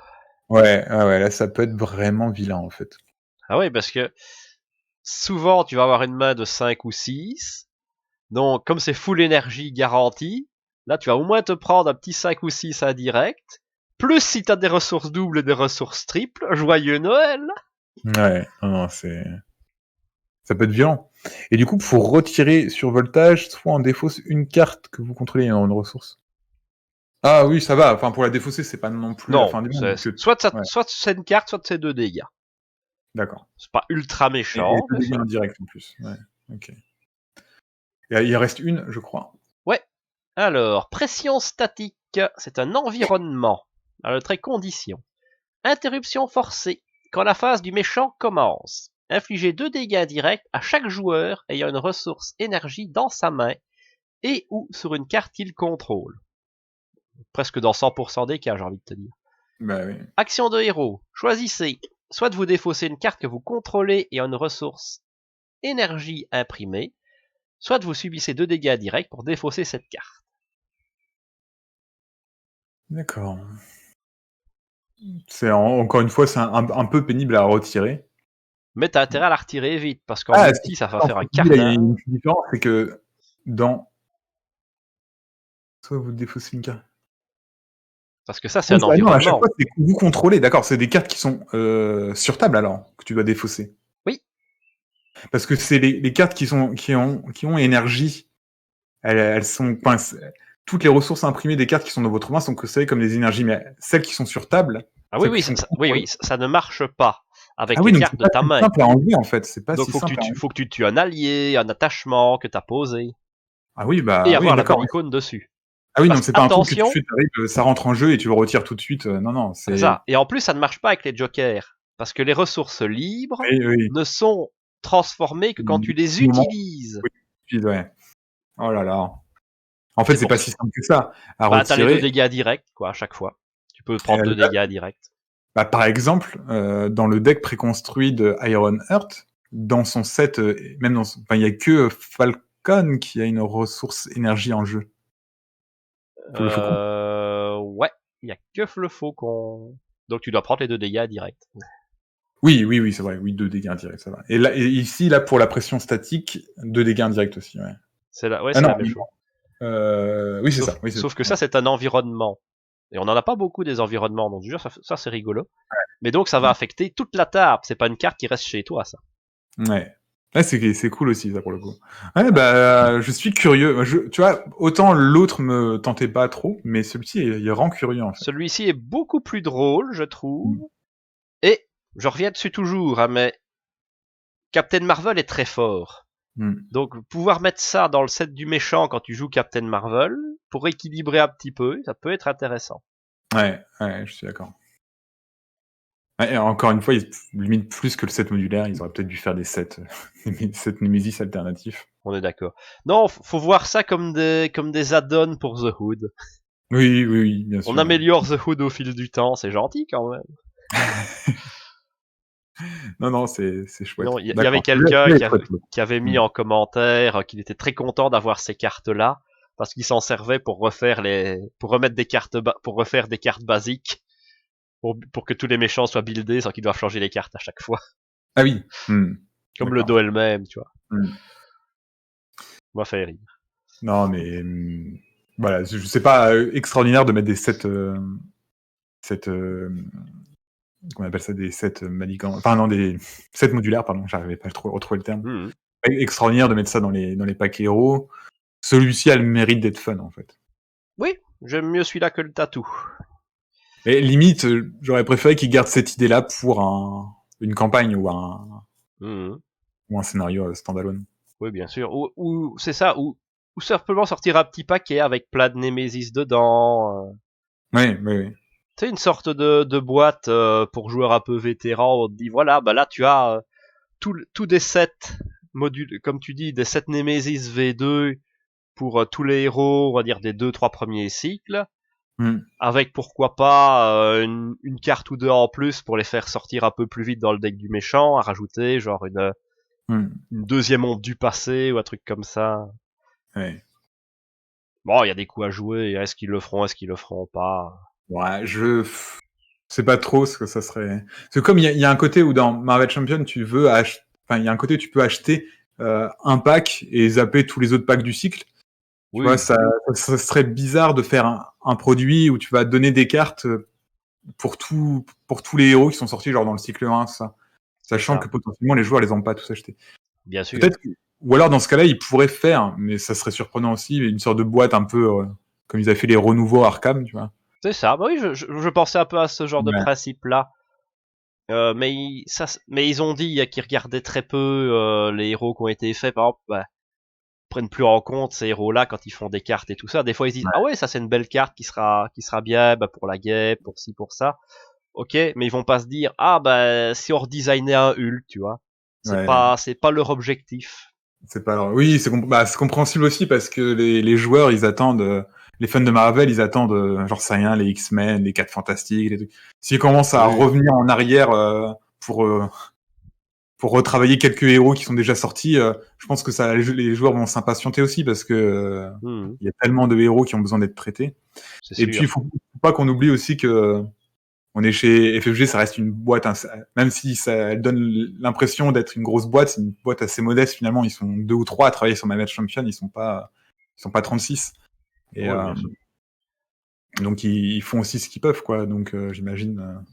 ouais, là, ça peut être vraiment vilain, en fait. Ah oui, parce que souvent, tu vas avoir une main de 5 ou 6. Donc, comme c'est full énergie garantie, là, tu vas au moins te prendre un petit 5 ou 6 indirect. Plus si t'as des ressources doubles et des ressources triples. Joyeux Noël! Ouais, non, ça peut être violent. Et du coup, pour retirer survoltage, soit on défausse une carte que vous contrôlez en une ressource. Ah oui, ça va. Enfin, pour la défausser, c'est pas non plus la Non, fin du monde. Ouais, soit c'est une carte, soit c'est 2 dégâts. d'accord. C'est pas ultra Et méchant, deux mais dégâts ça. indirects en plus. Ouais, ok. Et il en reste une, je crois. Ouais. Alors, pression statique, c'est un environnement. Alors, le trait condition. Interruption forcée. Quand la phase du méchant commence. Infligez 2 dégâts directs à chaque joueur ayant une ressource énergie dans sa main et ou sur une carte qu'il contrôle. Presque dans 100% des cas, j'ai envie de te dire. Bah oui. Action de héros. Choisissez soit de vous défausser une carte que vous contrôlez et une ressource énergie imprimée, soit de vous subissez 2 dégâts directs pour défausser cette carte. D'accord. Encore une fois, c'est un peu pénible à retirer. Mais t'as intérêt à la retirer vite, parce qu'en Ah, multi, ça va attends, faire un ce que tu dis, là, il y a carnage. une petite différence, c'est que dans... Soit vous défaussez une carte. Parce que ça, c'est Oui, un non, à chaque environnement. fois, c'est que vous contrôlez. D'accord, c'est des cartes qui sont sur table, alors, que tu dois défausser. Oui. Parce que c'est les cartes qui ont énergie. Elles sont... Enfin, toutes les ressources imprimées des cartes qui sont dans votre main sont considérées comme des énergies, mais celles qui sont sur table, Ah oui, celles qui oui, sont oui, contrôlées... ça ne marche pas Ah avec oui, les donc cartes c'est de pas ta si main. simple à enlever, en fait. C'est pas Donc si simple à enlever. faut que tu tues un allié, un attachement que t'as posé, Ah oui, et bah oui, avoir la d'accord. bonne icône dessus. Ah oui, Parce non, que, c'est pas un truc que tu attention, fais, t'arrives, ça rentre en jeu et tu le retires tout de suite. Non, non, c'est c'est... ça. Et en plus, ça ne marche pas avec les jokers. Parce que les ressources libres Oui, oui. ne sont transformées que quand tu les Moment, utilises. oui, tout de suite, ouais. Oh là là. En fait, C'est c'est pour pas ça. si simple que ça à Bah, t'as les 2 retirer. dégâts directs, quoi, à chaque fois. Tu peux Et, prendre 2 dégâts directs. bah, par exemple, dans le deck préconstruit de Iron Heart, dans son set, même enfin, il y a que Falcon qui a une ressource énergie en jeu. Le faucon. Ouais. Il y a que le faucon. Donc tu dois prendre les 2 dégâts directs. Oui, c'est vrai. Oui, 2 dégâts indirects, ça va. Et là, ici, là, pour la pression statique, 2 dégâts indirects aussi, ouais. Ouais, Ah c'est non, la même chose. oui, c'est ça. Oui, c'est Sauf que ça. ça, c'est un environnement. Et on en a pas beaucoup des environnements dans le jeu, ça c'est rigolo. Mais donc ça va affecter toute la table, c'est pas une carte qui reste chez toi, ça. Ouais. Ouais, c'est cool aussi, ça, pour le coup. Ouais, bah, je suis curieux. Tu vois, autant l'autre me tentait pas trop, mais celui-ci, il rend curieux, en fait. Celui-ci est beaucoup plus drôle, je trouve. Mm. Et je reviens dessus toujours, hein, mais Captain Marvel est très fort. Donc pouvoir mettre ça dans le set du méchant quand tu joues Captain Marvel, pour équilibrer un petit peu, ça peut être intéressant. Ouais, je suis d'accord. Ouais, et encore une fois, ils limitent plus que le set modulaire, ils auraient peut-être dû faire des sets Nemesis alternatifs. On est d'accord. Non, faut voir ça comme des add-ons pour The Hood. Oui, bien sûr. On améliore The Hood au fil du temps, c'est gentil quand même. Non, c'est chouette. Non, il y avait quelqu'un qui avait mis en commentaire qu'il était très content d'avoir ces cartes-là parce qu'il s'en servait pour remettre des cartes pour refaire des cartes basiques pour que tous les méchants soient buildés sans qu'ils doivent changer les cartes à chaque fois. Ah oui. Comme le dos elle-même, tu vois. Mm. M'a fait rire. Non, mais voilà, je sais pas, extraordinaire de mettre des sets, qu'on appelle ça, des sets manigants, enfin non, des sets modulaires, pardon, j'arrivais pas à retrouver le terme. Extraordinaire de mettre ça dans les packs héros. Celui-ci a le mérite d'être fun, en fait. Oui, j'aime mieux celui-là que le tatou. Et limite, j'aurais préféré qu'ils gardent cette idée-là pour une campagne ou un scénario standalone. Oui, bien sûr. Ou c'est ça, ou simplement sortir un petit paquet avec plein de Nemesis dedans. Oui. Tu sais, une sorte de boîte pour joueurs un peu vétérans. On te dit, voilà, bah là, tu as tous des sets modules, comme tu dis, des sets Nemesis V2 pour tous les héros, on va dire, des 2-3 premiers cycles. Avec, pourquoi pas, une carte ou deux en plus pour les faire sortir un peu plus vite dans le deck du méchant, à rajouter, genre une deuxième onde du passé ou un truc comme ça. Ouais. Bon, il y a des coups à jouer. Est-ce qu'ils le feront pas? Ouais, je sais pas trop ce que ça serait. Parce que comme il y a un côté où dans Marvel Champion, il y a un côté où tu peux acheter un pack et zapper tous les autres packs du cycle. Tu vois, ça serait bizarre de faire un produit où tu vas donner des cartes pour tous les héros qui sont sortis genre dans le cycle 1, ça. Sachant que potentiellement les joueurs les ont pas tous achetés. Bien sûr. Peut-être ou alors dans ce cas-là, ils pourraient faire, mais ça serait surprenant aussi, une sorte de boîte un peu comme ils avaient fait les renouveaux Arkham, tu vois. C'est ça. Bah oui, je pensais un peu à ce genre de principe-là. Mais ils ont dit qu'ils regardaient très peu les héros qui ont été faits. Par exemple, prennent plus en compte ces héros-là quand ils font des cartes et tout ça. Des fois, ils se disent ah ouais, ça c'est une belle carte qui sera bien pour la guêpe, pour ci, pour ça. Ok, mais ils vont pas se dire ah si on redesignait un Hulk, tu vois. C'est pas leur objectif. C'est pas alors. Oui, c'est compréhensible aussi parce que les joueurs, ils attendent, les fans de Marvel, ils attendent, genre ça rien, les X-Men, les 4 Fantastiques, les trucs. S'ils commencent à revenir en arrière pour retravailler quelques héros qui sont déjà sortis, je pense que les joueurs vont s'impatienter aussi parce que il y a tellement de héros qui ont besoin d'être traités. Et puis il faut pas qu'on oublie aussi que on est chez FFG, ça reste une boîte, même si elle donne l'impression d'être une grosse boîte, c'est une boîte assez modeste finalement. Ils sont 2 ou 3 à travailler sur Marvel Champion, ils sont pas 36. Et donc ils font aussi ce qu'ils peuvent, quoi. Donc j'imagine.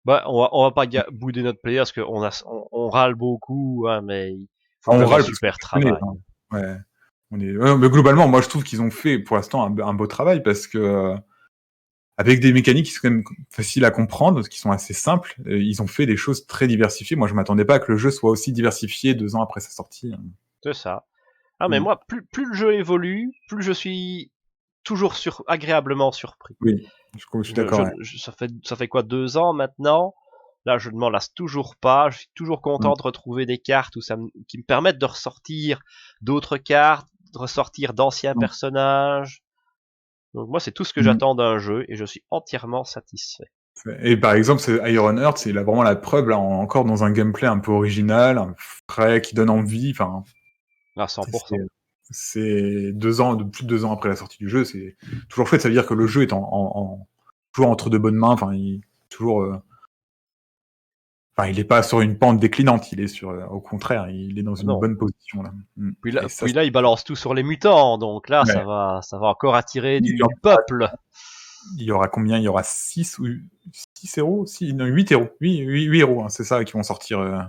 On va pas bouder notre player parce qu'on râle beaucoup, hein, mais il faut on faire râle un super travail. Ouais. Mais globalement, moi je trouve qu'ils ont fait pour l'instant un beau travail parce que avec des mécaniques qui sont quand même faciles à comprendre, qui sont assez simples, ils ont fait des choses très diversifiées. Moi, je m'attendais pas à que le jeu soit aussi diversifié 2 ans après sa sortie. C'est ça. Ah, mais moi, plus le jeu évolue, plus je suis toujours agréablement surpris. Oui, je suis d'accord. Ça fait quoi, 2 ans maintenant? Là, je ne m'en lasse toujours pas. Je suis toujours content de retrouver des cartes qui me permettent de ressortir d'autres cartes, de ressortir d'anciens personnages. Donc moi, c'est tout ce que j'attends d'un jeu et je suis entièrement satisfait. Et par exemple, Iron Heart, il a vraiment la preuve, là, encore dans un gameplay un peu original, un frais, qui donne envie. Enfin, à 100%. C'est plus de 2 ans après la sortie du jeu. C'est toujours chouette. Ça veut dire que le jeu est toujours entre de bonnes mains. Enfin, il est pas sur une pente déclinante. Il est au contraire, il est dans une bonne position là. Puis là, il balance tout sur les mutants. Donc là, ça va encore attirer du peuple. Il y aura combien? Il y aura 6 héros? 8 héros. 8 héros, hein, c'est ça, qui vont sortir.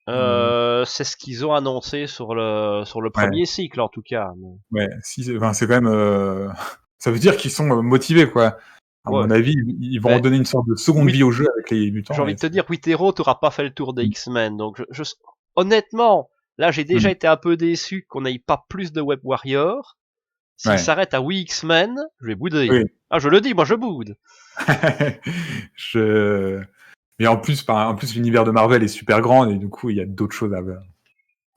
C'est ce qu'ils ont annoncé sur le premier cycle, en tout cas. Ouais, c'est quand même. Ça veut dire qu'ils sont motivés, quoi. À Ouais. mon avis, ils vont Mais redonner une sorte de seconde oui, vie au jeu avec les mutants. j'ai envie de te dire, Witero, t'auras pas fait le tour des X-Men. Donc, honnêtement, là, j'ai déjà Mm. été un peu déçu qu'on n'ait pas plus de Web Warrior. S'il Ouais. s'arrête à We X-Men, je vais bouder. Oui. Ah, je le dis, moi je boude. je... Mais en plus, l'univers de Marvel est super grand et du coup, il y a d'autres choses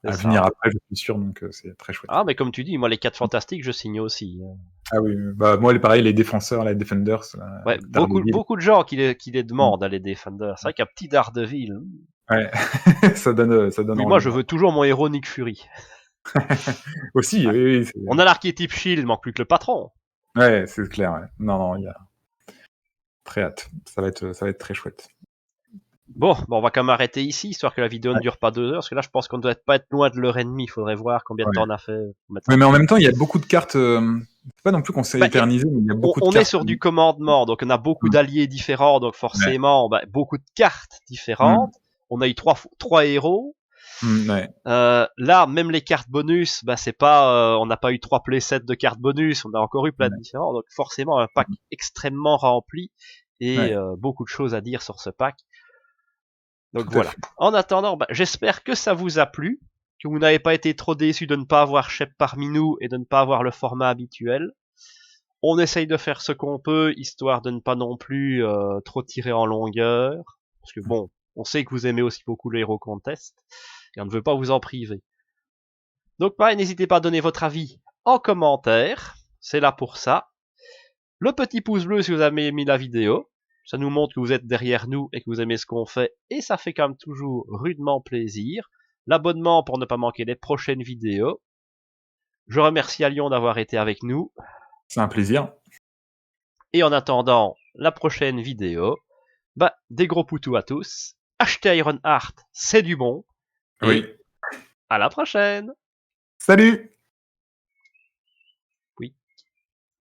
C'est à ça. venir après, je suis sûr, donc c'est très chouette. Ah, mais comme tu dis, moi les 4 fantastiques, je signe aussi. Ah oui, bah moi, pareil, les défenseurs, les Defenders, Ouais, avec beaucoup, Daredevil. beaucoup de gens qui les Mm. demandent à les Defenders. C'est vrai qu'un petit Daredevil. Ouais, ça donne Oui, moi envie. je veux toujours mon héros Nick Fury. Aussi, Ouais. oui, On a l'archétype Shield, il manque plus que le patron. ouais, c'est clair. Ouais. Non, non, il y a très hâte. Ça va être très chouette. Bon, on va quand même arrêter ici, histoire que la vidéo ne Ouais. dure pas 2 heures, parce que là je pense qu'on doit pas être loin de l'heure et demie. Il faudrait voir combien de Ouais. temps on a fait pour mettre ça. Mais en même temps, il y a beaucoup de cartes. C'est pas non plus qu'on s'est Bah, éternisé, mais il y a beaucoup de on est cartes. sur du commandement, donc on a beaucoup Mm. d'alliés différents, donc Ouais. forcément beaucoup de cartes différentes. Mm. On a eu trois héros. Ouais. Là, même les cartes bonus, c'est pas, on n'a pas eu 3 playsets de cartes bonus, on a encore eu plein de Ouais. différents, donc forcément un pack extrêmement rempli et Ouais. beaucoup de choses à dire sur ce pack. Donc Tout à voilà. fait. En attendant, j'espère que ça vous a plu, que vous n'avez pas été trop déçus de ne pas avoir Shep parmi nous et de ne pas avoir le format habituel. On essaye de faire ce qu'on peut, histoire de ne pas non plus trop tirer en longueur, parce que bon, on sait que vous aimez aussi beaucoup les Hero Contest, et on ne veut pas vous en priver. Donc pareil, n'hésitez pas à donner votre avis en commentaire, c'est là pour ça. Le petit pouce bleu si vous avez aimé la vidéo, ça nous montre que vous êtes derrière nous et que vous aimez ce qu'on fait, et ça fait quand même toujours rudement plaisir. L'abonnement pour ne pas manquer les prochaines vidéos. Je remercie Lyon d'avoir été avec nous, C'est un plaisir. et en attendant la prochaine vidéo, des gros poutous à tous, achetez Ironheart, c'est du bon, Oui. et à la prochaine! Salut!